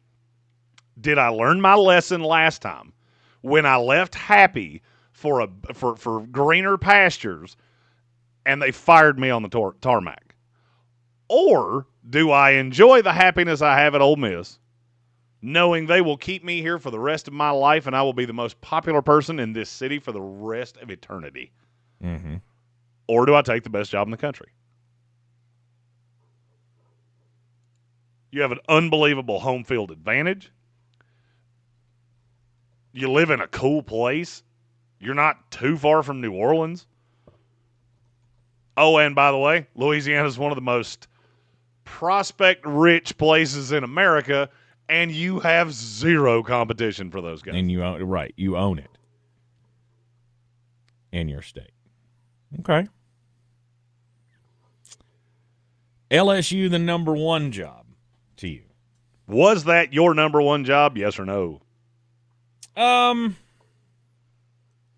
Did I learn my lesson last time when I left happy for greener pastures and they fired me on the tarmac? Or do I enjoy the happiness I have at Ole Miss, knowing they will keep me here for the rest of my life and I will be the most popular person in this city for the rest of eternity? Mm-hmm. Or do I take the best job in the country? You have an unbelievable home field advantage. You live in a cool place. You're not too far from New Orleans. Oh, and by the way, Louisiana is one of the most prospect-rich places in America, and you have zero competition for those guys. And you own it in your state. Okay. LSU, the number one job to you. Was that your number one job, yes or no?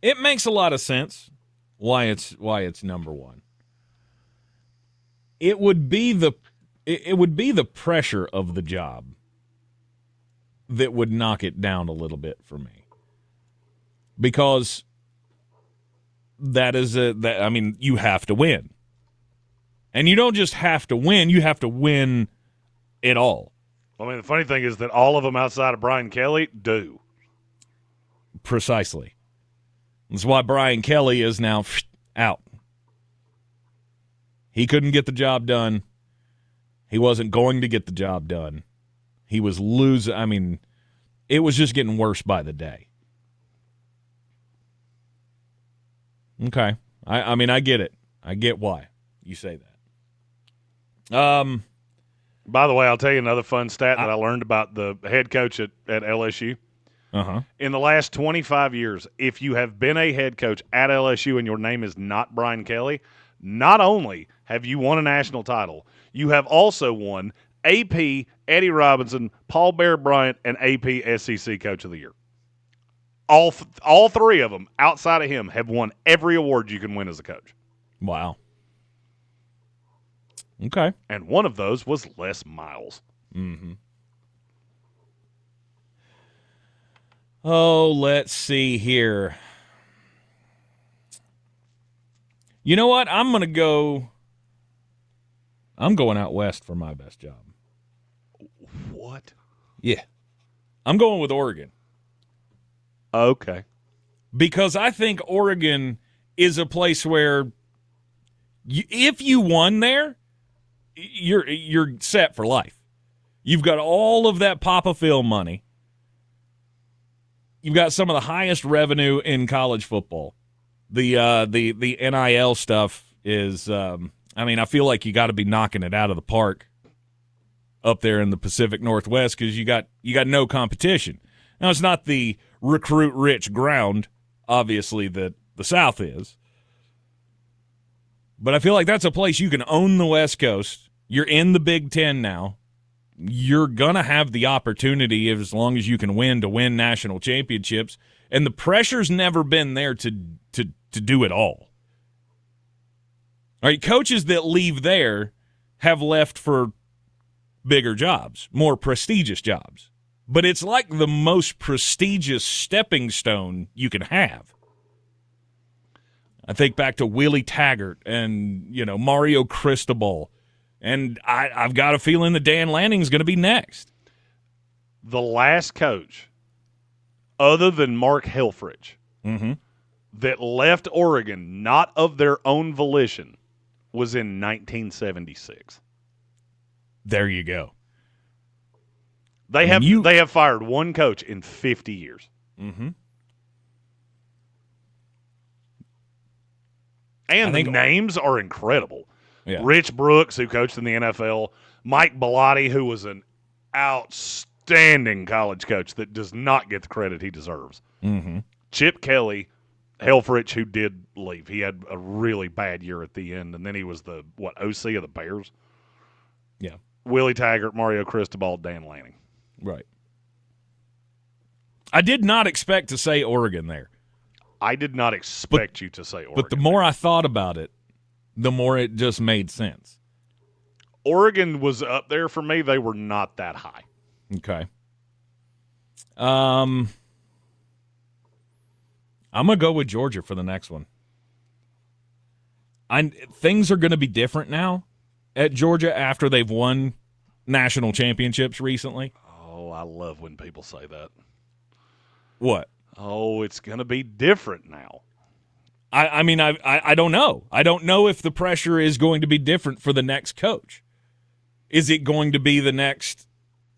It makes a lot of sense why it's number one. It would be the pressure of the job that would knock it down a little bit for me. Because you have to win. And you don't just have to win, you have to win it all. I mean, the funny thing is that all of them outside of Brian Kelly do. Precisely. That's why Brian Kelly is now out. He couldn't get the job done. He wasn't going to get the job done. He was losing. I mean, it was just getting worse by the day. Okay. I mean, I get it. I get why you say that. By the way, I'll tell you another fun stat that I learned about the head coach at LSU. Uh-huh. In the last 25 years, if you have been a head coach at LSU and your name is not Brian Kelly, not only have you won a national title, you have also won AP, Eddie Robinson, Paul Bear Bryant, and AP SEC Coach of the Year. All three of them, outside of him, have won every award you can win as a coach. Wow. Okay. And one of those was Les Miles. Mm-hmm. Oh, let's see here. You know what? I'm going out west for my best job. What? Yeah. I'm going with Oregon. Okay. Because I think Oregon is a place where if you won there, you're set for life. You've got all of that Papa Phil money. You've got some of the highest revenue in college football. The NIL stuff is, I feel like you got to be knocking it out of the park up there in the Pacific Northwest because you got no competition. Now, it's not the recruit-rich ground, obviously, that the South is. But I feel like that's a place you can own the West Coast. You're in the Big Ten now. You're going to have the opportunity, as long as you can win, to win national championships. And the pressure's never been there to do it all. All right, coaches that leave there have left for bigger jobs, more prestigious jobs. But it's like the most prestigious stepping stone you can have. I think back to Willie Taggart and, Mario Cristobal. And I've got a feeling that Dan Lanning's going to be next. the last coach, other than Mark Helfrich, that left Oregon not of their own volition was in 1976. There you go. They have fired one coach in 50 years. Mm-hmm. And the names are incredible. Yeah. Rich Brooks, who coached in the NFL, Mike Bellotti, who was an outstanding college coach that does not get the credit he deserves. Mm-hmm. Chip Kelly, Helfrich, who did leave. He had a really bad year at the end, and then he was the, OC of the Bears? Yeah. Willie Taggart, Mario Cristobal, Dan Lanning. Right. I did not expect to say Oregon there. I did not expect you to say Oregon. But the more I thought about it, the more it just made sense. Oregon was up there for me. They were not that high. Okay. I'm going to go with Georgia for the next one. Things are going to be different now at Georgia after they've won national championships recently. Oh, I love when people say that. What? Oh, it's going to be different now. I mean, I don't know. I don't know if the pressure is going to be different for the next coach. Is it going to be the next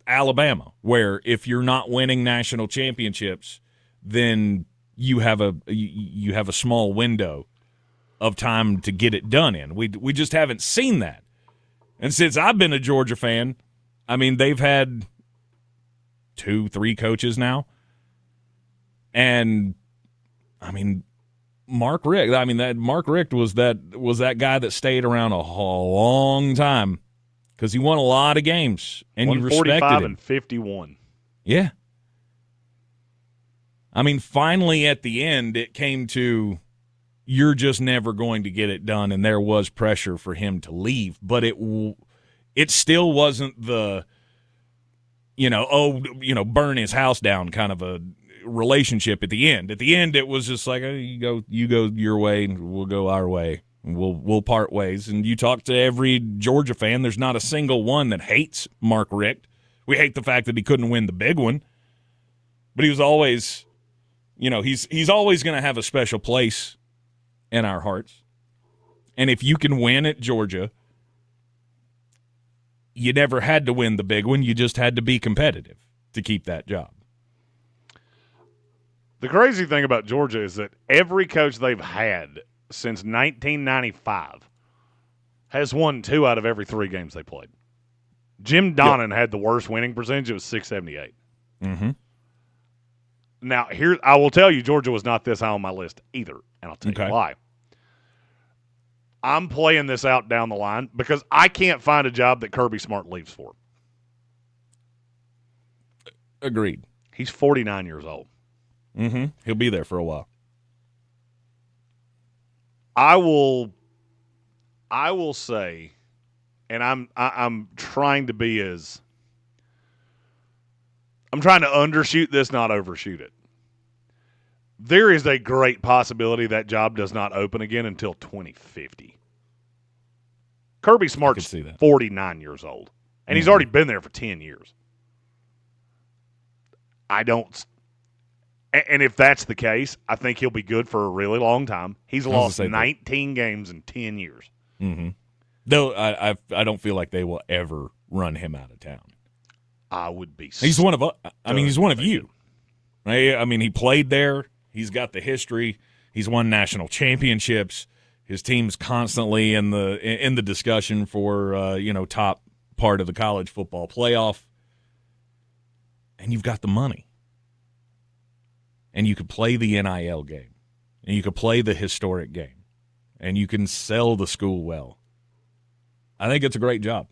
Alabama, where if you're not winning national championships, then you have a small window of time to get it done in? We just haven't seen that. And since I've been a Georgia fan, I mean, they've had 2-3 coaches now. And I mean, Mark Richt was that guy that stayed around a long time because he won a lot of games and you respected him. 145 and 51. Yeah. I mean, finally at the end it came to you're just never going to get it done, and there was pressure for him to leave, but it still wasn't the burn his house down kind of a relationship at the end. At the end, it was just like, oh, you go your way, and we'll go our way, and we'll part ways. And you talk to every Georgia fan, there's not a single one that hates Mark Richt. We hate the fact that he couldn't win the big one, but he was always, he's always going to have a special place in our hearts. And if you can win at Georgia, you never had to win the big one. You just had to be competitive to keep that job. The crazy thing about Georgia is that every coach they've had since 1995 has won 2 out of every 3 games they played. Jim Donnan had the worst winning percentage. It was .678. Mm-hmm. Now, I will tell you, Georgia was not this high on my list either, and I'll tell you why. I'm playing this out down the line because I can't find a job that Kirby Smart leaves for. Agreed. He's 49 years old. Mm-hmm. He'll be there for a while. I will say, and I'm trying to be I'm trying to undershoot this, not overshoot it. There is a great possibility that job does not open again until 2050. Kirby Smart's 49 years old, and he's already been there for 10 years. And if that's the case, I think he'll be good for a really long time. He's lost 19 games in 10 years. Mm-hmm. Though I don't feel like they will ever run him out of town. I would be. He's one of. He's one of you. Right? I mean, he played there. He's got the history. He's won national championships. His team's constantly in the discussion for top part of the college football playoff. And you've got the money. And you could play the NIL game. And you could play the historic game. And you can sell the school well. I think it's a great job.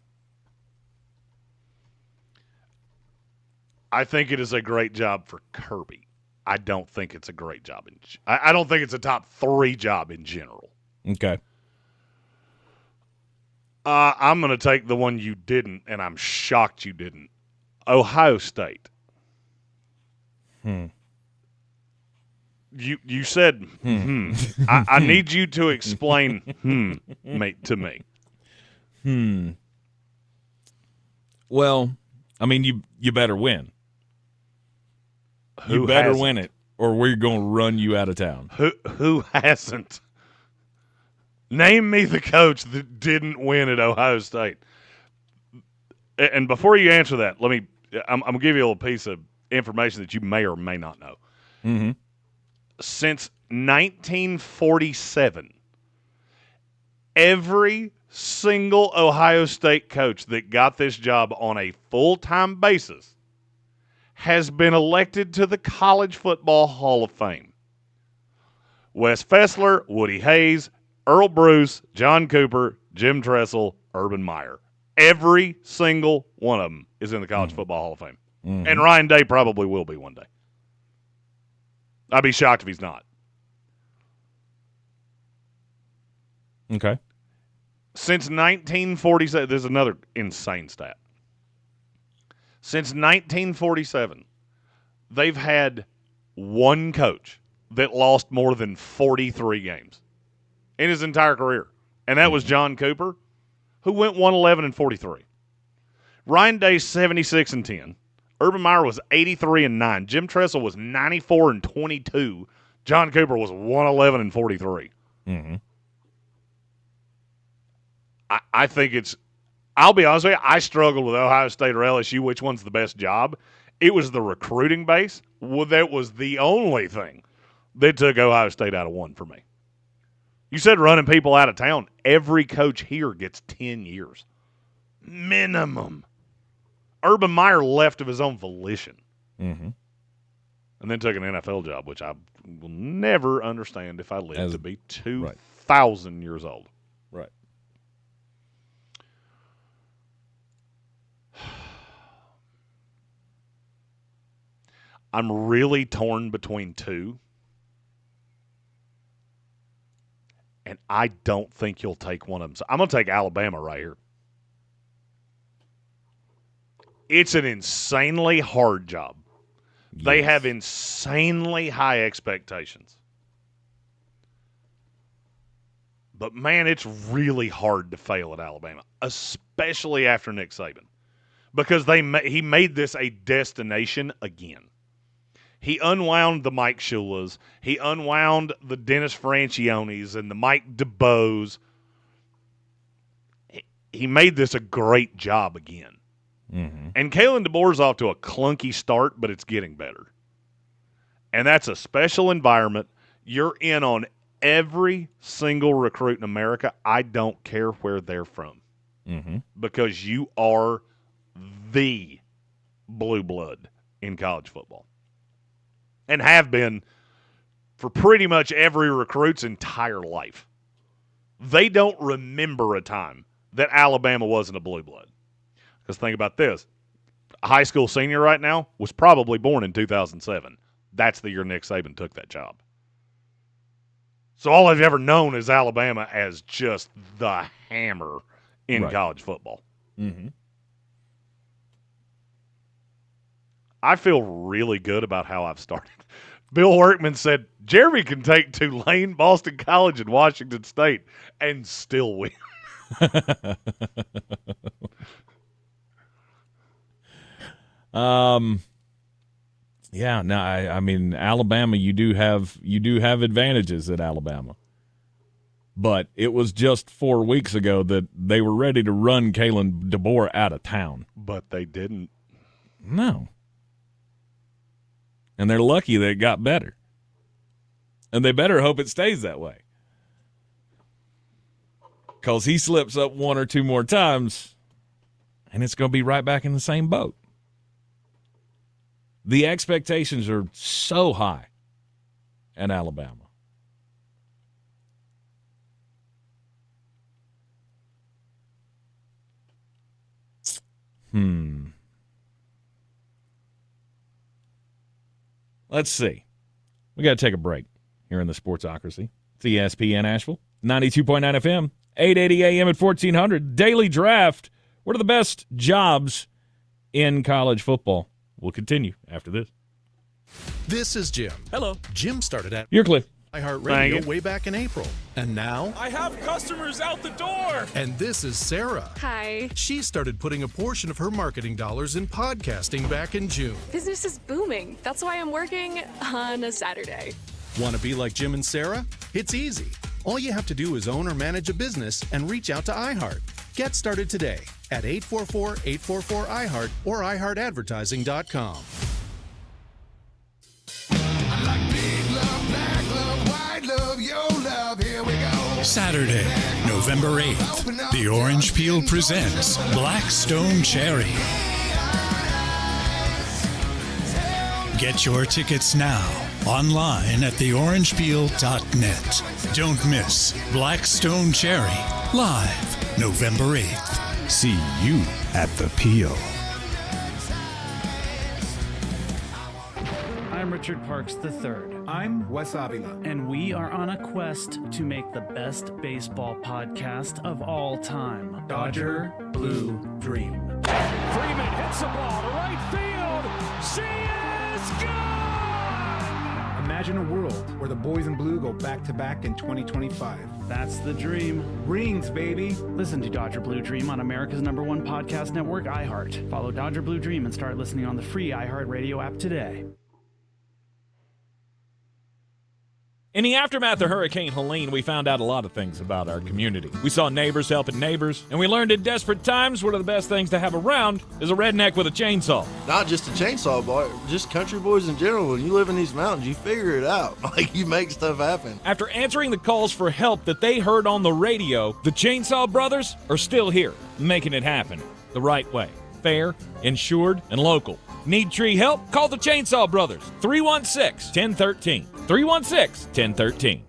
I think it is a great job for Kirby. I don't think it's a great job. I don't think it's a top 3 job in general. Okay. I'm going to take the one you didn't, and I'm shocked you didn't. Ohio State. You said, I need you to explain to me. Well, I mean, you better win. You better win it, or we're going to run you out of town. Who hasn't? Name me the coach that didn't win at Ohio State. And before you answer that, I'm going to give you a little piece of information that you may or may not know. Mm-hmm. Since 1947, every single Ohio State coach that got this job on a full-time basis has been elected to the College Football Hall of Fame. Wes Fessler, Woody Hayes, Earl Bruce, John Cooper, Jim Tressel, Urban Meyer. Every single one of them is in the College Football Hall of Fame. Mm-hmm. And Ryan Day probably will be one day. I'd be shocked if he's not. Okay. Since 1947, there's another insane stat. Since 1947, they've had one coach that lost more than 43 games in his entire career. And that was John Cooper, who went 111-43. Ryan Day's 76-10. Urban Meyer was 83-9. Jim Tressel was 94-22. John Cooper was 111-43. Mm-hmm. I think it's – I'll be honest with you, I struggled with Ohio State or LSU, which one's the best job. It was the recruiting base. Well, that was the only thing that took Ohio State out of one for me. You said running people out of town. Every coach here gets 10 years. Minimum. Urban Meyer left of his own volition. Mm-hmm. And then took an NFL job, which I will never understand if I live to be 2,000 years old. Right. I'm really torn between two. And I don't think you'll take one of them. So I'm going to take Alabama right here. It's an insanely hard job. Yes. They have insanely high expectations. But, man, it's really hard to fail at Alabama, especially after Nick Saban. Because he made this a destination again. He unwound the Mike Shulas. He unwound the Dennis Franchionis and the Mike DeBows. He made this a great job again. Mm-hmm. And Kalen DeBoer's off to a clunky start, but it's getting better. And that's a special environment. You're in on every single recruit in America. I don't care where they're from. Mm-hmm. Because you are the blue blood in college football. And have been for pretty much every recruit's entire life. They don't remember a time that Alabama wasn't a blue blood. Because think about this. A high school senior right now was probably born in 2007. That's the year Nick Saban took that job. So all I've ever known is Alabama as just the hammer in college football. Mm-hmm. I feel really good about how I've started. Bill Workman said, Jeremy can take Tulane, Boston College, and Washington State and still win. Yeah, no, I mean, Alabama, you do have advantages at Alabama. But it was just 4 weeks ago that they were ready to run Kalen DeBoer out of town. But they didn't. No. And they're lucky that it got better. And they better hope it stays that way. Because he slips up one or two more times, and it's going to be right back in the same boat. The expectations are so high in Alabama. Let's see. We got to take a break here in the Sportsocracy. It's ESPN Asheville, 92.9 FM, 880 AM at 1400. Daily Draft. What are the best jobs in college football? We'll continue after this. This is Jim. Hello. Jim started at... You're Cliff. iHeartRadio way back in April. And now, I have customers out the door. And this is Sarah. Hi. She started putting a portion of her marketing dollars in podcasting back in June. Business is booming. That's why I'm working on a Saturday. Want to be like Jim and Sarah? It's easy. All you have to do is own or manage a business and reach out to iHeart. Get started today at 844-844-iHeart or iHeartAdvertising.com. Saturday, November 8th, the Orange Peel presents Blackstone Cherry. Get your tickets now online at theorangepeel.net. Don't miss Blackstone Cherry, live November 8th. See you at the Peel. I'm Richard Parks III. I'm Wes Avila. And we are on a quest to make the best baseball podcast of all time. Dodger Blue Dream. Freeman hits the ball to right field. She is gone! Imagine a world where the boys in blue go back-to-back in 2025. That's the dream. Rings, baby. Listen to Dodger Blue Dream on America's #1 podcast network, iHeart. Follow Dodger Blue Dream and start listening on the free iHeart Radio app today. In the aftermath of Hurricane Helene, we found out a lot of things about our community. We saw neighbors helping neighbors, and we learned in desperate times one of the best things to have around is a redneck with a chainsaw. Not just a chainsaw, boy, just country boys in general. When you live in these mountains, you figure it out. Like, you make stuff happen. After answering the calls for help that they heard on the radio, the Chainsaw Brothers are still here, making it happen the right way. Fair, insured, and local. Need tree help? Call the Chainsaw Brothers. 316-1013. 316-1013.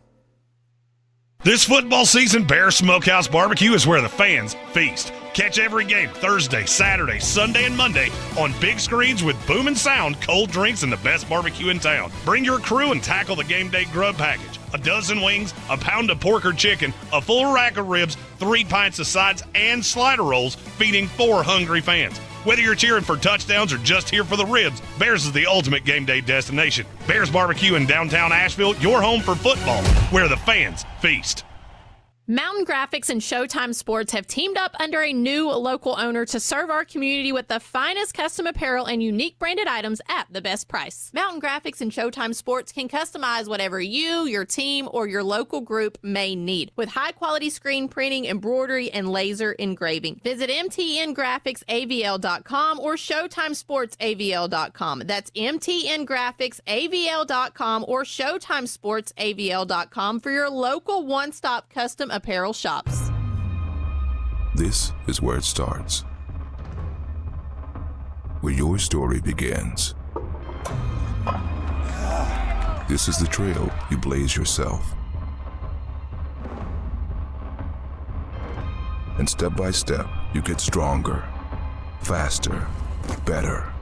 This football season, Bear Smokehouse Barbecue is where the fans feast. Catch every game Thursday, Saturday, Sunday, and Monday on big screens with booming sound, cold drinks, and the best barbecue in town. Bring your crew and tackle the game day grub package. A dozen wings, a pound of pork or chicken, a full rack of ribs, 3 pints of sides, and slider rolls, feeding 4 hungry fans. Whether you're cheering for touchdowns or just here for the ribs, Bears is the ultimate game day destination. Bears Barbecue in downtown Asheville, your home for football, where the fans feast. Mountain Graphics and Showtime Sports have teamed up under a new local owner to serve our community with the finest custom apparel and unique branded items at the best price. Mountain Graphics and Showtime Sports can customize whatever you, your team, or your local group may need with high-quality screen printing, embroidery, and laser engraving. Visit mtngraphicsavl.com or showtimesportsavl.com. That's mtngraphicsavl.com or showtimesportsavl.com for your local one-stop custom apparel shops. This is where it starts, where your story begins. This is the trail you blaze yourself. And step by step, you get stronger, faster, better.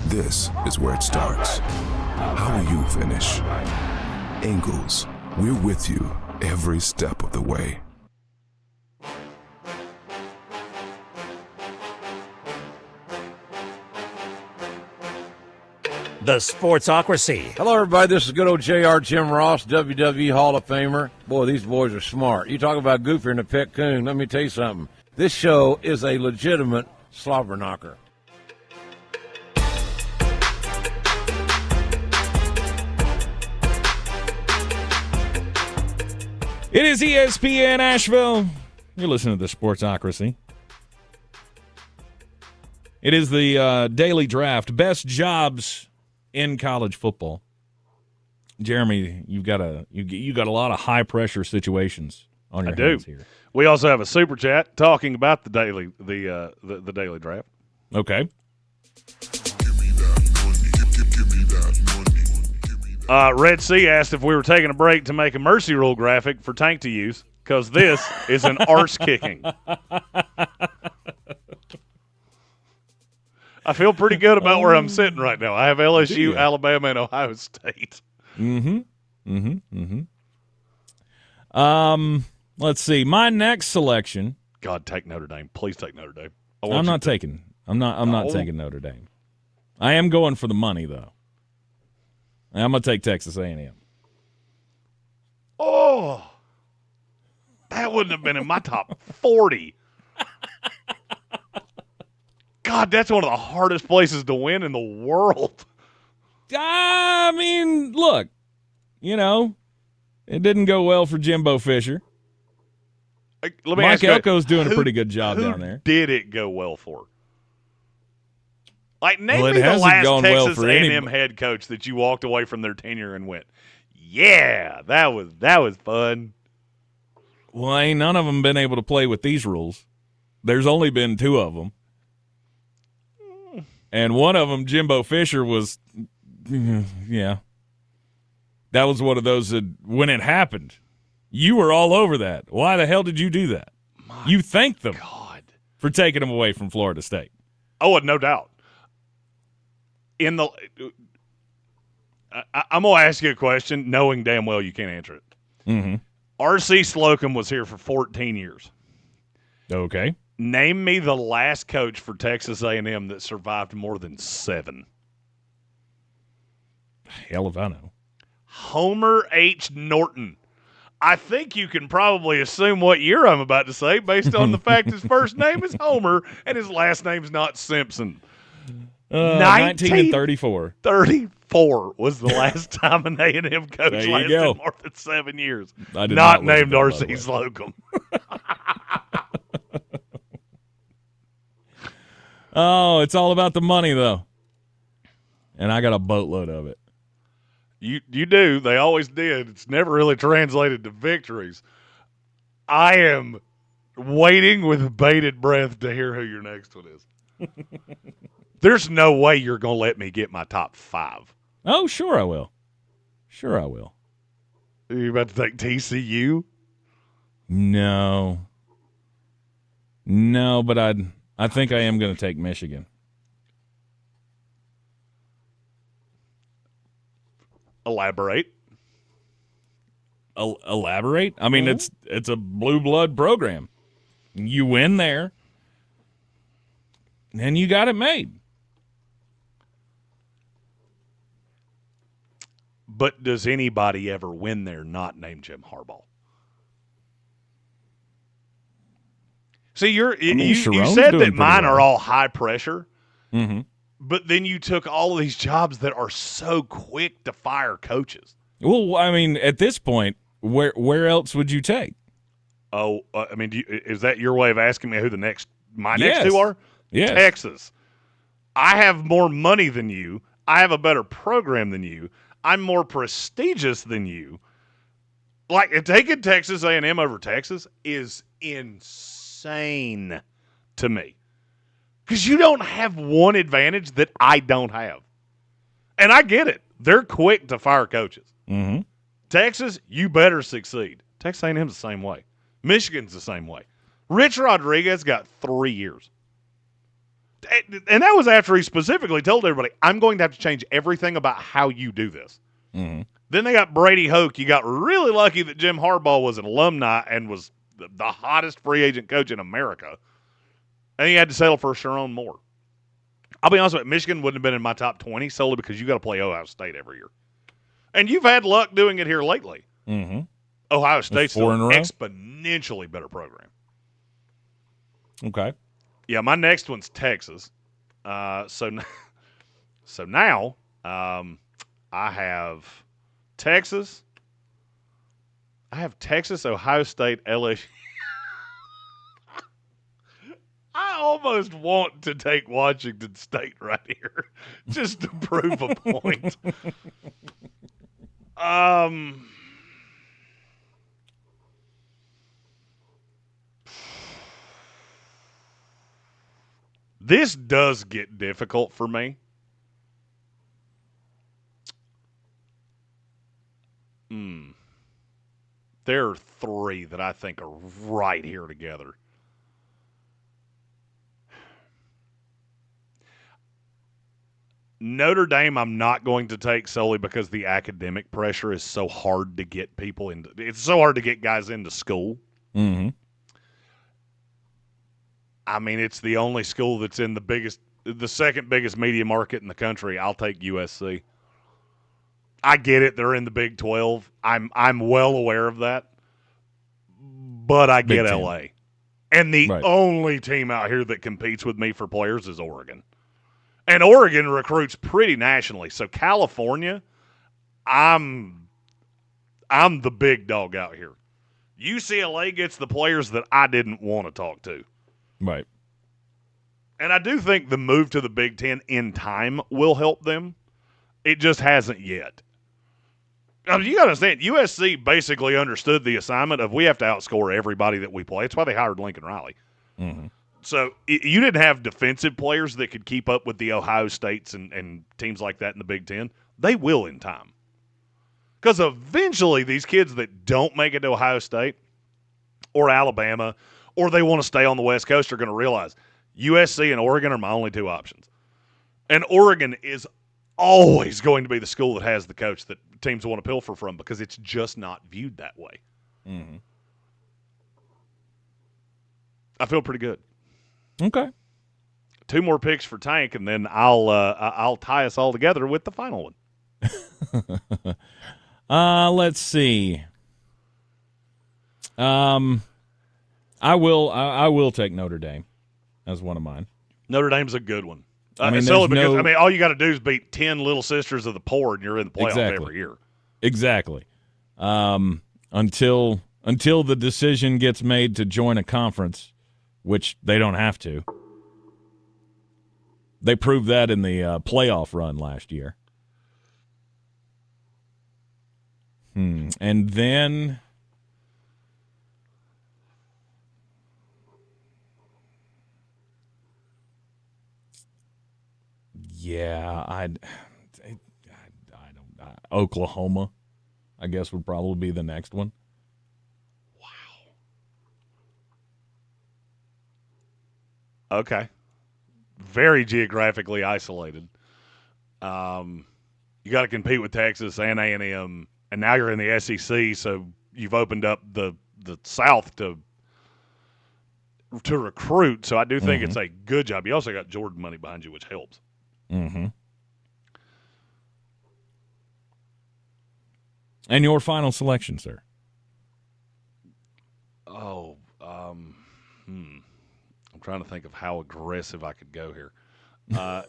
This is where it starts. How will you finish? Ingles, we're with you every step of the way. The Sportsocracy. Hello, everybody. This is good old JR Jim Ross, WWE Hall of Famer. Boy, these boys are smart. You talk about goofier than a pet coon. Let me tell you something. This show is a legitimate slobber knocker. It is ESPN Asheville. You're listening to the Sportsocracy. It is the daily draft. Best jobs in college football. Jeremy, you've got a lot of high pressure situations on your hands here. We also have a super chat talking about the daily draft. Okay. Red Sea asked if we were taking a break to make a mercy rule graphic for Tank to use, because this is an arse kicking. I feel pretty good about where I'm sitting right now. I have LSU, Alabama, and Ohio State. Let's see. My next selection. God, take Notre Dame. Please take Notre Dame. I'm not taking Notre Dame. I am going for the money, though. I'm going to take Texas A&M. wouldn't have been in my top 40. God, that's one of the hardest places to win in the world. I mean, look, it didn't go well for Jimbo Fisher. Let me Mike ask you, Elko's doing a pretty good job down there. Did it go well for? Like, name Well, me the hasn't last gone well Texas for A&M head coach that you walked away from their tenure and went, yeah, that was fun. Well, ain't none of them been able to play with these rules. There's only been 2 of them. And one of them, Jimbo Fisher, was, yeah. That was one of those that when it happened, you were all over that. Why the hell did you do that? You thanked them for taking them away from Florida State. Oh, no doubt. I'm going to ask you a question, knowing damn well you can't answer it. Mm-hmm. R.C. Slocum was here for 14 years. Okay. Name me the last coach for Texas A&M that survived more than 7. Hell if I know. Homer H. Norton. I think you can probably assume what year I'm about to say based on the fact his first name is Homer and his last name's not Simpson. 1934. 34 was the last time an A&M coach lasted more than 7 years. Not named R.C. Slocum. Oh, it's all about the money, though. And I got a boatload of it. You do. They always did. It's never really translated to victories. I am waiting with bated breath to hear who your next one is. There's no way you're going to let me get my top 5. Oh, sure I will. Sure I will. Are you about to take TCU? No. No, but I think I am going to take Michigan. Elaborate. Elaborate? I mean, it's a blue blood program. You win there, and you got it made. But does anybody ever win there not named Jim Harbaugh? See, you said that mine are all high pressure, but then you took all of these jobs that are so quick to fire coaches. Well, I mean, at this point, where else would you take? Oh, I mean, is that your way of asking me who my next 2 are? Yes. Texas. I have more money than you. I have a better program than you. I'm more prestigious than you. Like, taking Texas A&M over Texas is insane to me. Because you don't have one advantage that I don't have. And I get it. They're quick to fire coaches. Mm-hmm. Texas, you better succeed. Texas A&M's the same way. Michigan's the same way. Rich Rodriguez got 3 years. And that was after he specifically told everybody, I'm going to have to change everything about how you do this. Mm-hmm. Then they got Brady Hoke. You got really lucky that Jim Harbaugh was an alumni and was the hottest free agent coach in America. And he had to settle for Sharon Moore. I'll be honest with you, Michigan wouldn't have been in my top 20 solely because you got to play Ohio State every year. And you've had luck doing it here lately. Mm-hmm. Ohio State's still an exponentially better program. Okay. Yeah, my next one's Texas. So now I have Texas. I have Texas, Ohio State, LSU. I almost want to take Washington State right here just to prove a point. This does get difficult for me. There are 3 that I think are right here together. Notre Dame I'm not going to take solely because the academic pressure is so hard to get people into. It's so hard to get guys into school. Mm-hmm. I mean, it's the only school that's in the second biggest media market in the country. I'll take USC. I get it. They're in the Big 12. I'm well aware of that. but I get Big Ten. LA. And the Right. only team out here that competes with me for players is Oregon. And Oregon recruits pretty nationally. So California, I'm the big dog out here. UCLA gets the players that I didn't want to talk to. Right. And I do think the move to the Big Ten in time will help them. It just hasn't yet. I mean, you got to understand, USC basically understood the assignment of we have to outscore everybody that we play. That's why they hired Lincoln Riley. Mm-hmm. So you didn't have defensive players that could keep up with the Ohio States and teams like that in the Big Ten. They will in time. Because eventually these kids that don't make it to Ohio State or Alabama or they want to stay on the West Coast are going to realize USC and Oregon are my only two options. And Oregon is always going to be the school that has the coach that teams want to pilfer from because it's just not viewed that way. Mm-hmm. I feel pretty good. Okay. 2 more picks for Tank, and then I'll tie us all together with the final one. Let's see. I will take Notre Dame as one of mine. Notre Dame's a good one. I mean, all you got to do is beat 10 Little Sisters of the Poor, and you're in the playoff every year. Exactly. Until the decision gets made to join a conference, which they don't have to. They proved that in the playoff run last year. And then I don't. Oklahoma, I guess, would probably be the next one. Wow. Okay. Very geographically isolated. You got to compete with Texas and A&M, and now you're in the SEC, so you've opened up the South to recruit. So I do think it's a good job. You also got Jordan money behind you, which helps. Mm-hmm. And your final selection, sir? Oh, I'm trying to think of how aggressive I could go here.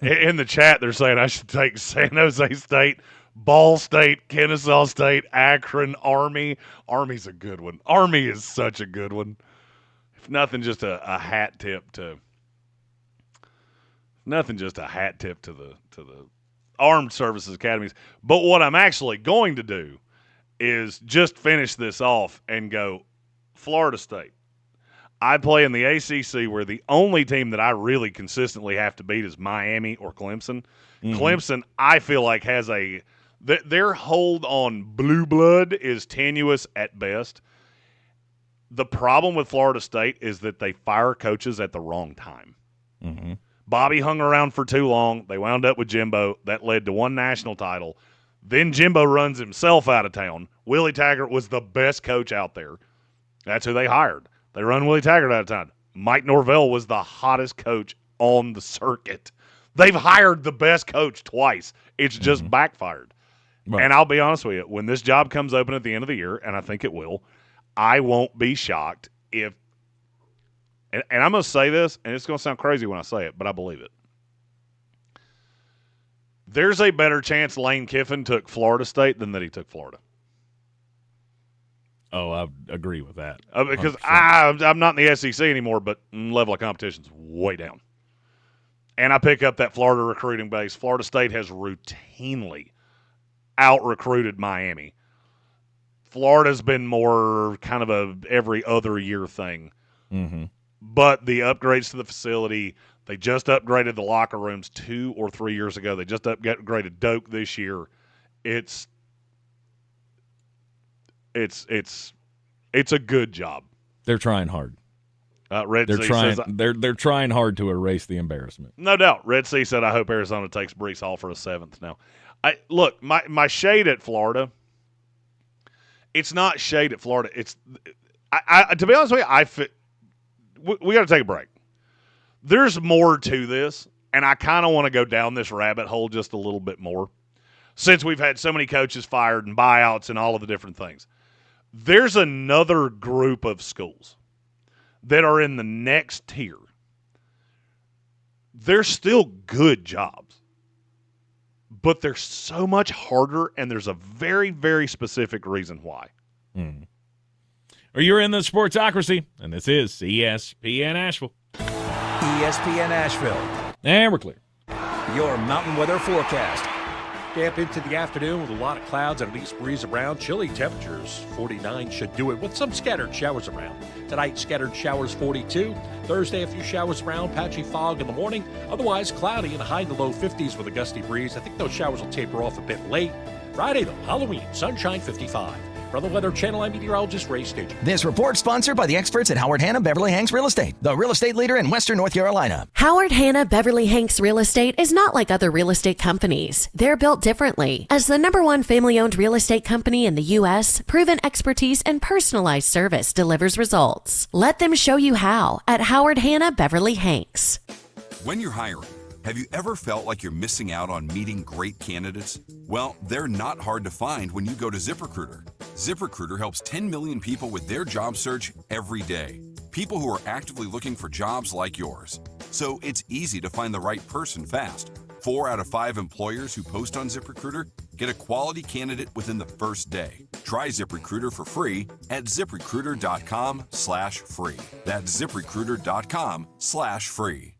In the chat, they're saying I should take San Jose State, Ball State, Kennesaw State, Akron, Army. Army's a good one. Army is such a good one. If nothing, just a hat tip to the Armed Services Academies. But what I'm actually going to do is just finish this off and go Florida State. I play in the ACC where the only team that I really consistently have to beat is Miami or Clemson. Mm-hmm. Clemson, I feel like, has their hold on blue blood is tenuous at best. The problem with Florida State is that they fire coaches at the wrong time. Mm-hmm. Bobby hung around for too long. They wound up with Jimbo. That led to one national title. Then Jimbo runs himself out of town. Willie Taggart was the best coach out there. That's who they hired. They run Willie Taggart out of town. Mike Norvell was the hottest coach on the circuit. They've hired the best coach twice. It's just backfired. Right. And I'll be honest with you, when this job comes open at the end of the year, and I think it will, I won't be shocked if – and I'm going to say this, and it's going to sound crazy when I say it, but I believe it. There's a better chance Lane Kiffin took Florida State than that he took Florida. Oh, I agree with that. Because I'm not in the SEC anymore, but level of competition's way down. And I pick up that Florida recruiting base. Florida State has routinely out-recruited Miami. Florida's been more kind of a every other year thing. Mm-hmm. But the upgrades to the facility, they just upgraded the locker rooms 2 or 3 years ago. They just upgraded Doak this year. It's a good job. They're trying hard. They're trying hard to erase the embarrassment. No doubt. Red Sea said, I hope Arizona takes Breece Hall for a 7th now. Look, my shade at Florida, it's not shade at Florida. It's to be honest with you, we got to take a break. There's more to this, and I kind of want to go down this rabbit hole just a little bit more since we've had so many coaches fired and buyouts and all of the different things. There's another group of schools that are in the next tier. They're still good jobs, but they're so much harder, and there's a very, very specific reason why. Or you're in the Sportsocracy, and this is ESPN Asheville. ESPN Asheville. And we're clear. Your mountain weather forecast. Damp into the afternoon with a lot of clouds and an east breeze around. Chilly temperatures, 49 should do it, with some scattered showers around. Tonight, scattered showers, 42. Thursday, a few showers around, patchy fog in the morning. Otherwise, cloudy and high in the low 50s with a gusty breeze. I think those showers will taper off a bit late. Friday, though, Halloween, sunshine, 55. From the Weather Channel, I'm meteorologist Ray Staging. This report sponsored by the experts at Howard Hanna Beverly Hanks Real Estate, the real estate leader in Western North Carolina. Howard Hanna Beverly Hanks Real Estate is not like other real estate companies. They're built differently. As the #1 family-owned real estate company in the U.S., proven expertise and personalized service delivers results. Let them show you how at Howard Hanna Beverly Hanks. When you're hiring, have you ever felt like you're missing out on meeting great candidates? Well, they're not hard to find when you go to ZipRecruiter. ZipRecruiter helps 10 million people with their job search every day. People who are actively looking for jobs like yours. So it's easy to find the right person fast. 4 out of 5 employers who post on ZipRecruiter get a quality candidate within the first day. Try ZipRecruiter for free at ZipRecruiter.com/free. That's ZipRecruiter.com/free.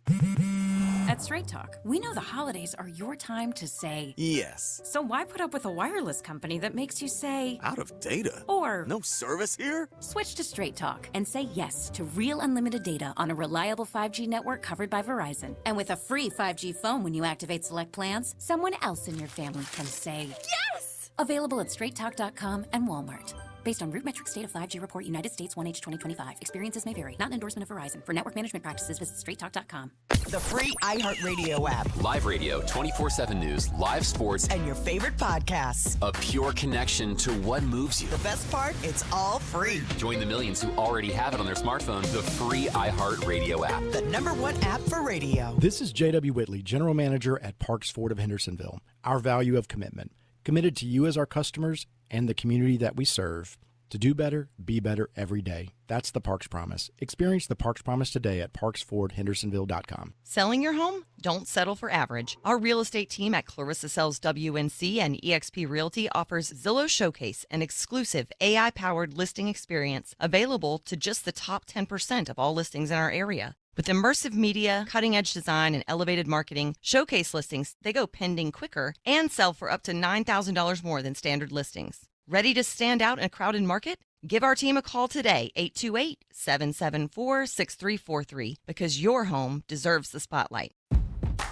At Straight Talk, we know the holidays are your time to say yes. So why put up with a wireless company that makes you say out of data? Or no service here? Switch to Straight Talk and say yes to real unlimited data on a reliable 5G network covered by Verizon. And with a free 5G phone when you activate select plans, someone else in your family can say yes! Available at straighttalk.com and Walmart. Based on RootMetrics State of 5G Report, United States 1H 2025. Experiences may vary. Not an endorsement of Verizon. For network management practices, visit straighttalk.com. The free iHeartRadio app. Live radio, 24/7 news, live sports, and your favorite podcasts. A pure connection to what moves you. The best part, it's all free. Join the millions who already have it on their smartphone. The free iHeartRadio app. The #1 app for radio. This is J.W. Whitley, General Manager at Parks Ford of Hendersonville. Our value of commitment. Committed to you as our customers and the community that we serve. To do better, be better every day. That's the Parks Promise. Experience the Parks Promise today at parksfordhendersonville.com. Selling your home? Don't settle for average. Our real estate team at Clarissa Sells WNC and eXp Realty offers Zillow Showcase, an exclusive AI-powered listing experience available to just the top 10% of all listings in our area. With immersive media, cutting-edge design, and elevated marketing, Showcase listings, they go pending quicker and sell for up to $9,000 more than standard listings. Ready to stand out in a crowded market? Give our team a call today, 828-774-6343, because your home deserves the spotlight.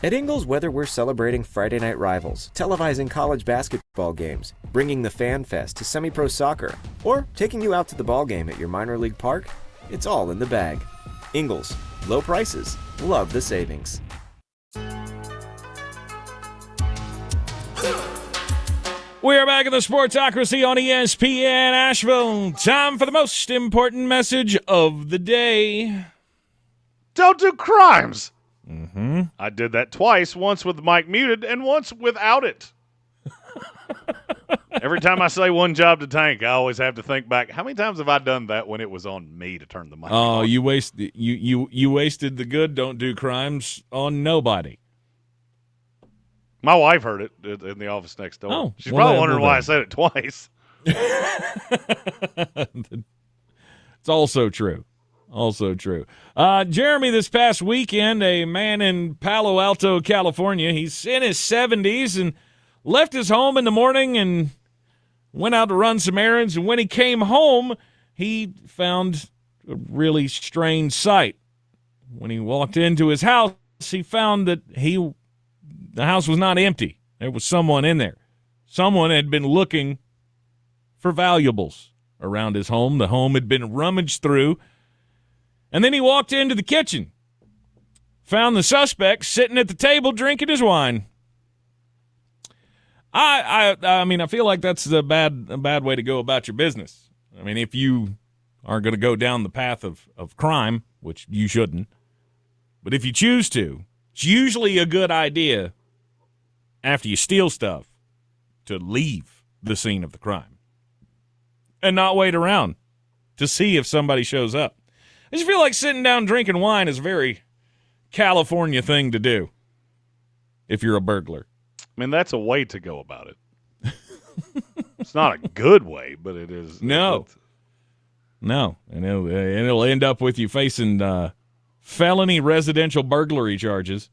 At Ingles, whether we're celebrating Friday night rivals, televising college basketball games, bringing the Fan Fest to semi-pro soccer, or taking you out to the ball game at your minor league park, it's all in the bag. Ingles, low prices, love the savings. We are back in the Sportsocracy on ESPN Asheville. Time for the most important message of the day. Don't do crimes. Mm-hmm. I did that twice, once with the mic muted and once without it. Every time I say one job to Tank, I always have to think back, how many times have I done that when it was on me to turn the mic on? Oh, you wasted the good don't do crimes on nobody. My wife heard it in the office next door. Oh, she's probably wondering why I said it twice. It's also true. Also true. Jeremy, this past weekend, a man in Palo Alto, California, he's in his 70s and left his home in the morning and went out to run some errands. And when he came home, he found a really strange sight. When he walked into his house, he found that the house was not empty. There was someone in there. Someone had been looking for valuables around his home. The home had been rummaged through. And then he walked into the kitchen, found the suspect sitting at the table drinking his wine. I mean, I feel like that's a bad way to go about your business. I mean, if you are going to go down the path of crime, which you shouldn't, but if you choose to, it's usually a good idea after you steal stuff to leave the scene of the crime. and not wait around to see if somebody shows up. I just feel like sitting down drinking wine is a very California thing to do if you're a burglar. I mean, that's a way to go about it. It's not a good way, but it is. No. And it'll end up with you facing felony residential burglary charges,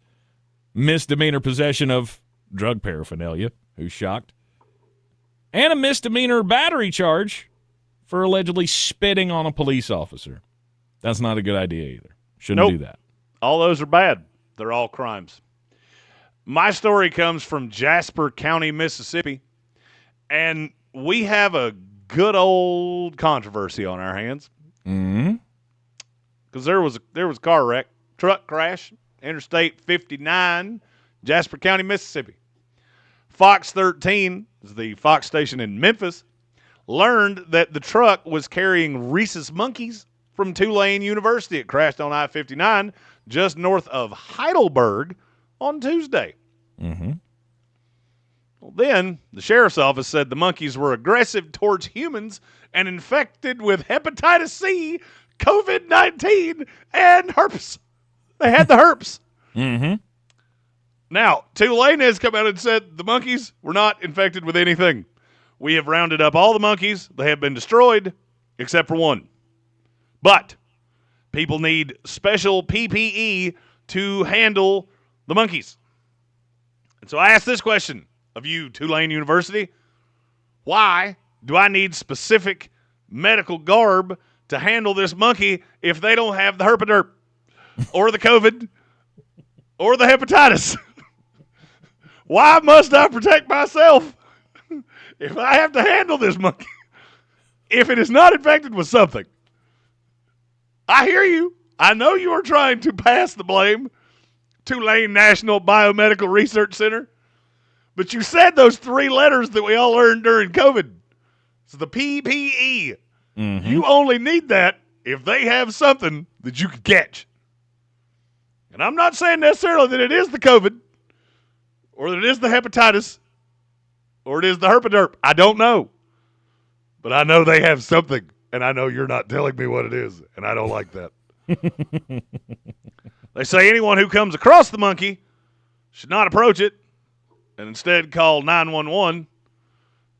misdemeanor possession of drug paraphernalia, who's shocked, and a misdemeanor battery charge for allegedly spitting on a police officer. That's not a good idea either. Shouldn't do that. All those are bad. They're all crimes. My story comes from Jasper County, Mississippi, and we have a good old controversy on our hands. Mm-hmm. Because there was a car wreck, truck crash, Interstate 59, Jasper County, Mississippi. Fox 13, the Fox station in Memphis, learned that the truck was carrying rhesus monkeys from Tulane University. It crashed on I-59 just north of Heidelberg on Tuesday. Mm-hmm. Well, then the sheriff's office said the monkeys were aggressive towards humans and infected with hepatitis C, COVID-19, and herpes. They had the herpes. Mm-hmm. Now, Tulane has come out and said the monkeys were not infected with anything. We have rounded up all the monkeys. They have been destroyed, except for one. But people need special PPE to handle the monkeys. And so I asked this question of you, Tulane University. Why do I need specific medical garb to handle this monkey if they don't have the herpaderp or the COVID or the hepatitis? Why must I protect myself if I have to handle this monkey if it is not infected with something? I hear you. I know you are trying to pass the blame. Tulane National Biomedical Research Center. But you said those three letters that we all learned during COVID. It's the PPE. Mm-hmm. You only need that if they have something that you can catch. And I'm not saying necessarily that it is the COVID or that it is the hepatitis or it is the herpaderp. I don't know. But I know they have something, and I know you're not telling me what it is, and I don't like that. They say anyone who comes across the monkey should not approach it and instead call 911.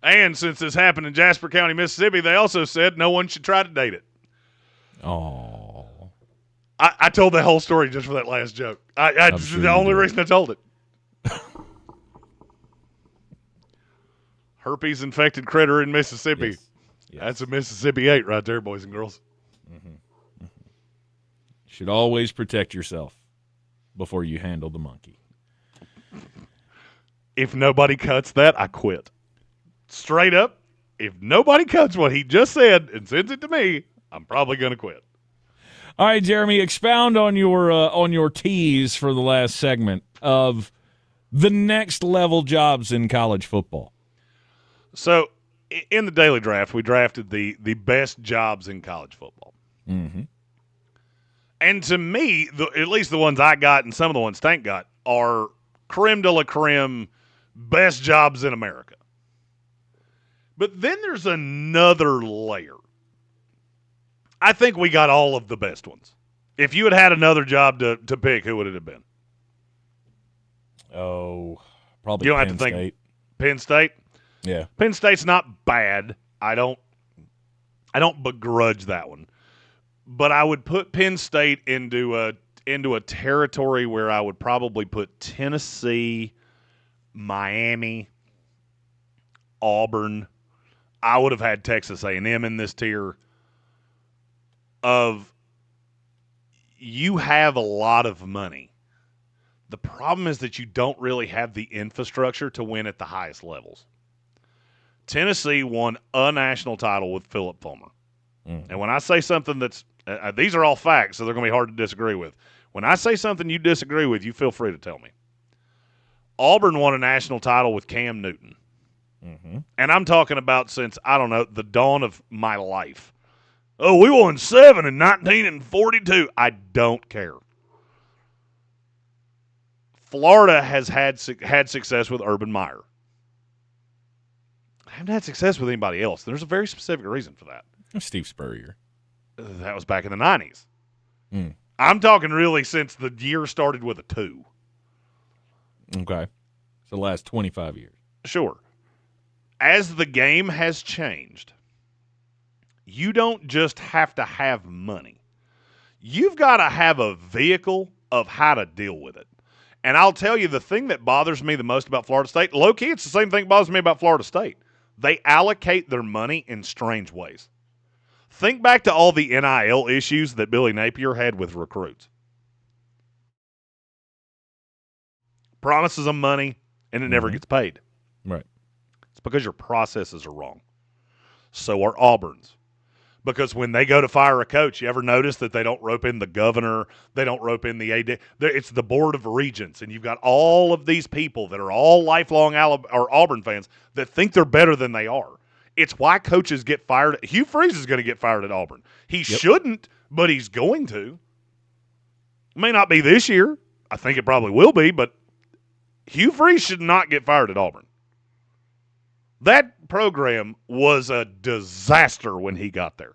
And since this happened in Jasper County, Mississippi, they also said no one should try to date it. Oh. I told the whole story just for that last joke. The only reason I told it. Herpes-infected critter in Mississippi. Yes. That's a Mississippi 8 right there, boys and girls. Mm-hmm. Mm-hmm. Should always protect yourself before you handle the monkey. If nobody cuts that, I quit. Straight up, if nobody cuts what he just said and sends it to me, I'm probably going to quit. All right, Jeremy, expound on your tease for the last segment of the next level jobs in college football. So, in the daily draft, we drafted the best jobs in college football. Mm-hmm. And to me, at least the ones I got and some of the ones Tank got are creme de la creme best jobs in America. But then there's another layer. I think we got all of the best ones. If you had another job to pick, who would it have been? Oh, probably you don't Penn have to think State. Penn State? Yeah. Penn State's not bad. I don't begrudge that one. But I would put Penn State into a territory where I would probably put Tennessee, Miami, Auburn. I would have had Texas A&M in this tier of you have a lot of money. The problem is that you don't really have the infrastructure to win at the highest levels. Tennessee won a national title with Philip Fulmer. And when I say something that's these are all facts, so they're going to be hard to disagree with. When I say something you disagree with, you feel free to tell me. Auburn won a national title with Cam Newton. Mm-hmm. And I'm talking about since, I don't know, the dawn of my life. Oh, we won 7 in 1942. I don't care. Florida has had success with Urban Meyer, haven't had success with anybody else. There's a very specific reason for that. Steve Spurrier. That was back in the 90s. Mm. I'm talking really since the year started with a 2. Okay. So the last 25 years. Sure. As the game has changed, you don't just have to have money. You've got to have a vehicle of how to deal with it. And I'll tell you, the thing that bothers me the most about Florida State, low-key, it's the same thing that bothers me about Florida State. They allocate their money in strange ways. Think back to all the NIL issues that Billy Napier had with recruits. Promises them money, and it never gets paid. Right. It's because your processes are wrong. So are Auburn's. Because when they go to fire a coach, you ever notice that they don't rope in the governor, they don't rope in the AD? It's the Board of Regents, and you've got all of these people that are all lifelong Auburn fans that think they're better than they are. It's why coaches get fired. Hugh Freeze is going to get fired at Auburn. He shouldn't, but he's going to. It may not be this year. I think it probably will be, but Hugh Freeze should not get fired at Auburn. That program was a disaster when he got there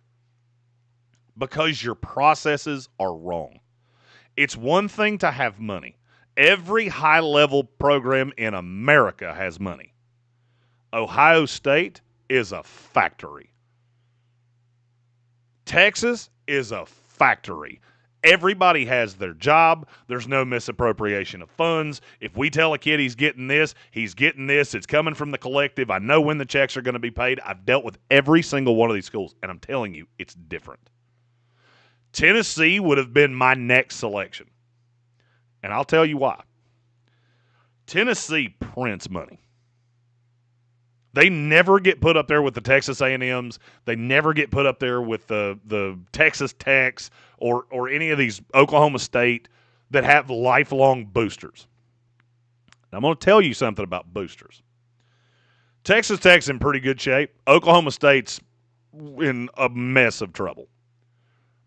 because your processes are wrong. It's one thing to have money. Every high-level program in America has money. Ohio State is a factory. Texas is a factory. Everybody has their job. There's no misappropriation of funds. If we tell a kid he's getting this, it's coming from the collective. I know when the checks are going to be paid. I've dealt with every single one of these schools, and I'm telling you, it's different. Tennessee would have been my next selection, and I'll tell you why. Tennessee prints money. They never get put up there with the Texas A&Ms. They never get put up there with the Texas Techs or any of these Oklahoma State that have lifelong boosters. And I'm going to tell you something about boosters. Texas Tech's in pretty good shape. Oklahoma State's in a mess of trouble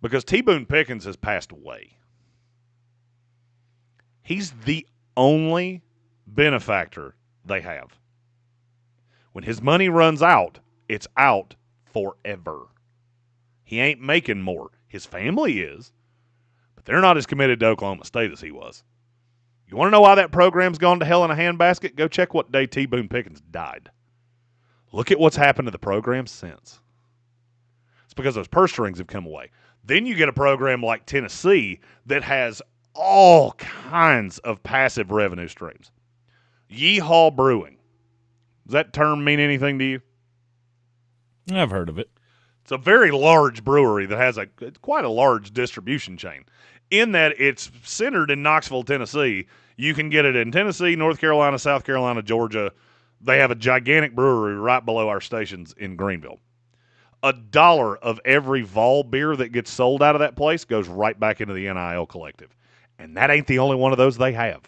because T. Boone Pickens has passed away. He's the only benefactor they have. When his money runs out, it's out forever. He ain't making more. His family is, but they're not as committed to Oklahoma State as he was. You want to know why that program's gone to hell in a handbasket? Go check what day T. Boone Pickens died. Look at what's happened to the program since. It's because those purse strings have come away. Then you get a program like Tennessee that has all kinds of passive revenue streams. Yeehaw Brewing. Does that term mean anything to you? I've heard of it. It's a very large brewery that has quite a large distribution chain. In that it's centered in Knoxville, Tennessee. You can get it in Tennessee, North Carolina, South Carolina, Georgia. They have a gigantic brewery right below our stations in Greenville. $1 of every Vol beer that gets sold out of that place goes right back into the NIL collective. And that ain't the only one of those they have.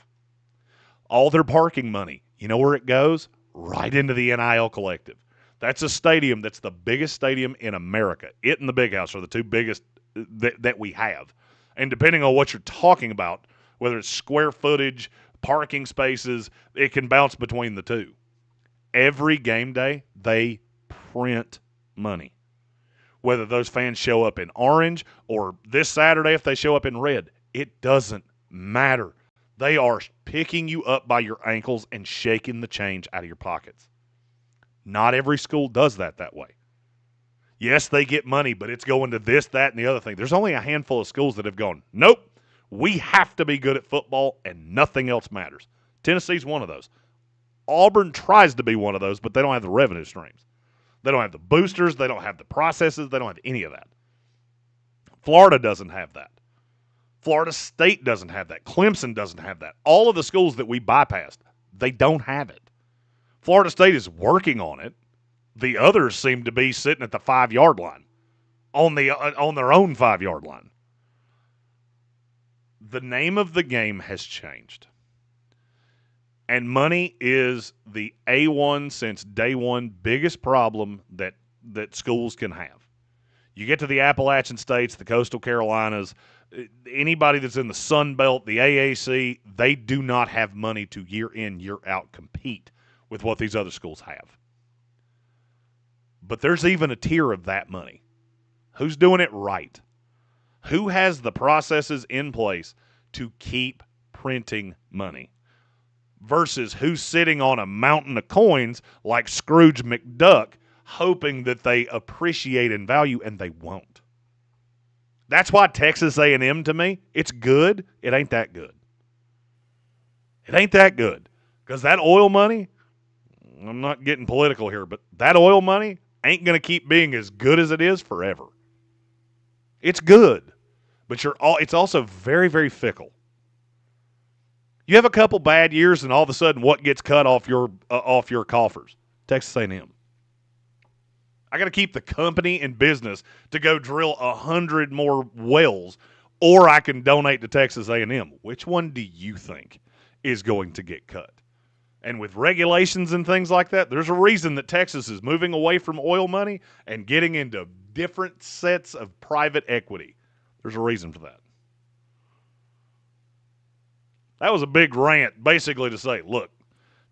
All their parking money, you know where it goes? Right into the NIL collective. That's a stadium that's the biggest stadium in America. It and the Big House are the two biggest that we have. And depending on what you're talking about, whether it's square footage, parking spaces, it can bounce between the two. Every game day, they print money. Whether those fans show up in orange or this Saturday if they show up in red, it doesn't matter. They are picking you up by your ankles and shaking the change out of your pockets. Not every school does that way. Yes, they get money, but it's going to this, that, and the other thing. There's only a handful of schools that have gone, nope, we have to be good at football and nothing else matters. Tennessee's one of those. Auburn tries to be one of those, but they don't have the revenue streams. They don't have the boosters. They don't have the processes. They don't have any of that. Florida doesn't have that. Florida State doesn't have that. Clemson doesn't have that. All of the schools that we bypassed, they don't have it. Florida State is working on it. The others seem to be sitting at the 5-yard line, on their own 5-yard line. The name of the game has changed. And money is the A1 since day one biggest problem that schools can have. You get to the Appalachian states, the coastal Carolinas, anybody that's in the Sun Belt, the AAC, they do not have money to year in, year out compete with what these other schools have. But there's even a tier of that money. Who's doing it right? Who has the processes in place to keep printing money? Versus who's sitting on a mountain of coins like Scrooge McDuck, hoping that they appreciate in value, and they won't. That's why Texas A&M, to me, it's good. It ain't that good. It ain't that good. Because that oil money, I'm not getting political here, but that oil money ain't going to keep being as good as it is forever. It's good, but it's also very, very fickle. You have a couple bad years, and all of a sudden, what gets cut off your coffers? Texas A&M. I got to keep the company in business to go drill 100 more wells, or I can donate to Texas A&M. Which one do you think is going to get cut? And with regulations and things like that, there's a reason that Texas is moving away from oil money and getting into different sets of private equity. There's a reason for that. That was a big rant, basically to say, look,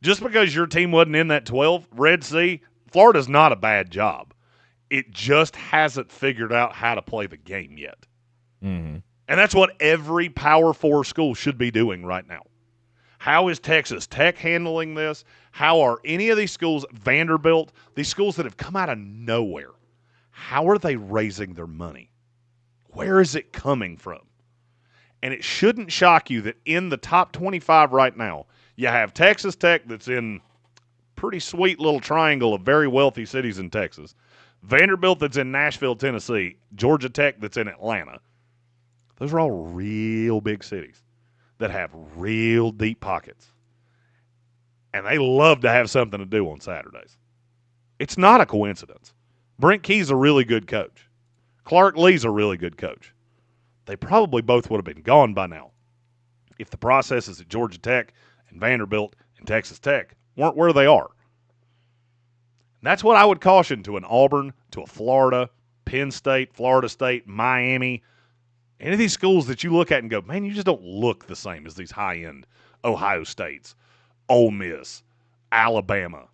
just because your team wasn't in that 12 Red Sea, Florida's not a bad job. It just hasn't figured out how to play the game yet. Mm-hmm. And that's what every Power 4 school should be doing right now. How is Texas Tech handling this? How are any of these schools, Vanderbilt, these schools that have come out of nowhere, how are they raising their money? Where is it coming from? And it shouldn't shock you that in the top 25 right now, you have Texas Tech that's in pretty sweet little triangle of very wealthy cities in Texas, Vanderbilt that's in Nashville, Tennessee, Georgia Tech that's in Atlanta. Those are all real big cities that have real deep pockets. And they love to have something to do on Saturdays. It's not a coincidence. Brent Key's a really good coach. Clark Lee's a really good coach. They probably both would have been gone by now if the processes at Georgia Tech and Vanderbilt and Texas Tech weren't where they are. And that's what I would caution to an Auburn, to a Florida, Penn State, Florida State, Miami, any of these schools that you look at and go, man, you just don't look the same as these high-end Ohio States, Ole Miss, Alabama.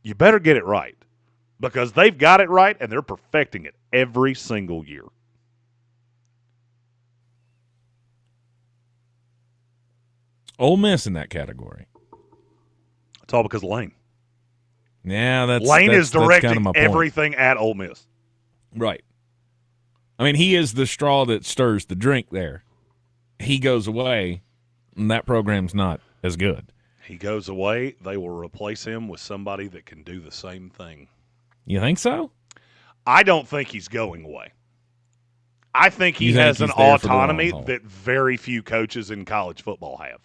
You better get it right because they've got it right and they're perfecting it every single year. Ole Miss in that category. It's all because of Lane. Yeah, Lane is directing kind of my point. Everything at Ole Miss. Right. I mean, he is the straw that stirs the drink there. He goes away, and that program's not as good. He goes away, they will replace him with somebody that can do the same thing. You think so? I don't think he's going away. I think he has an autonomy that very few coaches in college football have.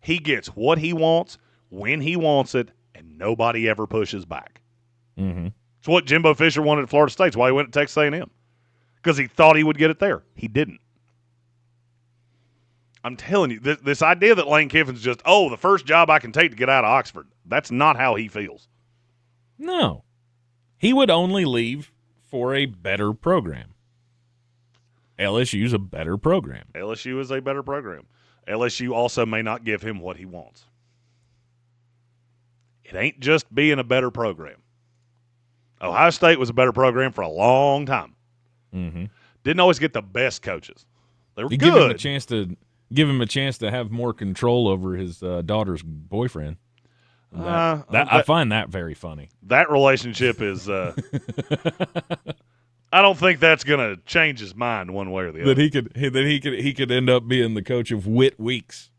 He gets what he wants, when he wants it, and nobody ever pushes back. Mm-hmm. It's what Jimbo Fisher wanted at Florida State. It's why he went to Texas A&M. Because he thought he would get it there. He didn't. I'm telling you, this idea that Lane Kiffin's just, the first job I can take to get out of Oxford, that's not how he feels. No. He would only leave for a better program. LSU's a better program. LSU is a better program. LSU also may not give him what he wants. It ain't just being a better program. Ohio State was a better program for a long time. Mm-hmm. Didn't always get the best coaches. They were good. Give him a chance to have more control over his daughter's boyfriend. I find that very funny. That relationship is. I don't think that's going to change his mind one way or the other. That he could end up being the coach of Whit Weeks.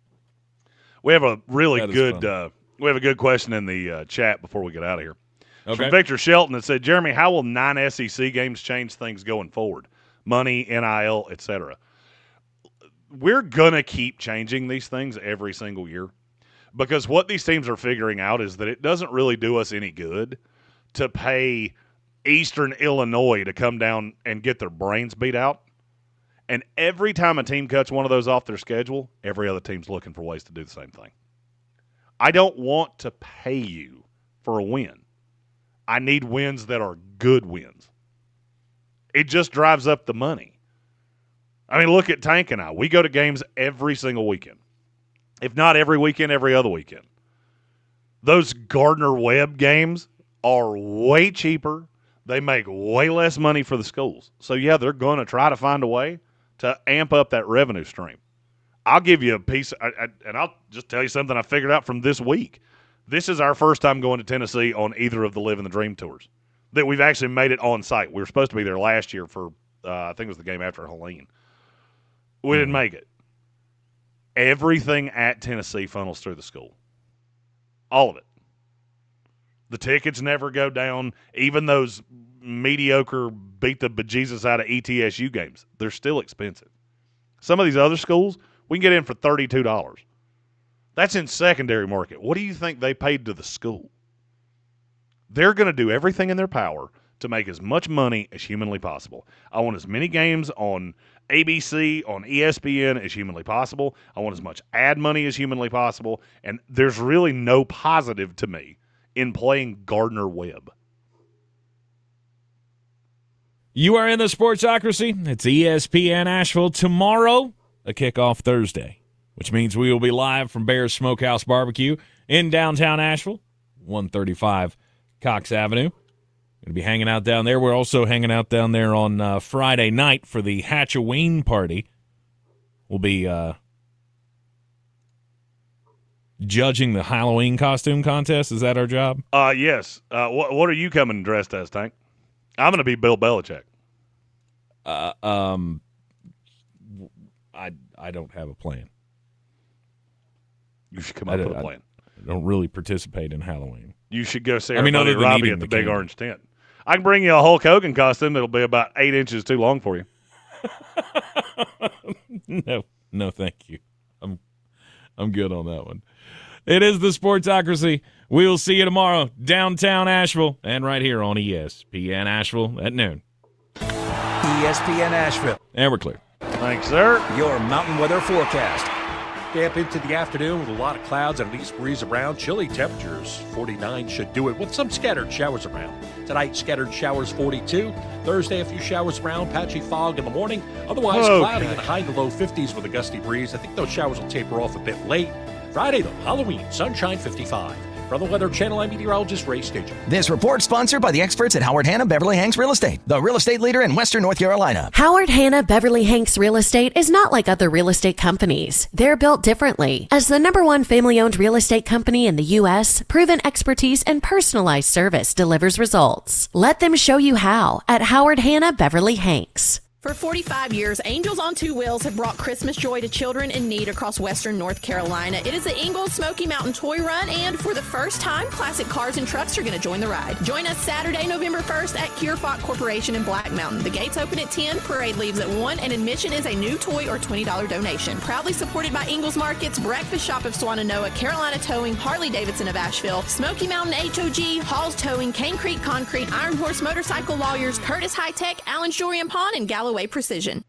We have a really good. We have a good question in the chat before we get out of here. Okay. From Victor Shelton that said, Jeremy, how will 9 SEC games change things going forward? Money, NIL, etc. We're going to keep changing these things every single year because what these teams are figuring out is that it doesn't really do us any good to pay Eastern Illinois to come down and get their brains beat out. And every time a team cuts one of those off their schedule, every other team's looking for ways to do the same thing. I don't want to pay you for a win. I need wins that are good wins. It just drives up the money. I mean, look at Tank and I. We go to games every single weekend. If not every weekend, every other weekend. Those Gardner-Webb games are way cheaper. They make way less money for the schools. So, yeah, they're going to try to find a way to amp up that revenue stream. I'll give you a piece, and I'll just tell you something I figured out from this week. This is our first time going to Tennessee on either of the Living the Dream tours. That we've actually made it on site. We were supposed to be there last year for, I think it was the game after Helene. We didn't make it. Everything at Tennessee funnels through the school. All of it. The tickets never go down. Even those mediocre beat the bejesus out of ETSU games, they're still expensive. Some of these other schools, we can get in for $32. That's in secondary market. What do you think they paid to the school? They're going to do everything in their power to make as much money as humanly possible. I want as many games on ABC, on ESPN as humanly possible. I want as much ad money as humanly possible. And there's really no positive to me in playing Gardner-Webb. You are in the Sportsocracy. It's ESPN Asheville tomorrow, a kickoff Thursday, which means we will be live from Bear's Smokehouse Barbecue in downtown Asheville, 135 Cox Avenue. Going to be hanging out down there. We're also hanging out down there on Friday night for the Hatchaween party. We'll be judging the Halloween costume contest. Is that our job? Yes. What are you coming dressed as, Tank? I'm going to be Bill Belichick. I don't have a plan. You should come up with a plan. I don't really participate in Halloween. You should go see other than Robbie eating at the the Big candy. Orange Tent. I can bring you a Hulk Hogan costume that'll be about 8 inches too long for you. No, thank you. I'm good on that one. It is the Sportsocracy. We'll see you tomorrow, downtown Asheville, and right here on ESPN Asheville at noon. ESPN Asheville. And we're clear. Thanks, sir. Your mountain weather forecast. Damp into the afternoon with a lot of clouds and an east breeze around. Chilly temperatures, 49 should do it with some scattered showers around. Tonight, scattered showers, 42. Thursday, a few showers around, patchy fog in the morning. Otherwise, cloudy in the high to low 50s with a gusty breeze. I think those showers will taper off a bit late. Friday, though, Halloween, sunshine, 55. From the Weather Channel, I'm meteorologist Ray Stidger. This report sponsored by the experts at Howard Hanna Beverly Hanks Real Estate, the real estate leader in Western North Carolina. Howard Hanna Beverly Hanks Real Estate is not like other real estate companies. They're built differently. As the #1 family-owned real estate company in the U.S., proven expertise and personalized service delivers results. Let them show you how at Howard Hanna Beverly Hanks. For 45 years, Angels on Two Wheels have brought Christmas joy to children in need across Western North Carolina. It is the Ingles Smoky Mountain Toy Run, and for the first time, classic cars and trucks are going to join the ride. Join us Saturday, November 1st at Kierfont Corporation in Black Mountain. The gates open at 10, parade leaves at 1, and admission is a new toy or $20 donation. Proudly supported by Ingles Markets, Breakfast Shop of Swannanoa, Carolina Towing, Harley-Davidson of Asheville, Smoky Mountain HOG, Halls Towing, Cane Creek Concrete, Iron Horse Motorcycle Lawyers, Curtis High Tech, Allen Jewelry and Pawn, and Galloway Precision.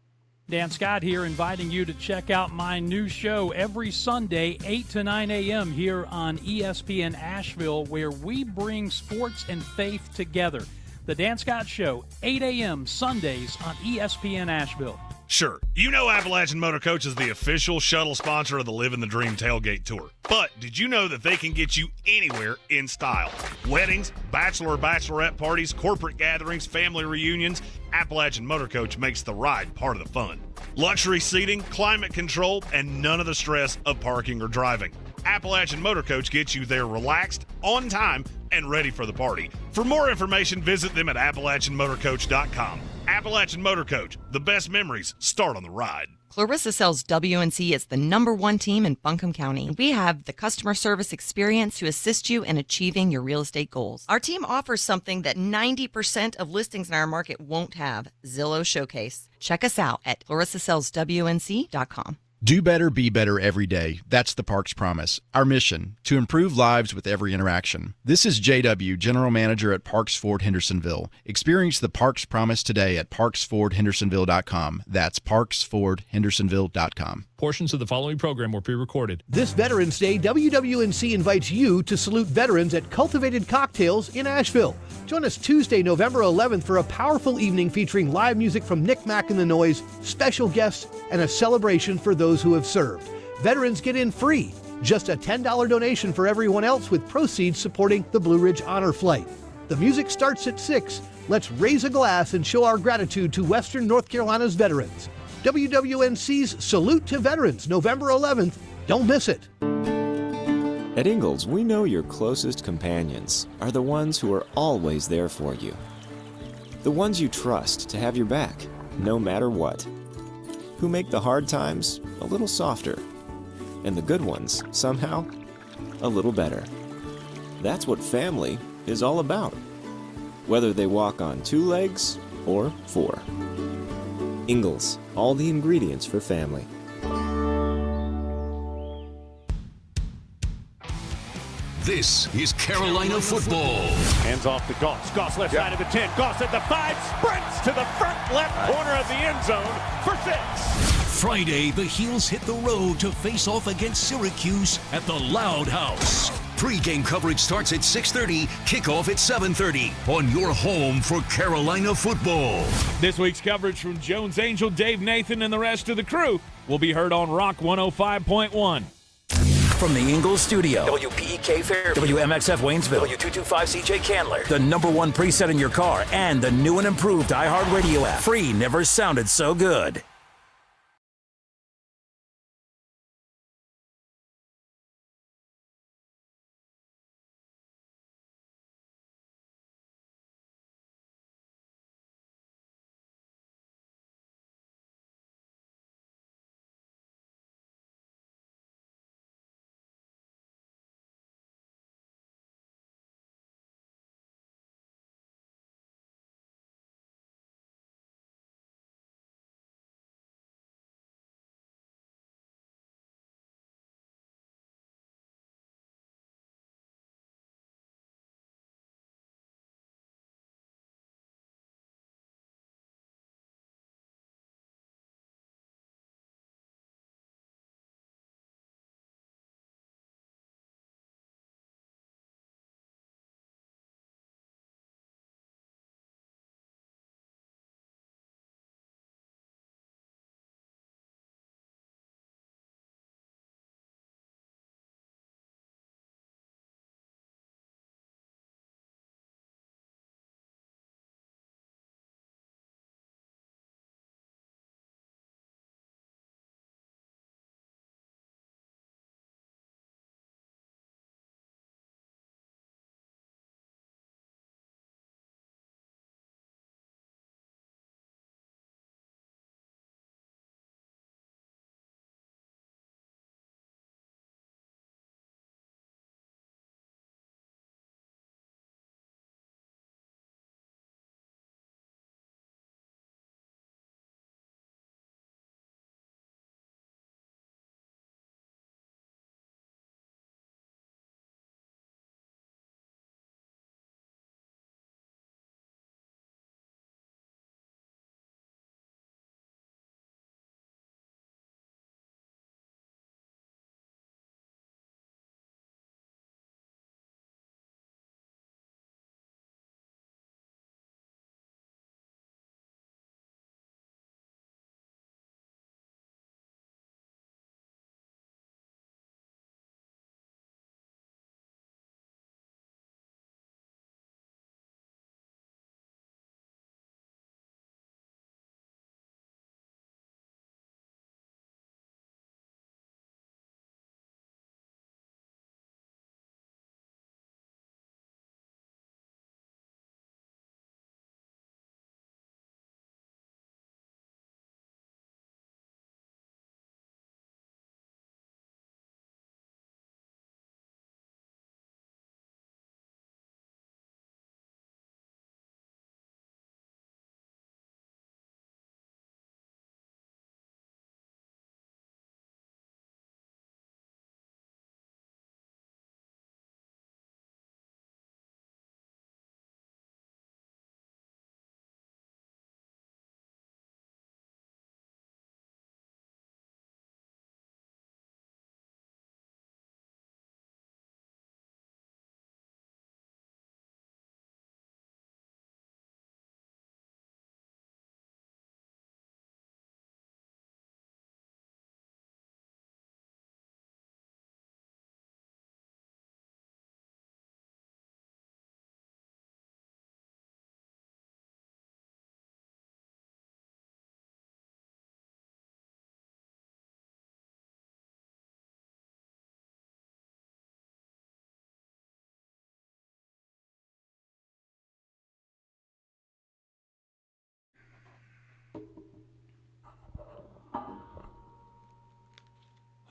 Dan Scott here, inviting you to check out my new show every Sunday, 8 to 9 a.m. here on ESPN Asheville, where we bring sports and faith together. The Dan Scott Show, 8 a.m. Sundays on ESPN Asheville. Sure, you know Appalachian Motor Coach is the official shuttle sponsor of the Living the Dream Tailgate Tour. But did you know that they can get you anywhere in style? Weddings, bachelorette parties, corporate gatherings, family reunions, Appalachian Motor Coach makes the ride part of the fun. Luxury seating, climate control, and none of the stress of parking or driving. Appalachian Motor Coach gets you there relaxed, on time, and ready for the party. For more information, visit them at AppalachianMotorCoach.com. Appalachian Motor Coach, the best memories start on the ride. Clarissa Sells WNC is the #1 team in Buncombe County. We have the customer service experience to assist you in achieving your real estate goals. Our team offers something that 90% of listings in our market won't have, Zillow Showcase. Check us out at ClarissaSellsWNC.com. Do better, be better every day. That's the Parks Promise. Our mission, to improve lives with every interaction. This is JW, General Manager at Parks Ford Hendersonville. Experience the Parks Promise today at ParksFordHendersonville.com. That's ParksFordHendersonville.com. Portions of the following program were pre-recorded. This Veterans Day, WWNC invites you to salute veterans at Cultivated Cocktails in Asheville. Join us Tuesday, November 11th for a powerful evening featuring live music from Nick Mack and the Noise, special guests, and a celebration for those who have served. Veterans get in free. Just a $10 donation for everyone else, with proceeds supporting the Blue Ridge Honor Flight. The music starts at 6. Let's raise a glass and show our gratitude to Western North Carolina's veterans. WWNC's Salute to Veterans, November 11th. Don't miss it. At Ingles, we know your closest companions are the ones who are always there for you. The ones you trust to have your back, no matter what. Who make the hard times a little softer, and the good ones, somehow, a little better. That's what family is all about, whether they walk on 2 legs or 4. Ingles, all the ingredients for family. This is Carolina football. Hands off to Goss. Goss left side of the 10. Goss at the 5. Sprints to the front left corner of the end zone for 6. Friday, the Heels hit the road to face off against Syracuse at the Loud House. Pre-game coverage starts at 6:30, kickoff at 7:30 on your home for Carolina football. This week's coverage from Jones Angel, Dave Nathan, and the rest of the crew will be heard on Rock 105.1. From the Ingles studio, WPEK Fairview, WMXF Waynesville, W225CJ Candler, the #1 preset in your car, and the new and improved iHeartRadio app. Free never sounded so good.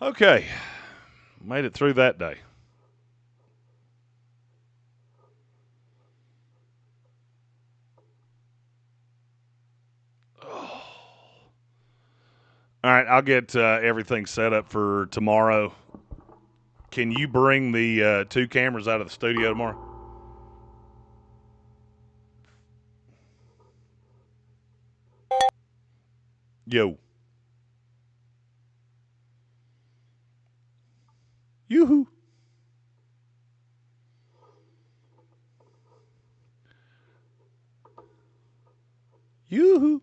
Okay. Made it through that day. All right, I'll get everything set up for tomorrow. Can you bring the 2 cameras out of the studio tomorrow? Yo. Yoo-hoo. Yoo-hoo.